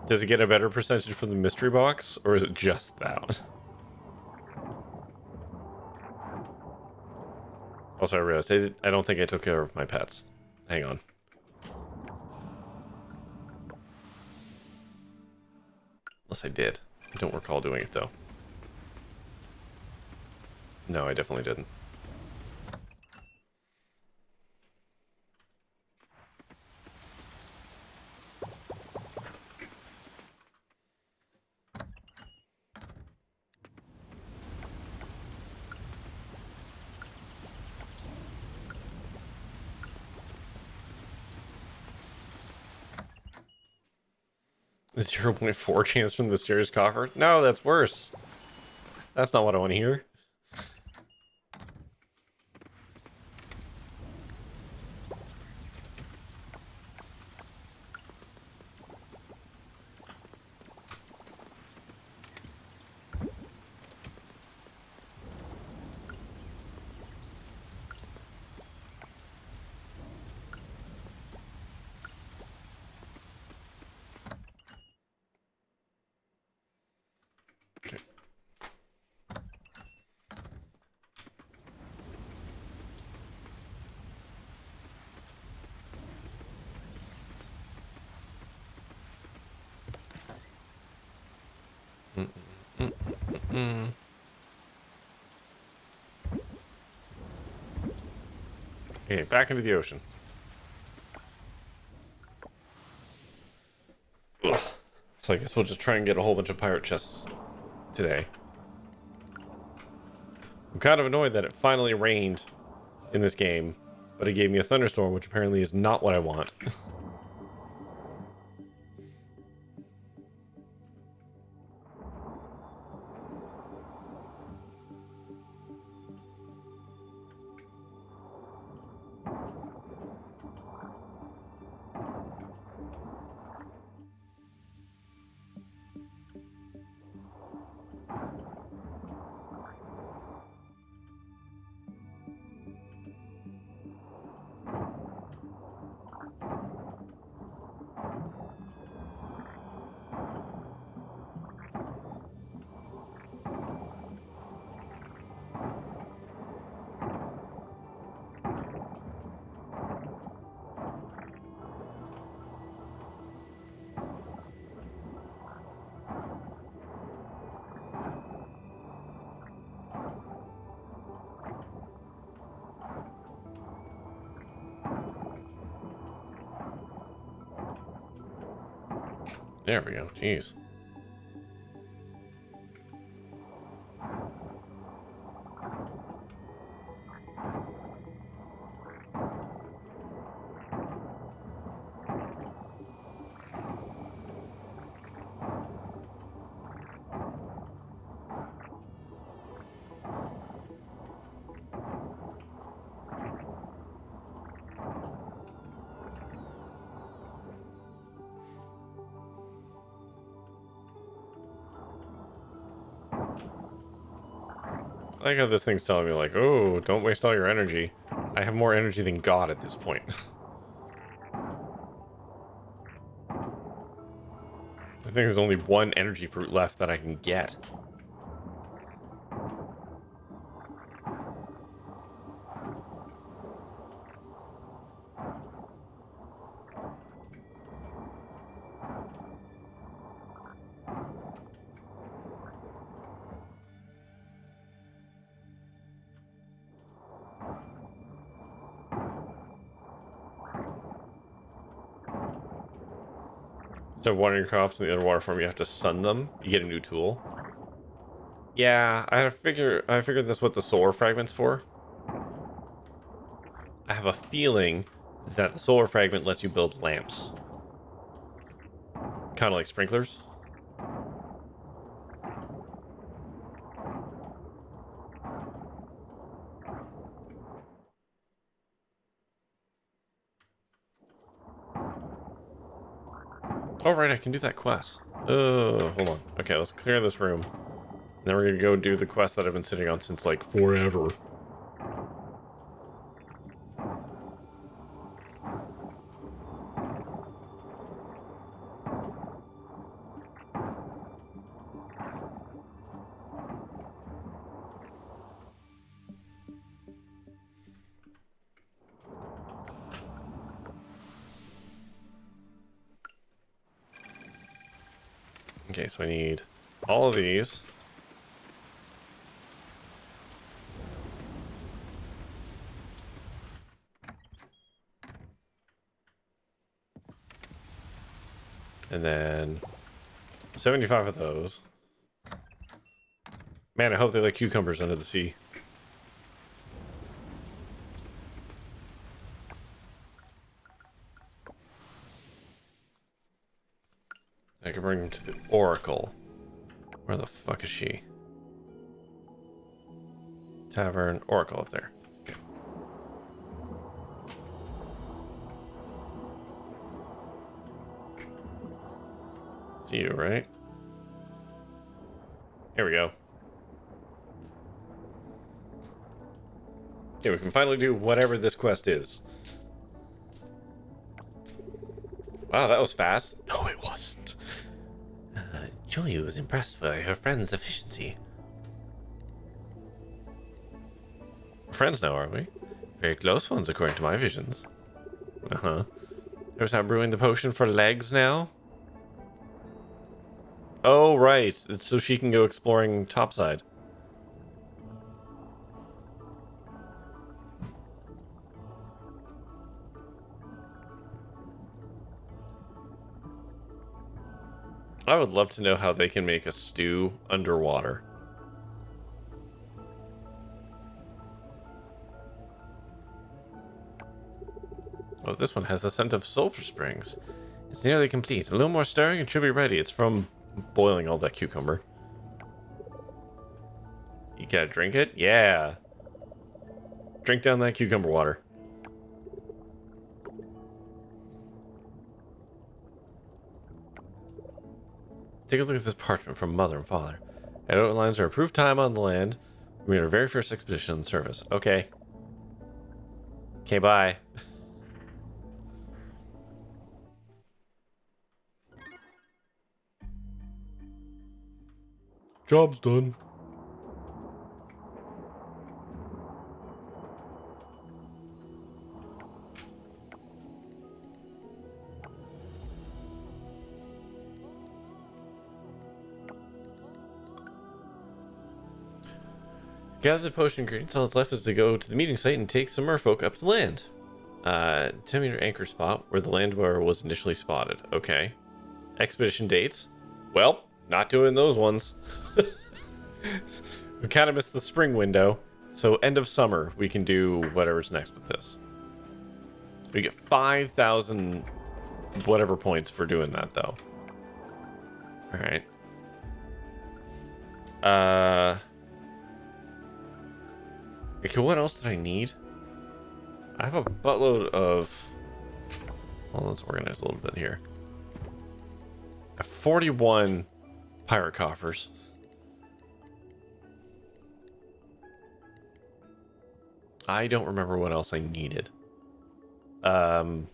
Does it get a better percentage from the mystery box, or is it just that? Also, I realized I don't think I took care of my pets. Hang on. Unless I did. I don't recall doing it, though. No, I definitely didn't. A 0.4 chance from the mysterious coffer? No, that's worse. That's not what I want to hear. Okay. Mm -mm -mm -mm. Okay, back into the ocean. Ugh. So I guess we'll just try and get a whole bunch of pirate chests today. I'm kind of annoyed that it finally rained in this game, but it gave me a thunderstorm, which apparently is not what I want. There we go. Jeez. I like how this thing's telling me, like, oh, don't waste all your energy. I have more energy than God at this point. I think there's only one energy fruit left that I can get. So watering your crops in the other water farm, you have to sun them. You get a new tool. Yeah, I figured that's what the solar fragment's for. I have a feeling that the solar fragment lets you build lamps. Kind of like sprinklers. Oh, right, I can do that quest. Oh, hold on. Okay, let's clear this room. Then we're gonna go do the quest that I've been sitting on since like forever. Okay, so I need all of these. And then 75 of those. Man, I hope they're like cucumbers under the sea. I can bring them to the Oracle. Where the fuck is she? Tavern, Oracle up there. See you, right? Here we go. Okay, we can finally do whatever this quest is. Wow, that was fast. No, it wasn't. Julia was impressed by her friend's efficiency. We're friends now, aren't we? Very close ones, according to my visions. Uh-huh. There's how brewing the potion for legs now? Oh, right. It's so she can go exploring topside. I would love to know how they can make a stew underwater. Oh, this one has the scent of sulfur springs. It's nearly complete. A little more stirring and it should be ready. It's from boiling all that cucumber. You gotta drink it? Yeah. Drink down that cucumber water. Take a look at this parchment from Mother and Father. It outlines our approved time on the land. We made our very first expedition in service. Okay. Okay, bye. Job's done. Gather the potion ingredients. All that's left is to go to the meeting site and take some merfolk up to land. 10-meter anchor spot where the land dweller was initially spotted. Okay. Expedition dates. Well, not doing those ones. We kind of missed the spring window. So end of summer, we can do whatever's next with this. We get 5,000 whatever points for doing that, though. All right. Okay, what else did I need? I have a buttload of... Well, let's organize a little bit here. I have 41 pirate coffers. I don't remember what else I needed. Max,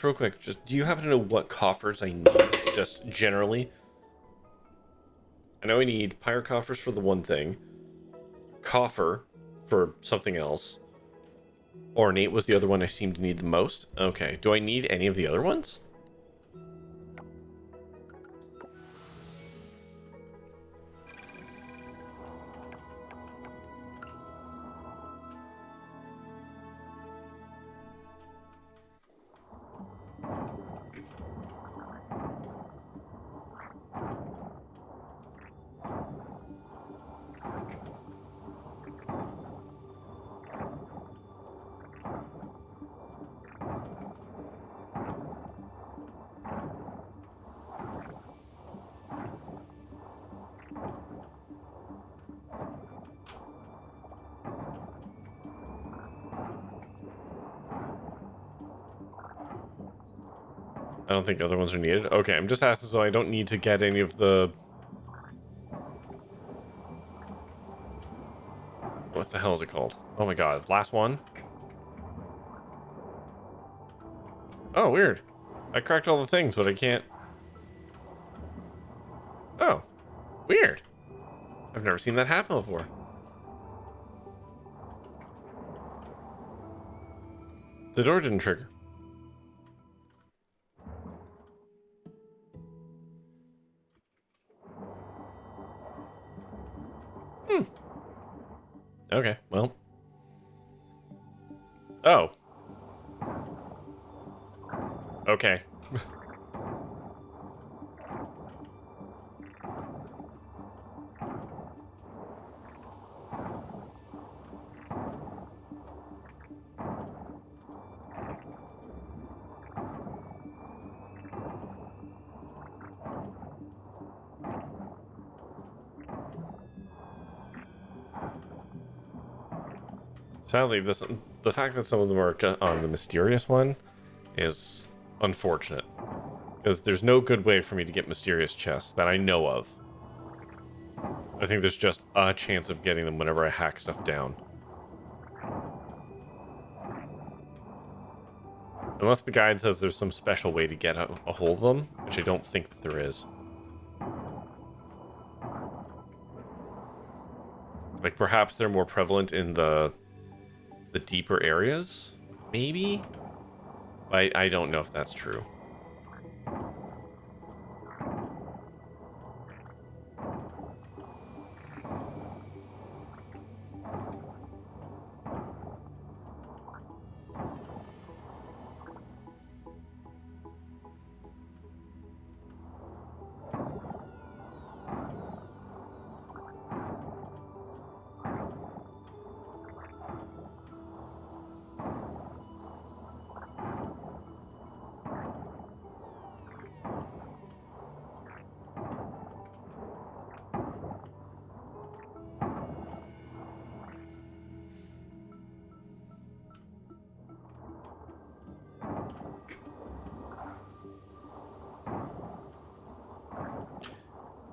real quick, just do you happen to know what coffers I need, just generally? I know I need pirate coffers for the one thing, coffer for something else. Ornate was the other one I seem to need the most. Okay, do I need any of the other ones? I don't think other ones are needed. Okay, I'm just asking so I don't need to get any of the... What the hell is it called? Oh my god, last one? Oh, weird. I cracked all the things, but I can't... Oh, weird. I've never seen that happen before. The door didn't trigger. Hmm. Okay, well. Oh. Okay. Sadly, the fact that some of them are just on the mysterious one is unfortunate. Because there's no good way for me to get mysterious chests that I know of. I think there's just a chance of getting them whenever I hack stuff down. Unless the guide says there's some special way to get a hold of them, which I don't think that there is. Like, perhaps they're more prevalent in the deeper areas? Maybe? I don't know if that's true.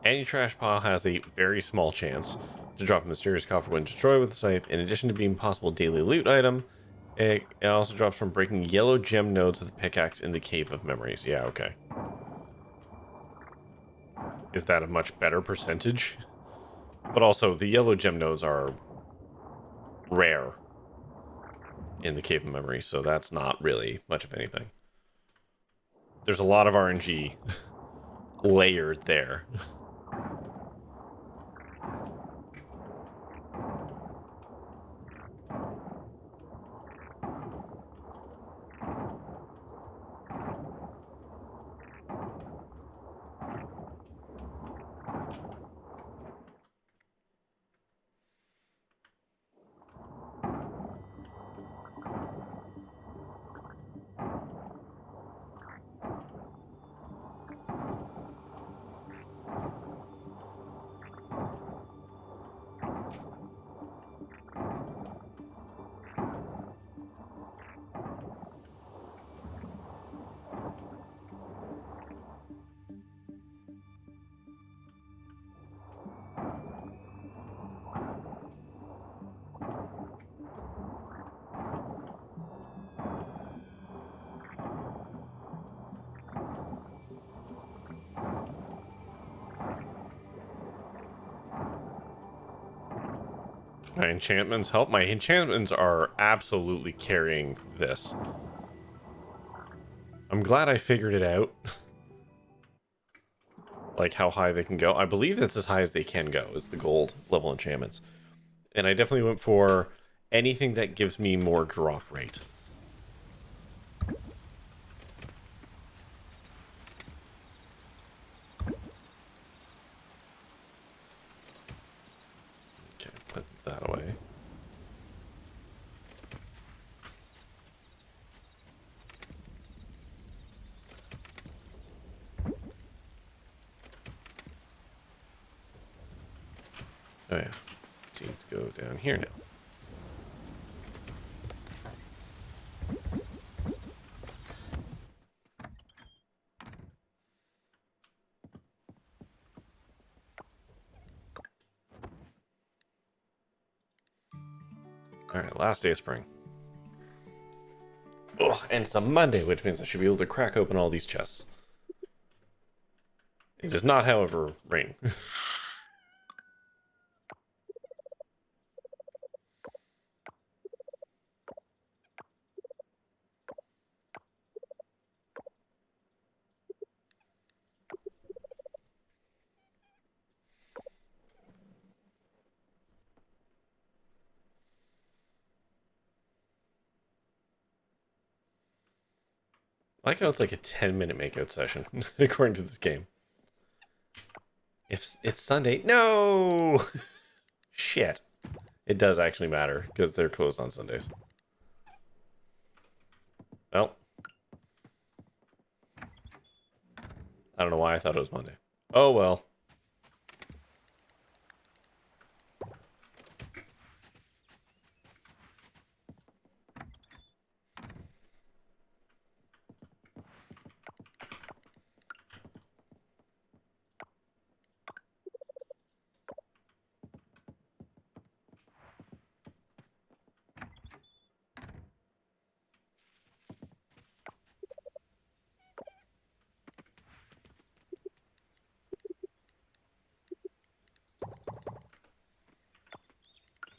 Any trash pile has a very small chance to drop a mysterious coffer when destroyed with the scythe. In addition to being a possible daily loot item, it also drops from breaking yellow gem nodes with a pickaxe in the Cave of Memories. Yeah, okay. Is that a much better percentage? But also, the yellow gem nodes are rare in the Cave of Memories, so that's not really much of anything. There's a lot of RNG layered there. My enchantments help. My enchantments are absolutely carrying this. I'm glad I figured it out. Like how high they can go. I believe that's as high as they can go, is the gold level enchantments. And I definitely went for anything that gives me more drop rate. Okay, put that away. Oh yeah, seeds go down here now. Alright, last day of spring. Oh, and it's a Monday, which means I should be able to crack open all these chests. It does not, however, rain. I like how it's like a 10-minute makeout session, according to this game. If it's Sunday, no! Shit. It does actually matter, because they're closed on Sundays. Well. I don't know why I thought it was Monday. Oh well.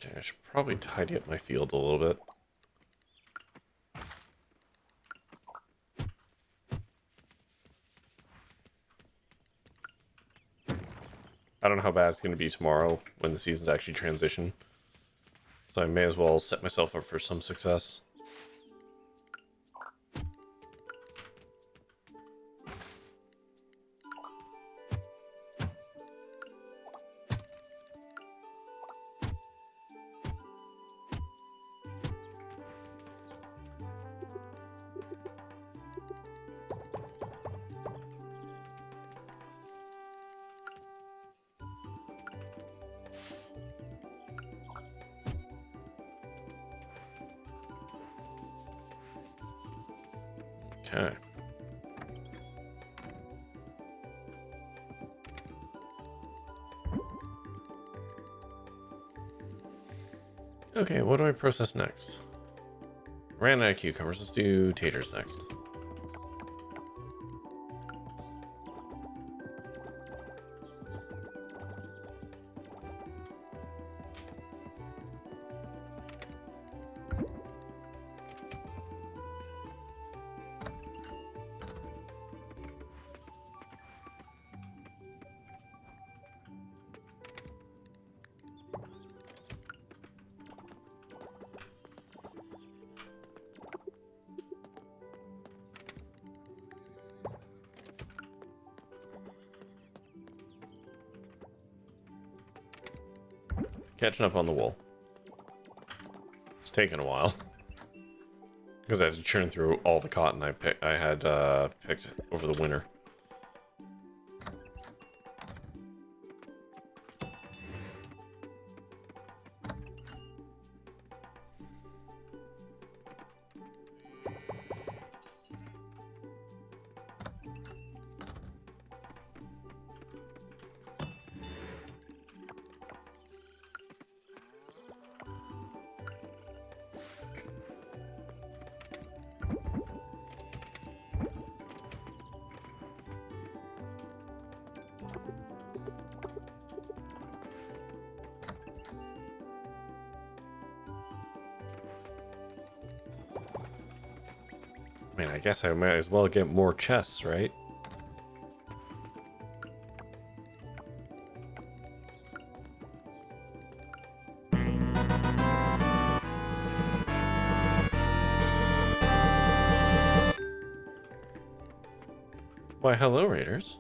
Okay, I should probably tidy up my field a little bit. I don't know how bad it's going to be tomorrow when the seasons actually transition. So I may as well set myself up for some success. Okay. Okay, what do I process next? Ran out of cucumbers. Let's do taters next. Catching up on the wool. It's taken a while. Because I had to churn through all the cotton I had picked over the winter. Man, I guess I might as well get more chests, right? Why, hello, Raiders.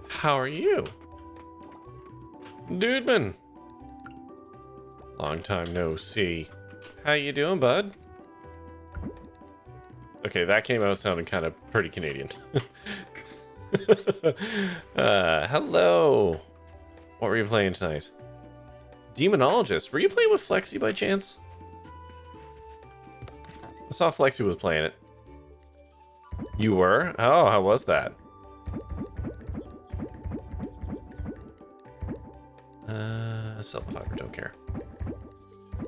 How are you? Dudeman! Long time no see. How you doing, bud? Okay, that came out sounding kind of pretty Canadian. Hello. What were you playing tonight? Demonologist. Were you playing with Flexi by chance? I saw Flexi was playing it. You were? Oh, how was that? Sell the fiber, don't care.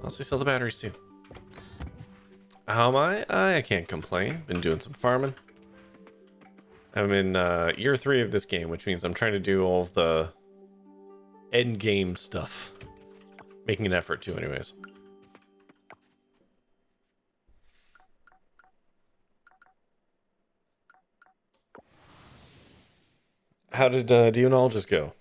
Honestly, sell the batteries too. How am I? I can't complain. Been doing some farming. I'm in year 3 of this game, which means I'm trying to do all of the end game stuff. Making an effort to, anyways. How did Demonologist go?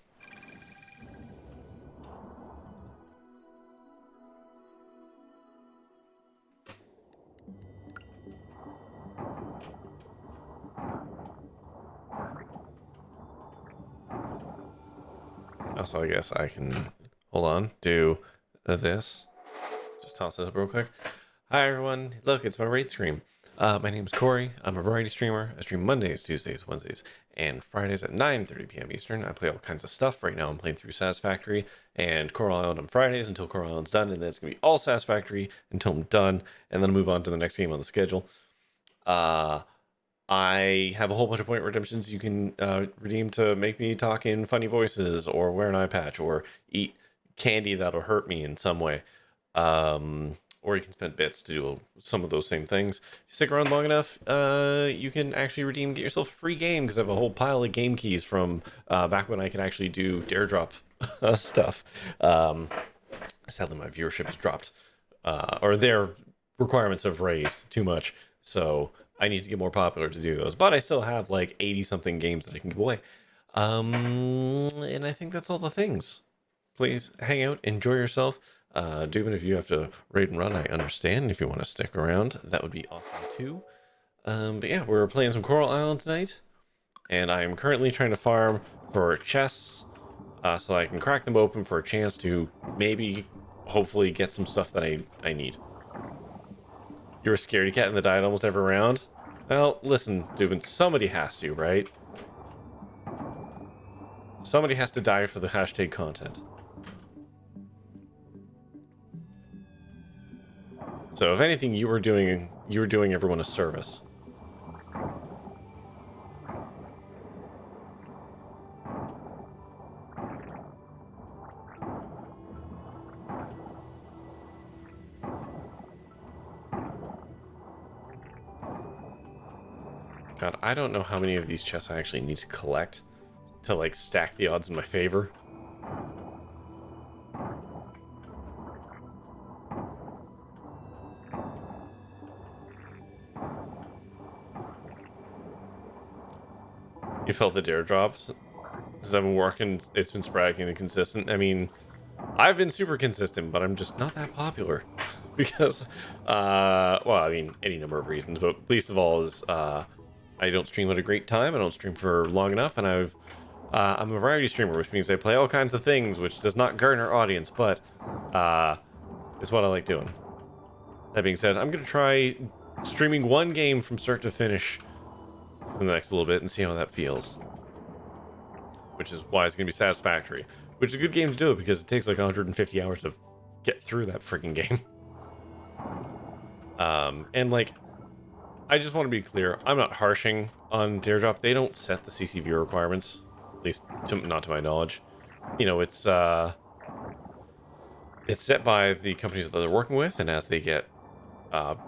Also, I guess I can, hold on, do this. Just toss it up real quick. Hi everyone, look, it's my raid stream. My name is Corey. I'm a variety streamer. I stream Mondays, Tuesdays, Wednesdays, and Fridays at 9:30 p.m. Eastern. I play all kinds of stuff. Right now I'm playing through Satisfactory and Coral Island on Fridays until Coral Island's done, and then it's going to be all Satisfactory until I'm done, and then I'll move on to the next game on the schedule. I have a whole bunch of point redemptions you can redeem to make me talk in funny voices, or wear an eye patch, or eat candy that'll hurt me in some way. Or you can spend bits to do some of those same things. If you stick around long enough, you can actually get yourself a free game, because I have a whole pile of game keys from back when I could actually do dare drop stuff. Sadly, my viewership has dropped, or their requirements have raised too much, so I need to get more popular to do those. But I still have like 80 something games that I can give away. And I think that's all the things. Please hang out, enjoy yourself. Dubin, if you have to raid and run, I understand. If you want to stick around, that would be awesome too. But yeah, we're playing some Coral Island tonight, and I am currently trying to farm for chests, so I can crack them open for a chance to maybe, hopefully, get some stuff that I need. You're a scaredy cat and that died almost every round? Well, listen, Dubin, somebody has to, right? Somebody has to die for the hashtag content. So if anything, you were doing everyone a service. God, I don't know how many of these chests I actually need to collect to like stack the odds in my favor. You felt the dare drops? Since I've been working, it's been sporadic and inconsistent. I mean, I've been super consistent, but I'm just not that popular. Because, well, I mean, any number of reasons, but least of all is, I don't stream at a great time, I don't stream for long enough, and I'm a variety streamer, which means I play all kinds of things, which does not garner audience, but, it's what I like doing. That being said, I'm gonna try streaming one game from start to finish in the next little bit and see how that feels. Which is why it's going to be Satisfactory. Which is a good game to do it, because it takes like 150 hours to get through that freaking game. And like, I just want to be clear, I'm not harshing on Daredrop. They don't set the CCV requirements, at least not to my knowledge. You know, it's set by the companies that they're working with, and as they get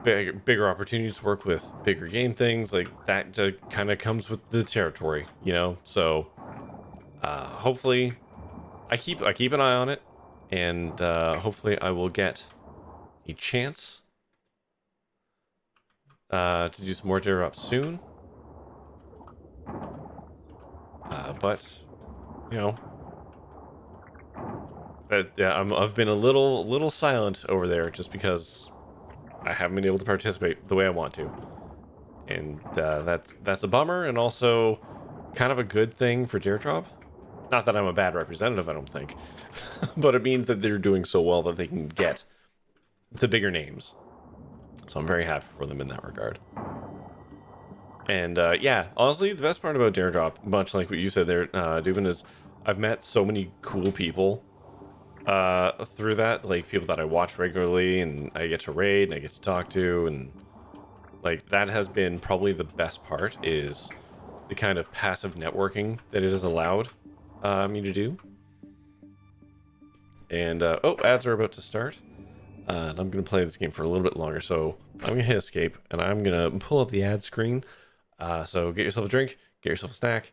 bigger opportunities to work with bigger game things, like that kind of comes with the territory, you know. So hopefully I keep an eye on it, and hopefully I will get a chance to do some more dare ups soon. But you know, yeah, I've been a little silent over there just because I haven't been able to participate the way I want to, and that's a bummer, and also kind of a good thing for Dare Drop. Not that I'm a bad representative, I don't think, but it means that they're doing so well that they can get the bigger names. So I'm very happy for them in that regard. And yeah, honestly, the best part about Dare Drop, much like what you said there, Dubin, is I've met so many cool people through that, like people that I watch regularly, and I get to raid and I get to talk to, and like that has been probably the best part, is the kind of passive networking that it has allowed me to do. And oh, ads are about to start. and I'm going to play this game for a little bit longer. So I'm going to hit escape, and I'm going to pull up the ad screen. So get yourself a drink, get yourself a snack,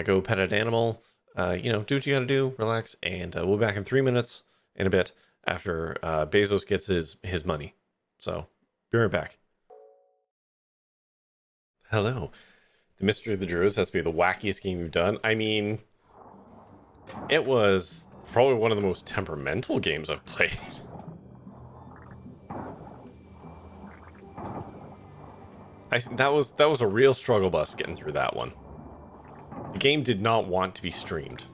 go pet an animal, do what you got to do, relax, and we'll be back in 3 minutes in a bit after Bezos gets his money. So be right back. Hello. The Mystery of the Druids has to be the wackiest game you've done. I mean, it was probably one of the most temperamental games I've played. That was a real struggle bus getting through that one. The game did not want to be streamed.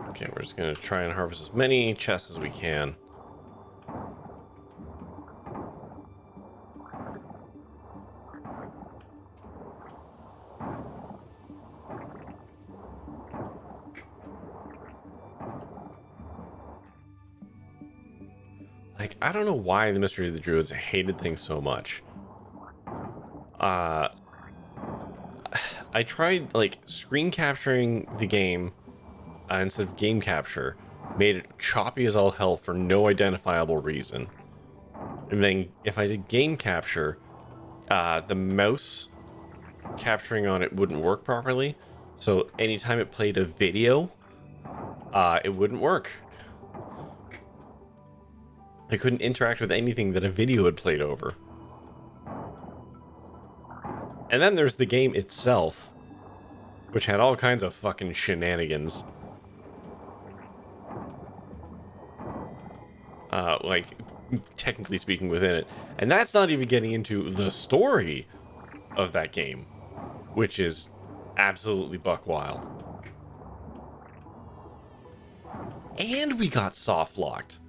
Okay, we're just gonna try and harvest as many chests as we can. Like, I don't know why the Mystery of the Druids hated things so much. I tried, like, screen capturing the game instead of game capture, made it choppy as all hell for no identifiable reason. And then if I did game capture, the mouse capturing on it wouldn't work properly. So anytime it played a video, it wouldn't work. I couldn't interact with anything that a video had played over. And then there's the game itself, which had all kinds of fucking shenanigans. Like, technically speaking within it. And that's not even getting into the story of that game, which is absolutely buck wild. And we got soft locked.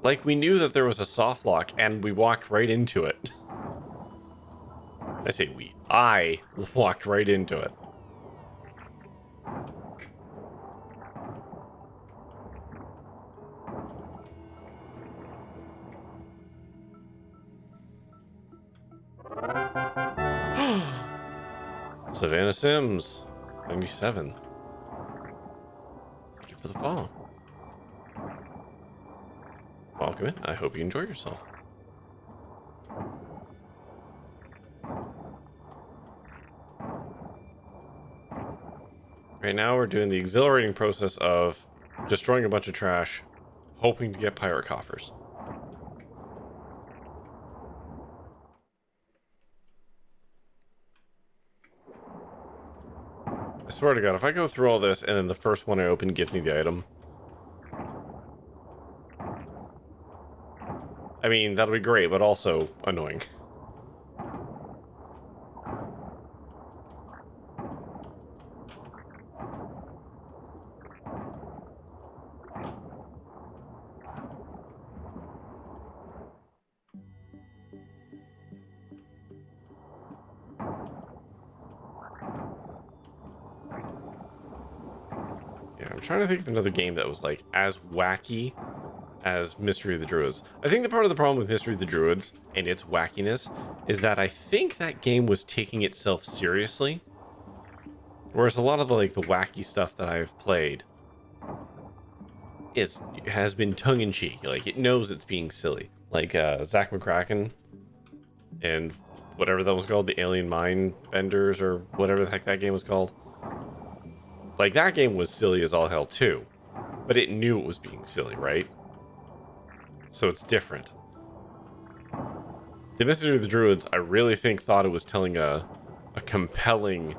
Like, we knew that there was a soft lock and we walked right into it. I say we. I walked right into it. Savannah Sims, 97. Thank you for the follow. Welcome in. I hope you enjoy yourself. Right now we're doing the exhilarating process of destroying a bunch of trash, hoping to get pirate coffers. I swear to God, if I go through all this and then the first one I open gives me the item, I mean, that'll be great, but also annoying. Yeah, I'm trying to think of another game that was like as wacky as Mystery of the Druids. I think the part of the problem with Mystery of the Druids and its wackiness is that I think that game was taking itself seriously. Whereas a lot of the wacky stuff that I've played has been tongue-in-cheek. Like, it knows it's being silly. Like Zach McCracken and whatever that was called, the Alien Mind Benders or whatever the heck that game was called. Like, that game was silly as all hell too, but it knew it was being silly, right? So it's different. The Mystery of the Druids, I really think thought it was telling a compelling,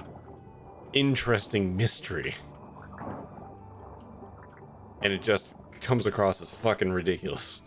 interesting mystery. And it just comes across as fucking ridiculous.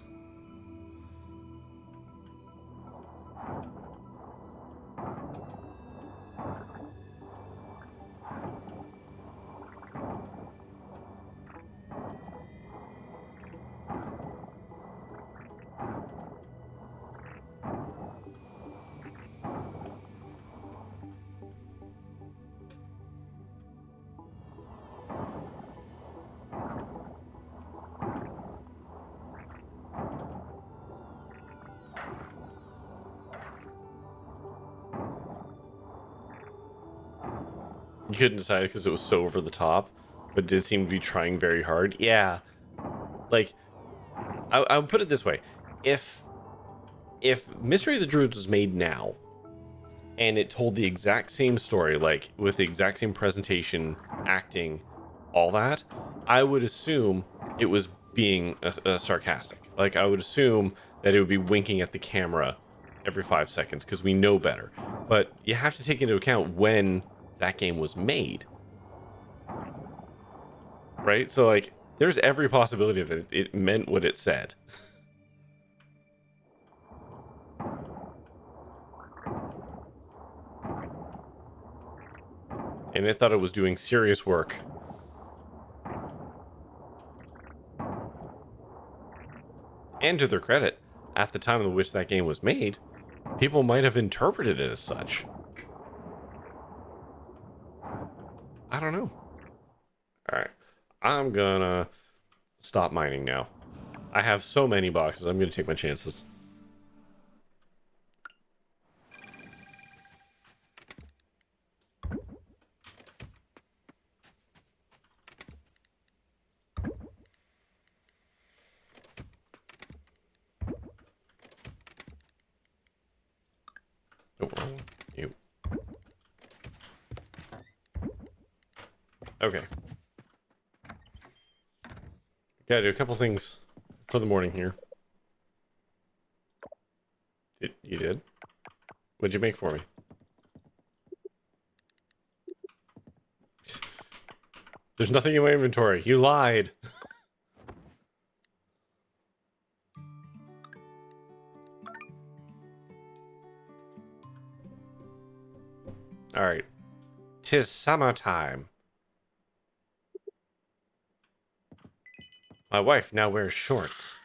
You couldn't decide because it was so over the top, but did seem to be trying very hard. Yeah, like I would put it this way: if Mystery of the Druids was made now and it told the exact same story, like with the exact same presentation, acting, all that, I would assume it was being a sarcastic. Like I would assume that it would be winking at the camera every 5 seconds because we know better. But you have to take into account when that game was made, right? So like, there's every possibility that it meant what it said. And it thought it was doing serious work. And to their credit, at the time in which that game was made, people might have interpreted it as such. I don't know. Alright. I'm gonna stop mining now. I have so many boxes, I'm gonna take my chances. Oh, you. Okay. Gotta do a couple things for the morning here. You did? What'd you make for me? There's nothing in my inventory. You lied. Alright. 'Tis summertime. My wife now wears shorts.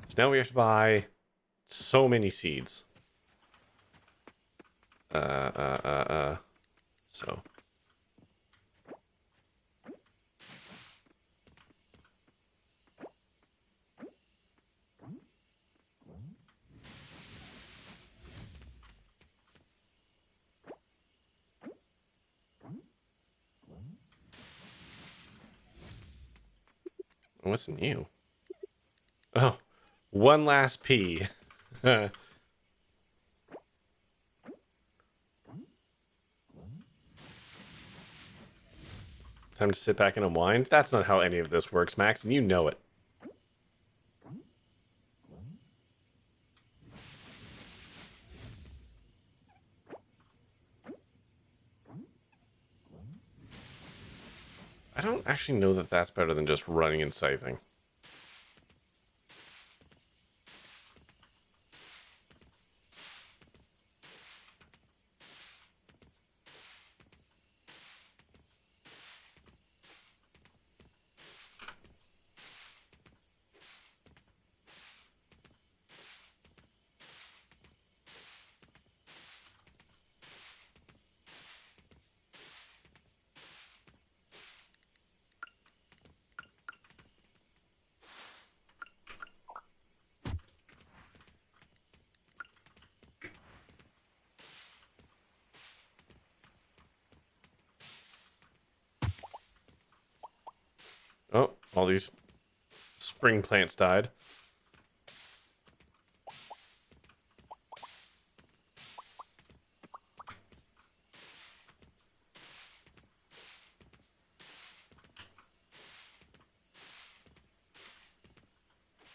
So now we have to buy so many seeds. So. What's new? Oh, one last pee. Time to sit back and unwind? That's not how any of this works, Max, and you know it. I don't actually know that that's better than just running and scything. Oh, all these spring plants died.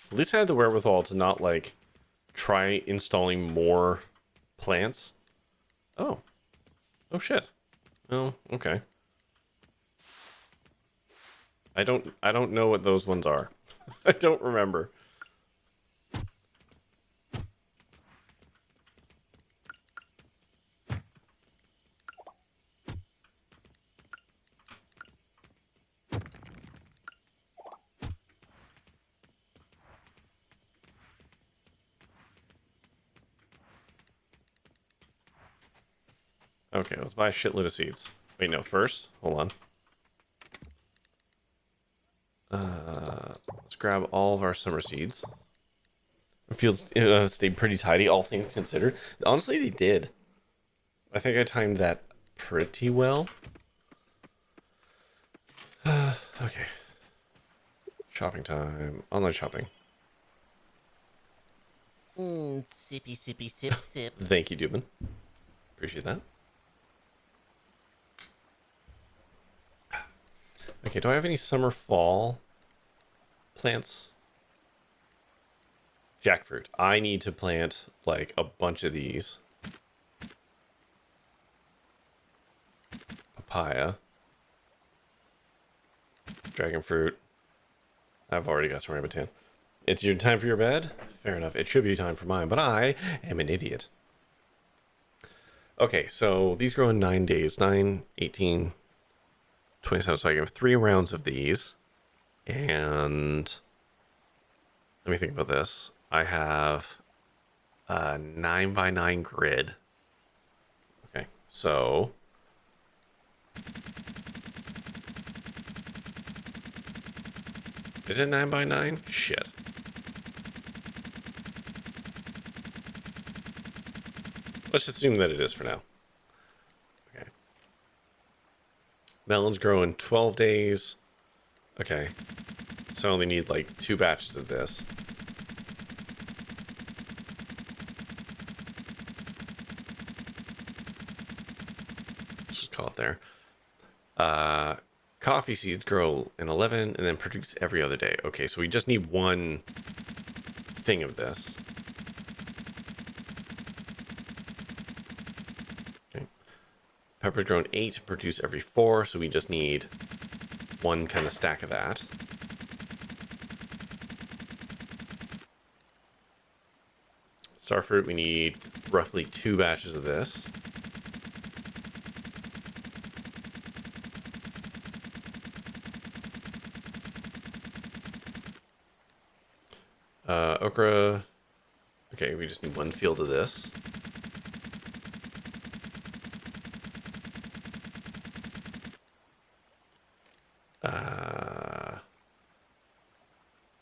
At least I had the wherewithal to not, like, try installing more plants. Oh. Oh, shit. Oh, okay. I don't know what those ones are. I don't remember. Okay, let's buy a shitload of seeds. Wait, no, first, hold on. Let's grab all of our summer seeds. The fields stayed pretty tidy, all things considered. Honestly, they did. I think I timed that pretty well. Okay. Shopping time. Online shopping. Sippy, sippy, sip, sip. Thank you, Dubin. Appreciate that. Okay, do I have any summer fall plants? Jackfruit. I need to plant like a bunch of these. Papaya. Dragon fruit. I've already got some rambutan. It's your time for your bed? Fair enough. It should be time for mine, but I am an idiot. Okay, so these grow in 9 days. 9, 18, 27. So I have 3 rounds of these. And let me think about this. I have a 9 by 9 grid. Okay, so is it 9 by 9? Shit. Let's assume that it is for now. Okay. Melons grow in 12 days. Okay. So I only need like 2 batches of this. Let's just call it there. Coffee seeds grow in 11 and then produce every other day. Okay, so we just need 1 thing of this. Okay. Peppers grow in 8, produce every 4, so we just need 1 kind of stack of that. Starfruit, we need roughly 2 batches of this. Okra. Okay, we just need 1 field of this.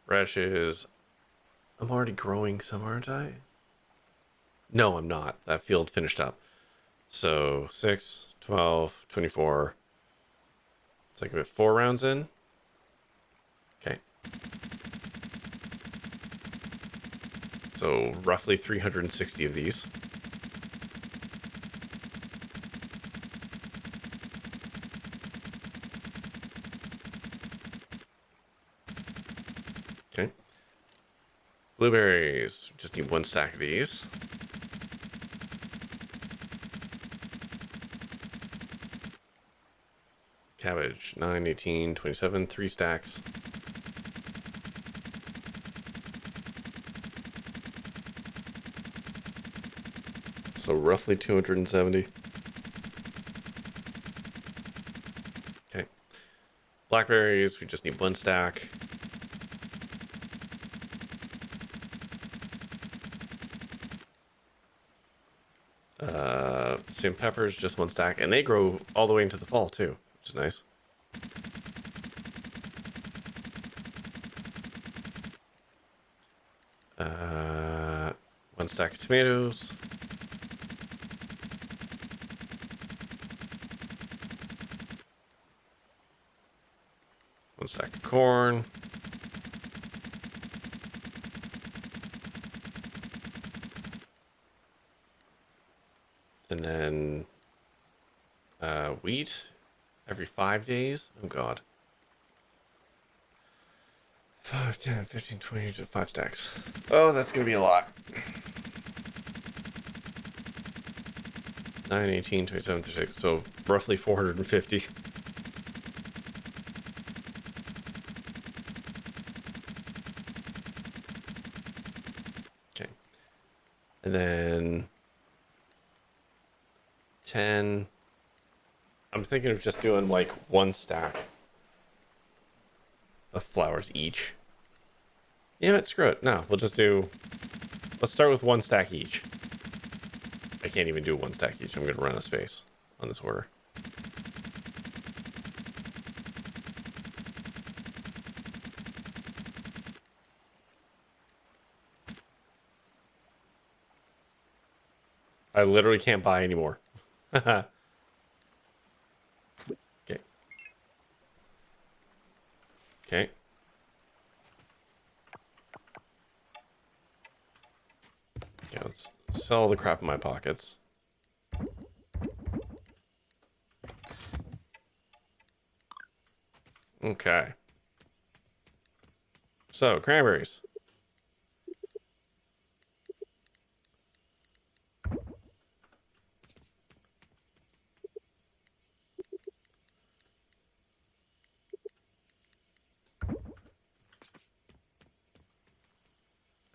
Radishes. I'm already growing some, aren't I? No, I'm not. That field finished up. So 6, 12, 24. It's like about 4 rounds in. Okay. So roughly 360 of these. Okay. Blueberries. Just need 1 stack of these. Cabbage. 9, 18, 27. 3 stacks. So roughly 270. Okay. Blackberries. We just need 1 stack. Same peppers, just 1 stack. And they grow all the way into the fall, too, which is nice. Uh, 1 stack of tomatoes. One stack of corn. And then wheat every 5 days. Oh, God. 5, 10, 15, 20, 5 stacks. Oh, that's going to be a lot. 9, 18, 27, 36. So roughly 450. Okay. And then 10. I'm thinking of just doing like 1 stack of flowers each. You know what? Screw it. No, we'll just do. Let's start with 1 stack each. I can't even do 1 stack each. I'm going to run out of space on this order. I literally can't buy anymore. Okay. Okay. Okay, let's sell the crap in my pockets. Okay. So, cranberries.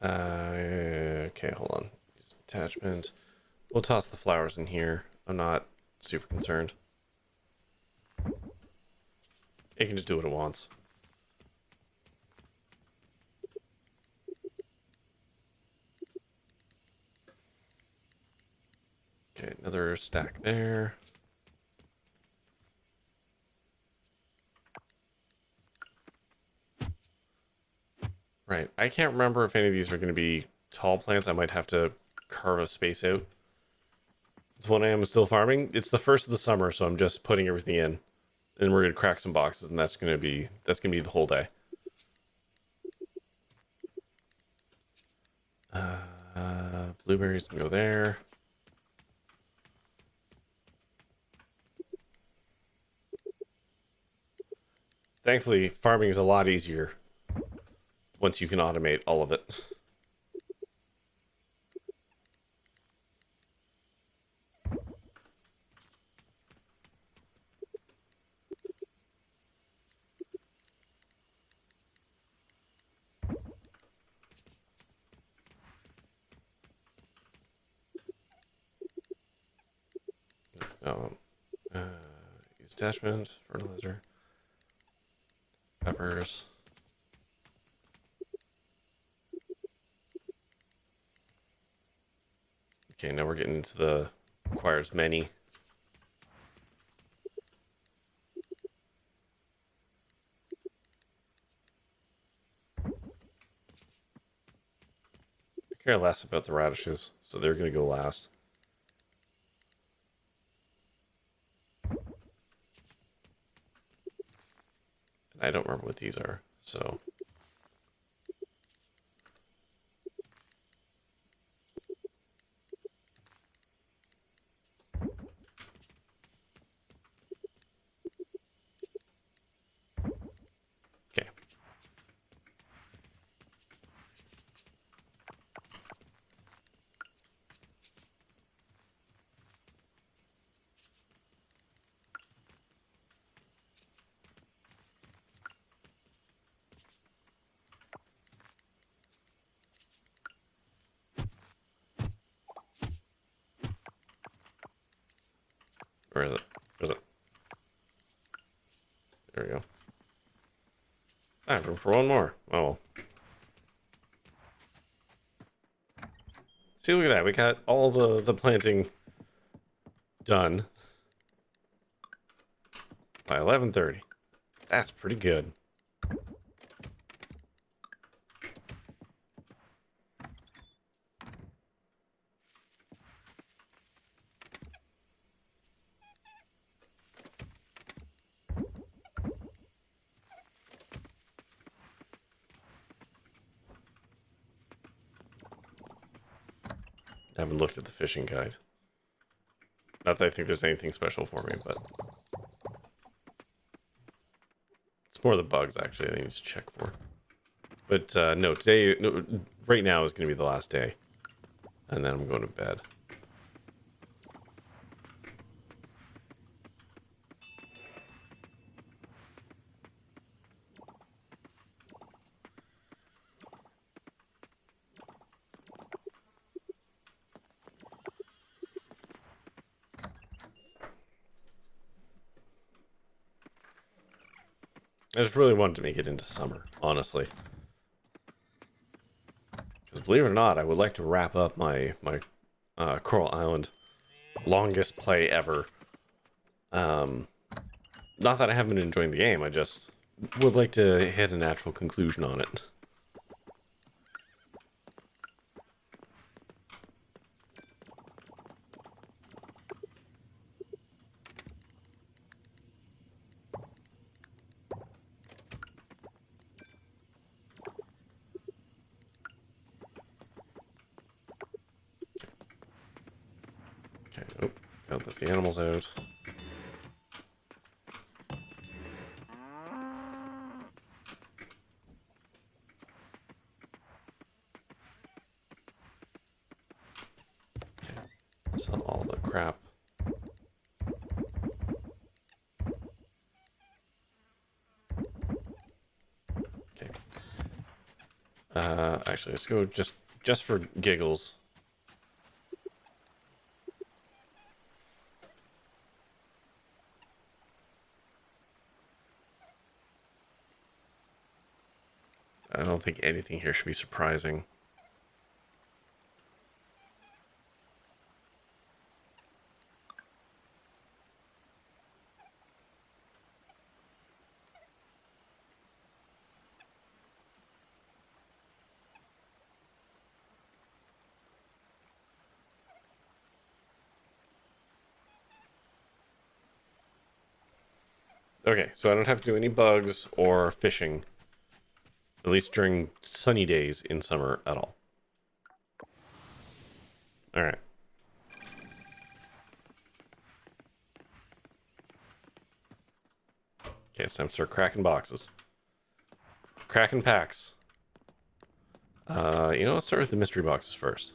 Okay, hold on. Use attachment. We'll toss the flowers in here. I'm not super concerned. It can just do what it wants. Okay, another stack there. Right. I can't remember if any of these are going to be tall plants. I might have to carve a space out. It's 1 a.m. still farming. It's the first of the summer, so I'm just putting everything in. And we're going to crack some boxes, and that's going to be the whole day. Blueberries can go there. Thankfully, farming is a lot easier once you can automate all of it. Um, uh, use attachment, fertilizer, peppers. Okay, now we're getting into the requires many. I care less about the radishes, so they're going to go last. And I don't remember what these are, so. Okay. Where is it? Where is it? There we go. I have room for one more. Oh, well. See, look at that. We got all the planting done by 11:30. That's pretty good. I haven't looked at the fishing guide. Not that I think there's anything special for me, but it's more the bugs actually I need to check for. But no, today, no, right now is going to be the last day, and then I'm going to bed. I just really wanted to make it into summer, honestly. Because believe it or not, I would like to wrap up my Coral Island longest play ever. Not that I haven't been enjoying the game, I just would like to hit a natural conclusion on it. Okay, oh, gotta let the animals out. Okay, sell all the crap. Okay. Actually, let's go just for giggles. I don't think anything here should be surprising. Okay, so I don't have to do any bugs or fishing. At least during sunny days in summer at all. Alright. Okay, it's time to start cracking boxes. Cracking packs. Let's start with the mystery boxes first.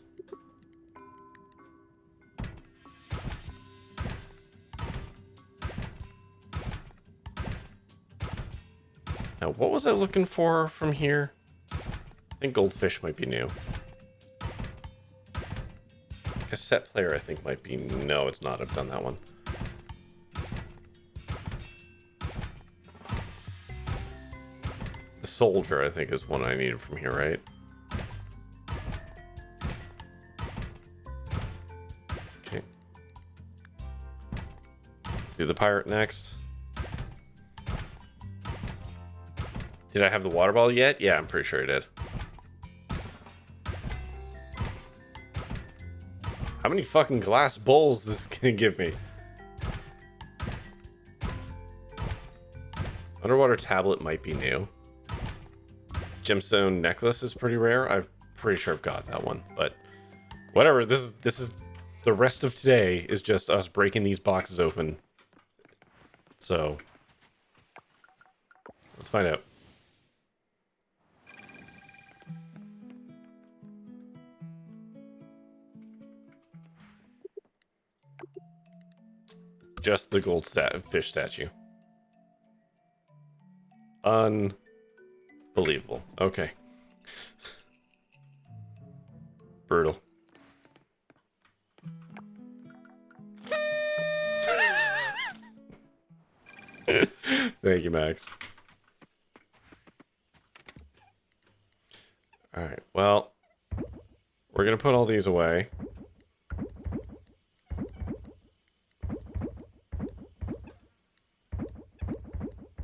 Now, what was I looking for from here? I think goldfish might be new. Cassette player, I think, might be... No, it's not. I've done that one. The soldier, I think, is one I needed from here, right? Okay. Do the pirate next. Did I have the water bottle yet? Yeah, I'm pretty sure I did. How many fucking glass bowls is this gonna give me? Underwater tablet might be new. Gemstone necklace is pretty rare. I'm pretty sure I've got that one, but whatever. This is the rest of today is just us breaking these boxes open. So let's find out. Just the gold fish statue. Unbelievable. Okay. Brutal. Thank you, Max. Alright, well, we're gonna put all these away.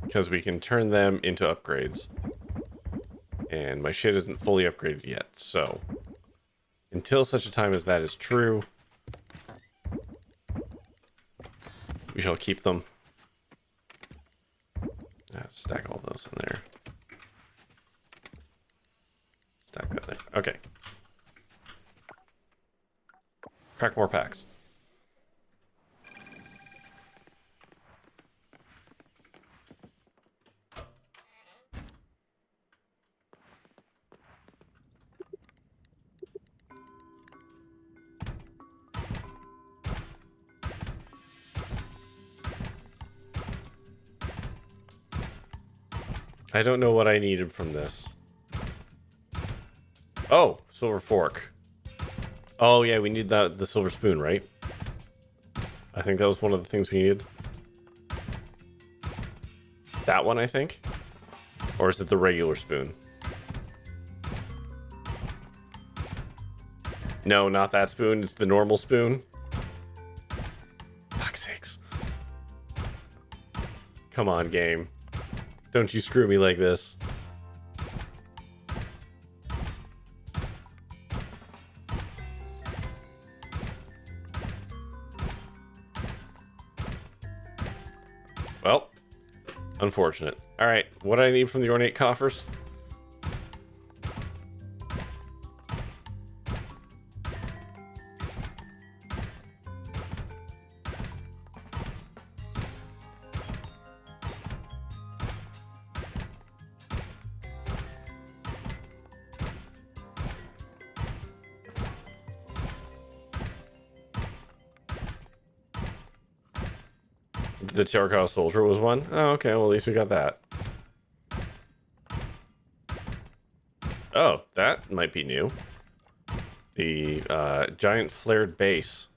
Because we can turn them into upgrades. And my shit isn't fully upgraded yet, so... Until such a time as that is true, we shall keep them. Stack all those in there. Stack that there. Okay. Crack more packs. I don't know what I needed from this. Oh, silver fork. Oh yeah, we need the silver spoon, right? I think that was one of the things we needed. That one, I think? Or is it the regular spoon? No, not that spoon. It's the normal spoon. Fuck's sakes. Come on, game. Don't you screw me like this. Well, unfortunate. Alright, what do I need from the ornate coffers? The terracotta soldier was one? Oh, okay, well at least we got that. Oh, that might be new. The giant flared base.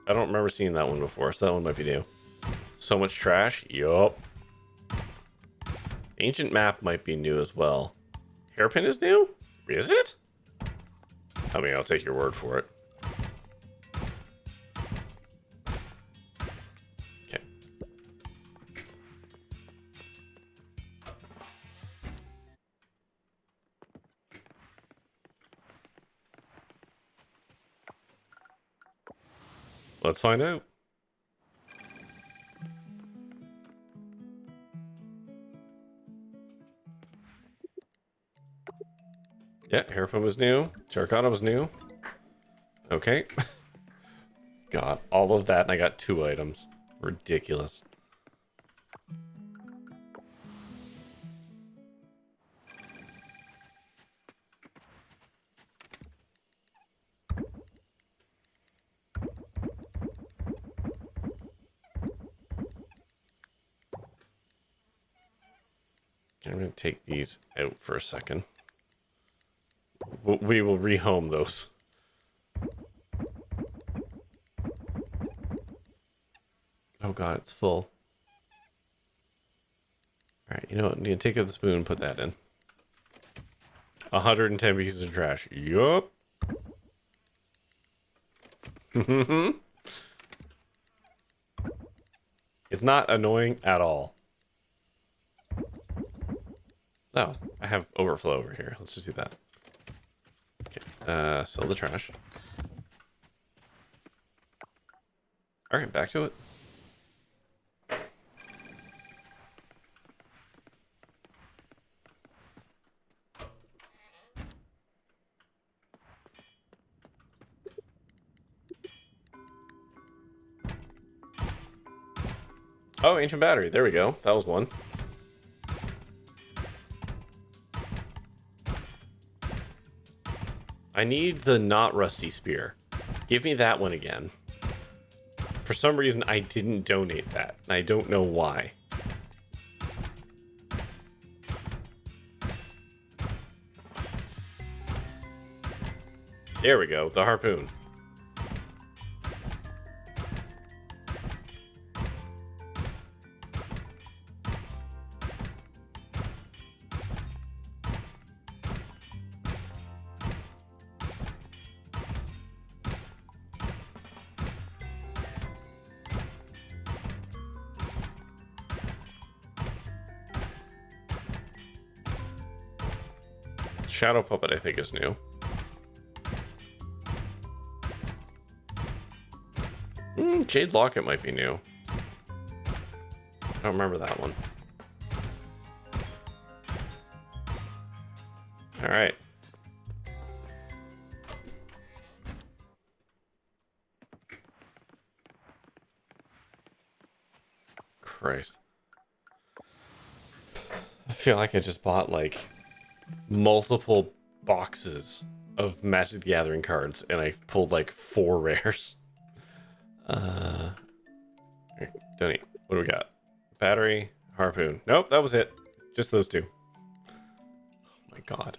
I don't remember seeing that one before, so that one might be new. So much trash? Yup. Ancient map might be new as well. Hairpin is new? Is it? I mean, I'll take your word for it. Okay. Let's find out. Yeah, hairpin was new. Terracotta was new. Okay. Got all of that, and I got 2 items. Ridiculous. Okay, I'm going to take these out for a second. We will rehome those. Oh god, it's full. Alright, you know what? I'm going to take out the spoon and put that in. 110 pieces of trash. Yup. It's not annoying at all. Oh, I have overflow over here. Let's just do that. Okay, sell the trash. Alright, back to it. Oh, ancient battery. There we go. That was one. I need the not rusty spear. Give me that one again. For some reason, I didn't donate that. I don't know why. There we go. The harpoon. Shadow puppet, I think, is new. Jade locket might be new. I don't remember that one. All right. Christ. I feel like I just bought like multiple boxes of Magic the Gathering cards and I pulled like 4 rares. Donate. What do we got? Battery, harpoon. Nope, that was it. Just those 2. Oh my god.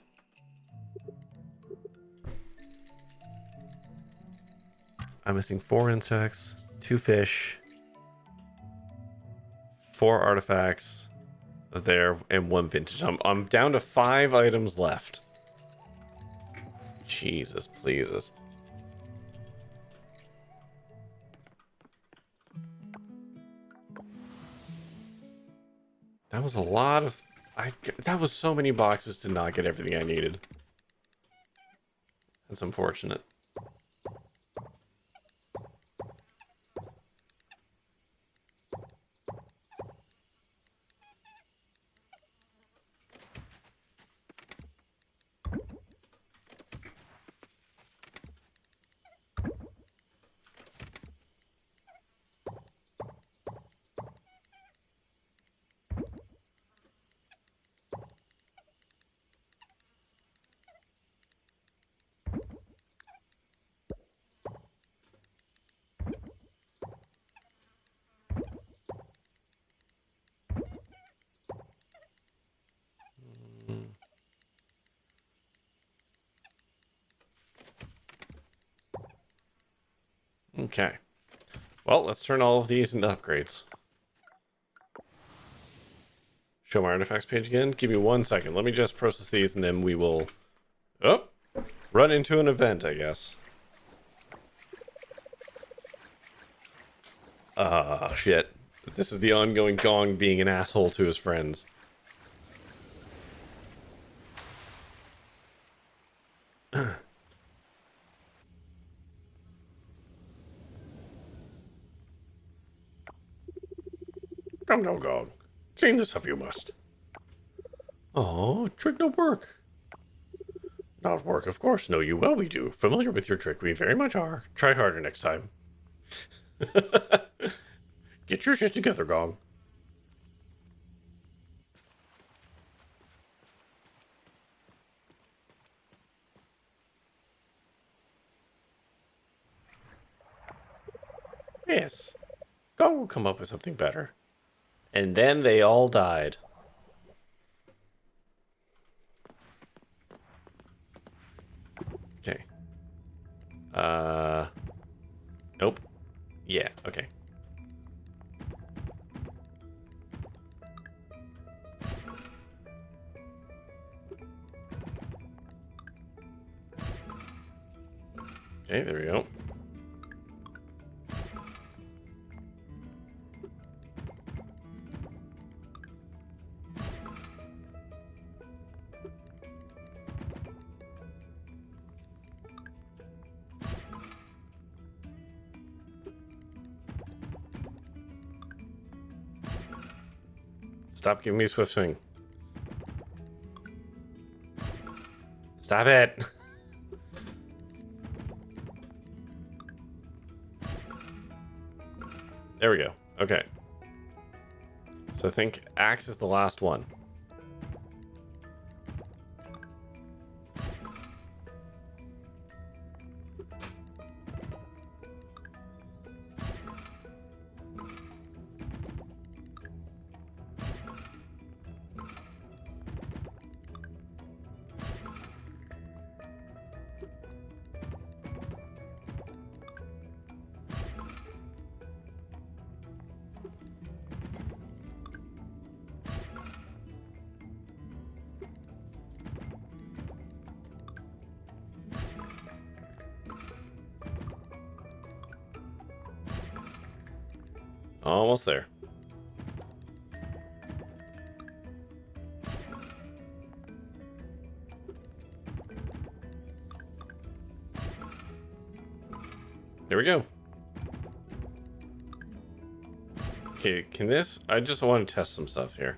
I'm missing 4 insects, 2 fish, 4 artifacts there, and 1 vintage. I'm down to 5 items left. Jesus, pleases. That was a lot of... that was so many boxes to not get everything I needed. That's unfortunate. Okay. Well, let's turn all of these into upgrades. Show my artifacts page again. Give me 1 second. Let me just process these and then we will... Oh! Run into an event, I guess. Ah, shit. This is the ongoing Gong being an asshole to his friends. Come now, Gong. Clean this up you must. Oh, trick no work. Not work, of course. Know you well we do. Familiar with your trick, we very much are. Try harder next time. Get your shit together, Gong. Yes. Gong will come up with something better. And then they all died. Okay. Nope. Yeah, okay. Okay, there we go. Stop giving me swift swing. Stop it. There we go. Okay. So I think axe is the last one. Almost there. There we go. Okay, can this... I just want to test some stuff here.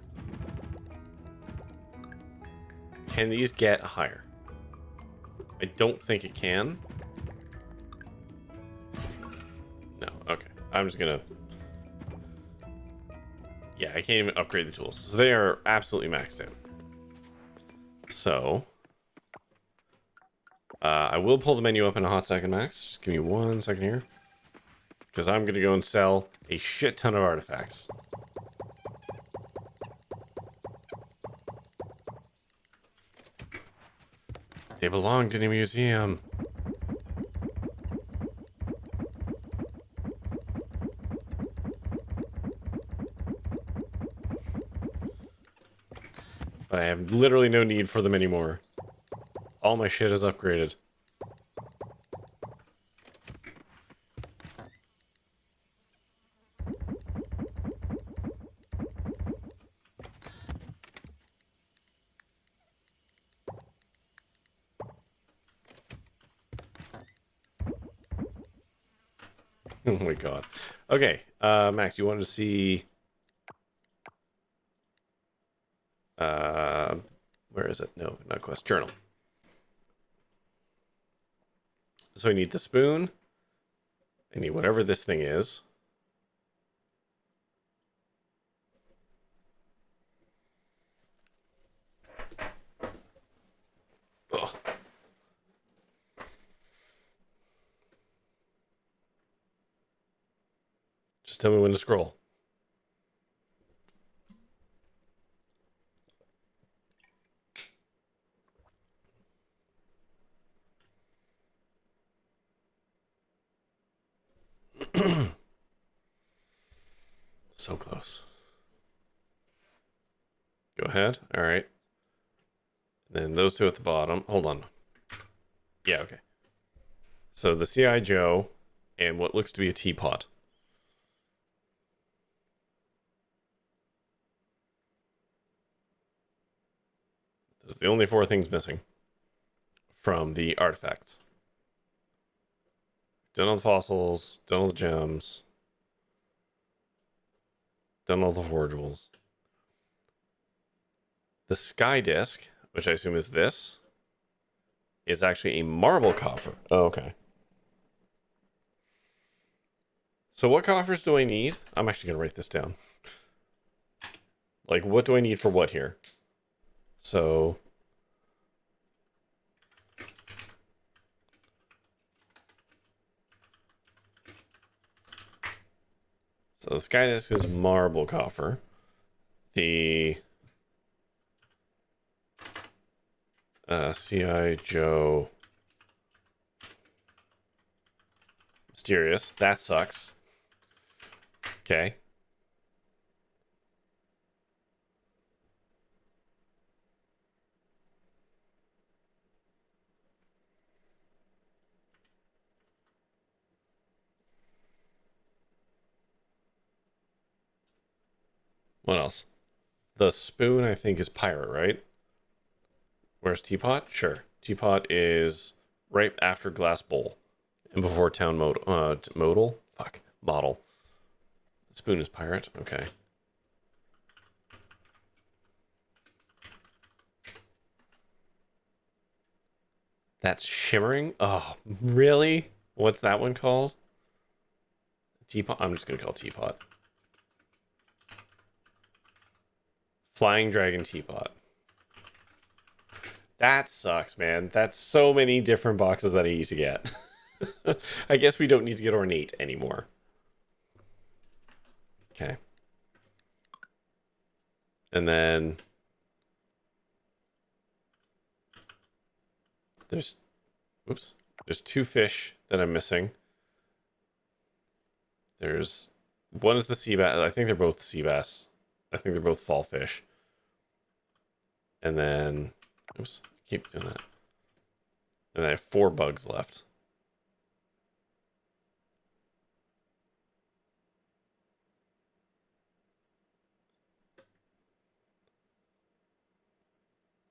Can these get higher? I don't think it can. No, okay. I'm just gonna... Yeah, I can't even upgrade the tools. So they are absolutely maxed out. So... I will pull the menu up in a hot second, Max. Just give me 1 second here. Because I'm gonna go and sell a shit ton of artifacts. They belonged in a museum. But I have literally no need for them anymore. All my shit is upgraded. Oh my god. Okay, Max, you wanted to see... where is it? No, not quest. Journal. So I need the spoon. I need whatever this thing is. Ugh. Just tell me when to scroll. so close. Go ahead. All right. Then those two at the bottom. Hold on. Yeah, okay. So the CI Joe and what looks to be a teapot. Those are the only four things missing from the artifacts. Done all the fossils, done all the gems, done all the forageables. The sky disc, which I assume is this, is actually a marble coffer. Oh, okay. So what coffers do I need? I'm actually going to write this down. Like, what do I need for what here? So... So the sky disc is marble coffer. The CI Joe mysterious. That sucks. Okay. What else? The spoon, I think, is pirate, right? Where's teapot? Sure. Teapot is right after glass bowl and before town modal. Fuck. Model. Spoon is pirate. Okay. That's shimmering? Oh, really? What's that one called? Teapot? I'm just going to call it teapot. Flying dragon teapot. That sucks, man. That's so many different boxes that I need to get. I guess we don't need to get ornate anymore. Okay. And then there's oops. There's two fish that I'm missing. There's one is the sea bass. I think they're both sea bass. I think they're both fall fish. And then oops, keep doing that. And I have 4 bugs left.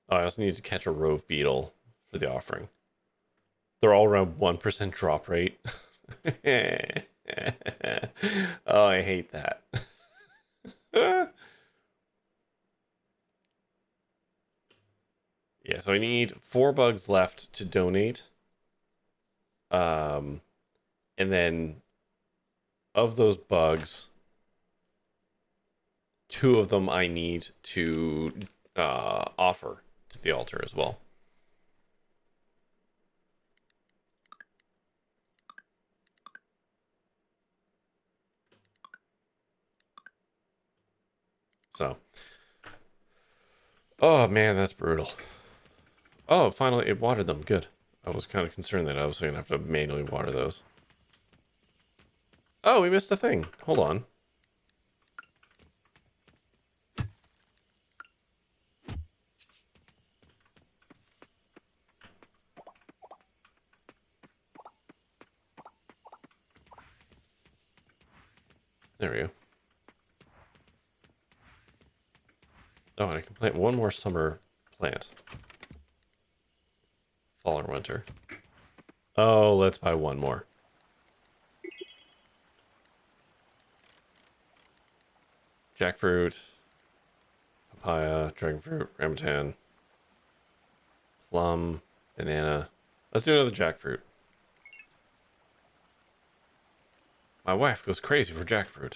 Oh, I also need to catch a rove beetle for the offering. They're all around 1% drop rate. Oh, I hate that. Yeah, so I need 4 bugs left to donate. And then of those bugs, 2 of them I need to offer to the altar as well. So, oh man, that's brutal. Oh, finally it watered them. Good. I was kind of concerned that I was going to have to manually water those. Oh, we missed a thing. Hold on. There we go. Oh, and I can plant one more summer plant. Fall or winter. Oh, let's buy one more. Jackfruit, papaya, dragon fruit, rambutan, plum, banana. Let's do another jackfruit. My wife goes crazy for jackfruit.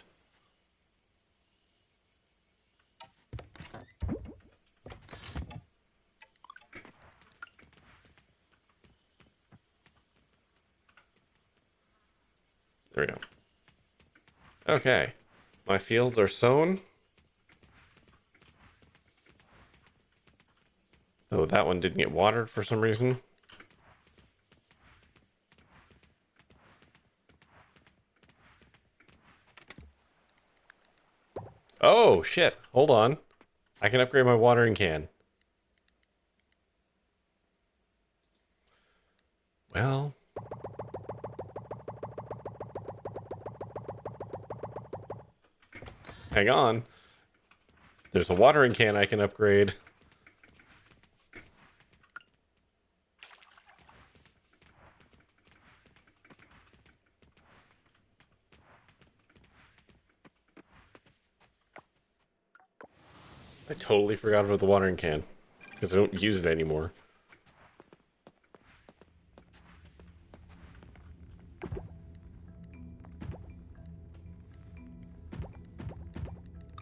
There we go. Okay. My fields are sown. Though that one didn't get watered for some reason. Oh, shit. Hold on. I can upgrade my watering can. Well, hang on. There's a watering can I can upgrade. I totally forgot about the watering can. Because I don't use it anymore.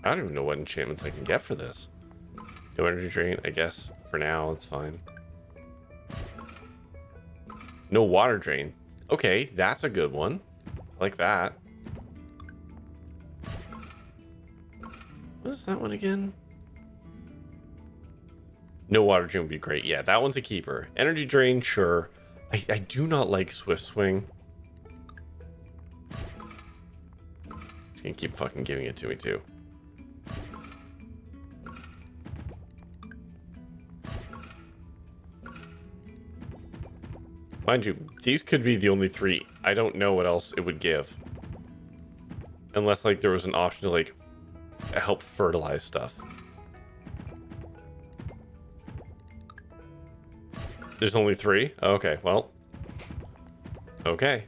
I don't even know what enchantments I can get for this. No energy drain, I guess. For now, it's fine. No water drain. Okay, that's a good one. I like that. What is that one again? No water drain would be great. Yeah, that one's a keeper. Energy drain, sure. I do not like Swift Swing. It's gonna keep fucking giving it to me too. Mind you, these could be the only three. I don't know what else it would give. Unless, like, there was an option to, like, help fertilize stuff. There's only three? Okay, well. Okay.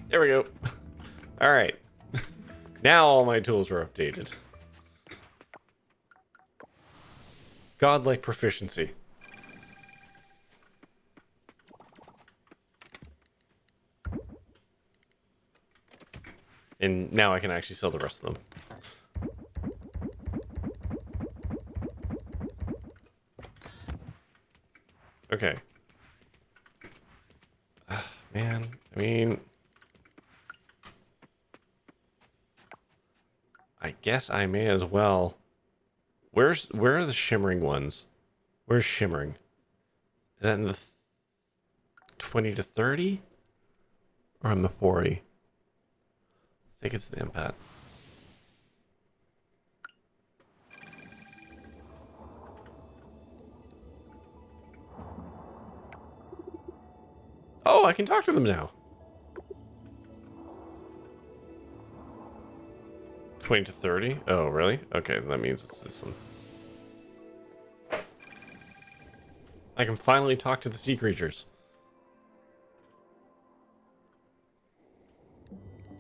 There we go. All right. Now all my tools are updated. Godlike proficiency. And now I can actually sell the rest of them. Okay. Man, I mean... I guess I may as well. Where are the shimmering ones? Where's shimmering? Is that in the 20 to 30? Or in the 40? I think it's the impact. Oh, I can talk to them now. 20 to 30? Oh, really? Okay, that means it's this one. I can finally talk to the sea creatures.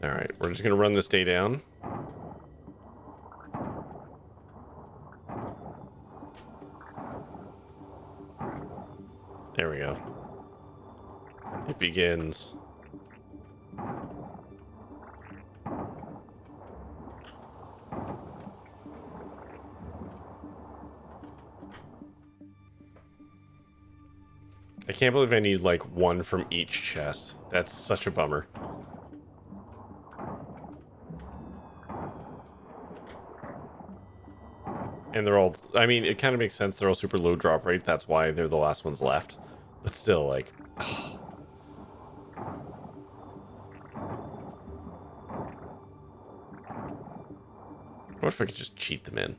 Alright, we're just gonna run this day down. There we go. It begins. I can't believe I need, like, one from each chest. That's such a bummer. And they're all... I mean, it kind of makes sense. They're all super low drop rate. That's why they're the last ones left. But still, like... Oh. What if I could just cheat them in?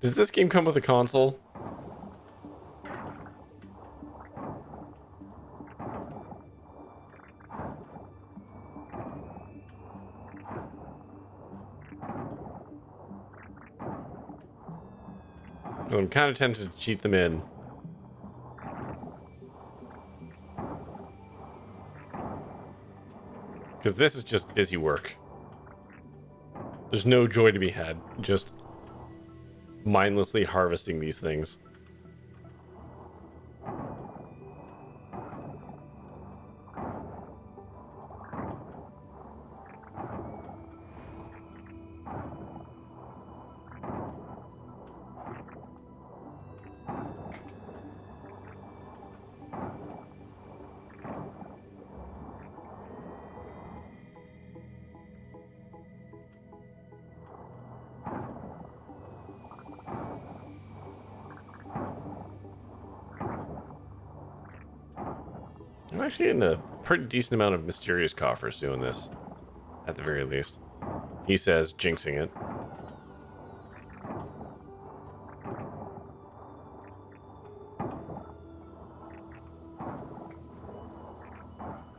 Does this game come with a console? I'm kind of tempted to cheat them in. Because this is just busy work. There's no joy to be had. Just mindlessly harvesting these things. I'm actually getting a pretty decent amount of mysterious coffers doing this, at the very least. He says, jinxing it.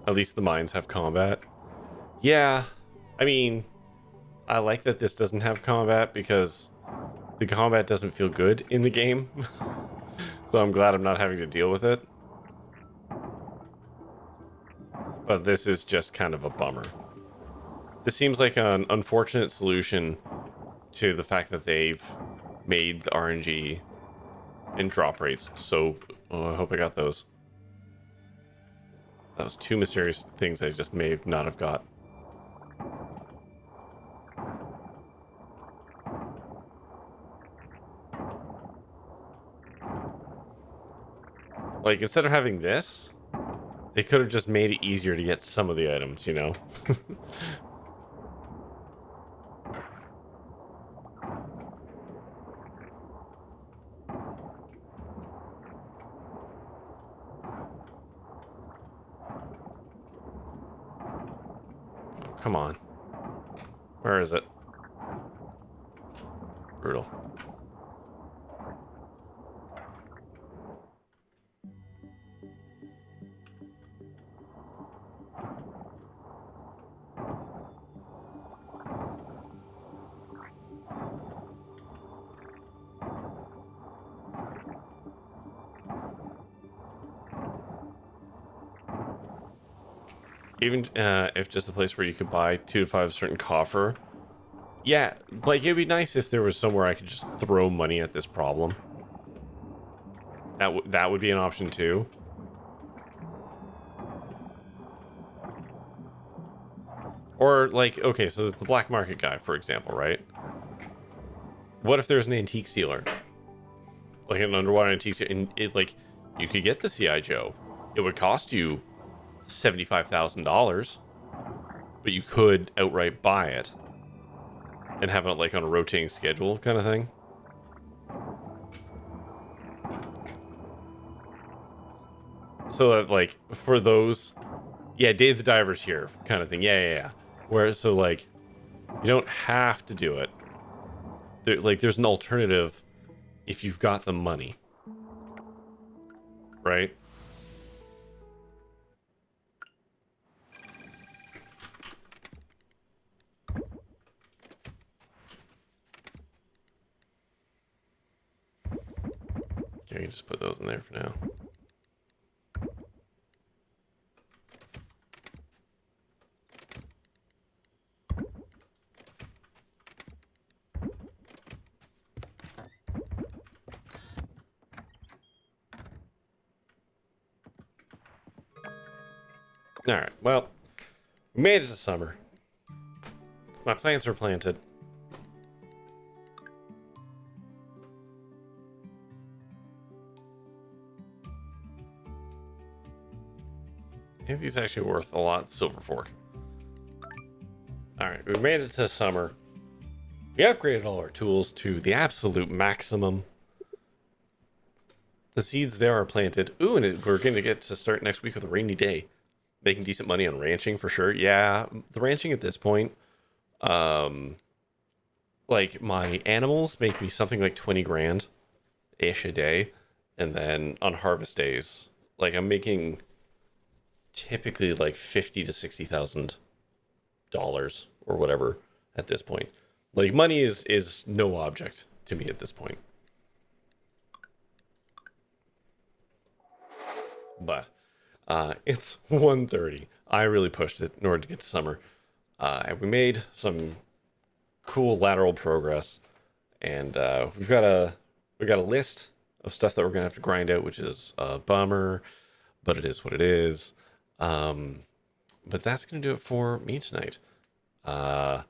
At least the mines have combat. Yeah, I mean, I like that this doesn't have combat because the combat doesn't feel good in the game. So I'm glad I'm not having to deal with it. But this is just kind of a bummer. This seems like an unfortunate solution to the fact that they've made the RNG and drop rates so... Oh, I hope I got those. That was two mysterious things I just may not have got. Like, instead of having this, they could have just made it easier to get some of the items, you know? Oh, come on. Where is it? Brutal. Even if just a place where you could buy 2 to 5 certain coffer. Yeah, like, it'd be nice if there was somewhere I could just throw money at this problem. That would be an option too. Or, like, okay, so there's the black market guy, for example, right? What if there's an antique sealer? Like an underwater antique sealer, and it, like, you could get the C.I. Joe. It would cost you $75,000, but you could outright buy it and have it, like, on a rotating schedule kind of thing. So that, like, for those... Yeah, Dave the Diver's here kind of thing. Yeah. Where, so, like, you don't have to do it. There's an alternative if you've got the money. Right? Okay, you can just put those in there for now. Alright, well, we made it to summer. My plants are planted. I think these actually worth a lot, Silver Fork. Alright, we made it to summer. We upgraded all our tools to the absolute maximum. The seeds there are planted. Ooh, and we're going to get to start next week with a rainy day. Making decent money on ranching for sure. Yeah, the ranching at this point, like, my animals make me something like 20 grand ish a day. And then on harvest days, like, I'm making typically like 50 to $60,000 or whatever at this point. Like, money is no object to me at this point. But it's 1:30. I really pushed it in order to get to summer. We made some cool lateral progress, and we got a list of stuff that we're gonna have to grind out, which is a bummer, but it is what it is. But that's gonna do it for me tonight. Uh,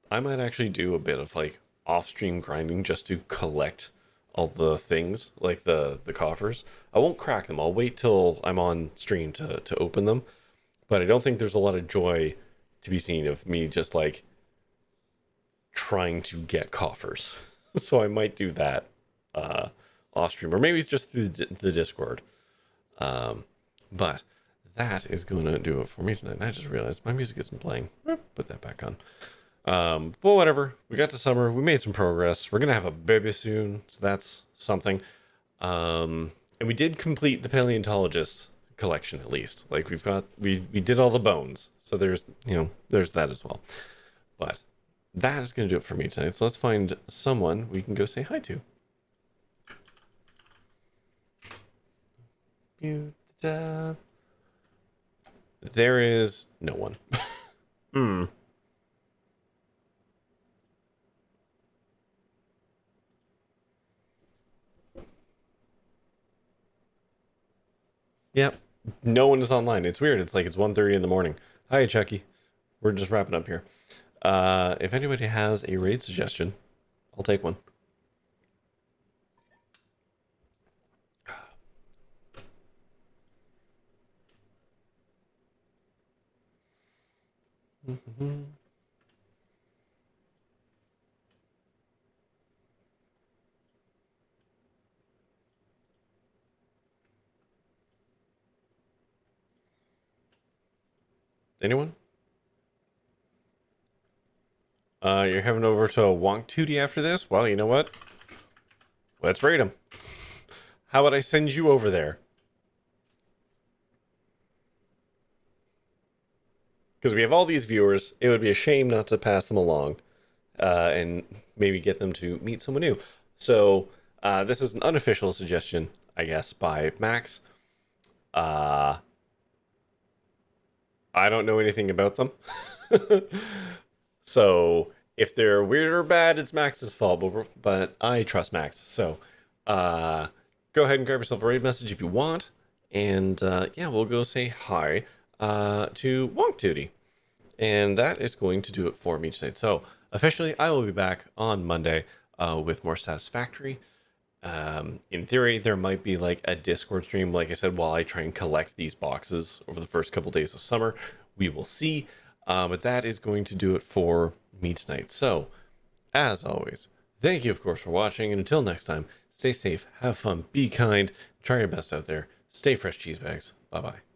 I might actually do a bit of, like, off-stream grinding just to collect all the things, like the coffers. I won't crack them. I'll wait till I'm on stream to open them. But I don't think there's a lot of joy to be seen of me just, like, trying to get coffers. So I might do that off stream, or maybe it's just through the Discord. But that is going to do it for me tonight. I just realized my music isn't playing. Put that back on. But whatever. We got to summer. We made some progress. We're gonna have a baby soon, so that's something. And we did complete the paleontologist collection at least. Like we did all the bones. So there's that as well. But that is gonna do it for me tonight. So let's find someone we can go say hi to. There is no one. Hmm. Yep. No one is online. It's weird. It's like it's 1:30 in the morning. Hi, Chucky. We're just wrapping up here. If anybody has a raid suggestion, I'll take one. Anyone? You're heading over to Wonk Tootie after this? Well, you know what? Let's raid him. How about I send you over there? Because we have all these viewers. It would be a shame not to pass them along and maybe get them to meet someone new. So, this is an unofficial suggestion, I guess, by Max. Uh, I don't know anything about them. So if they're weird or bad, it's Max's fault. But I trust Max. So go ahead and grab yourself a raid message if you want, and yeah, we'll go say hi to Wonk Tootie, and that is going to do it for me tonight. So officially, I will be back on Monday with more Satisfactory. In theory, there might be like a Discord stream, like I said, while I try and collect these boxes over the first couple days of summer. We will see. But that is going to do it for me tonight. So, as always, thank you, of course, for watching. And until next time, stay safe, have fun, be kind, try your best out there. Stay fresh, cheese bags. Bye bye.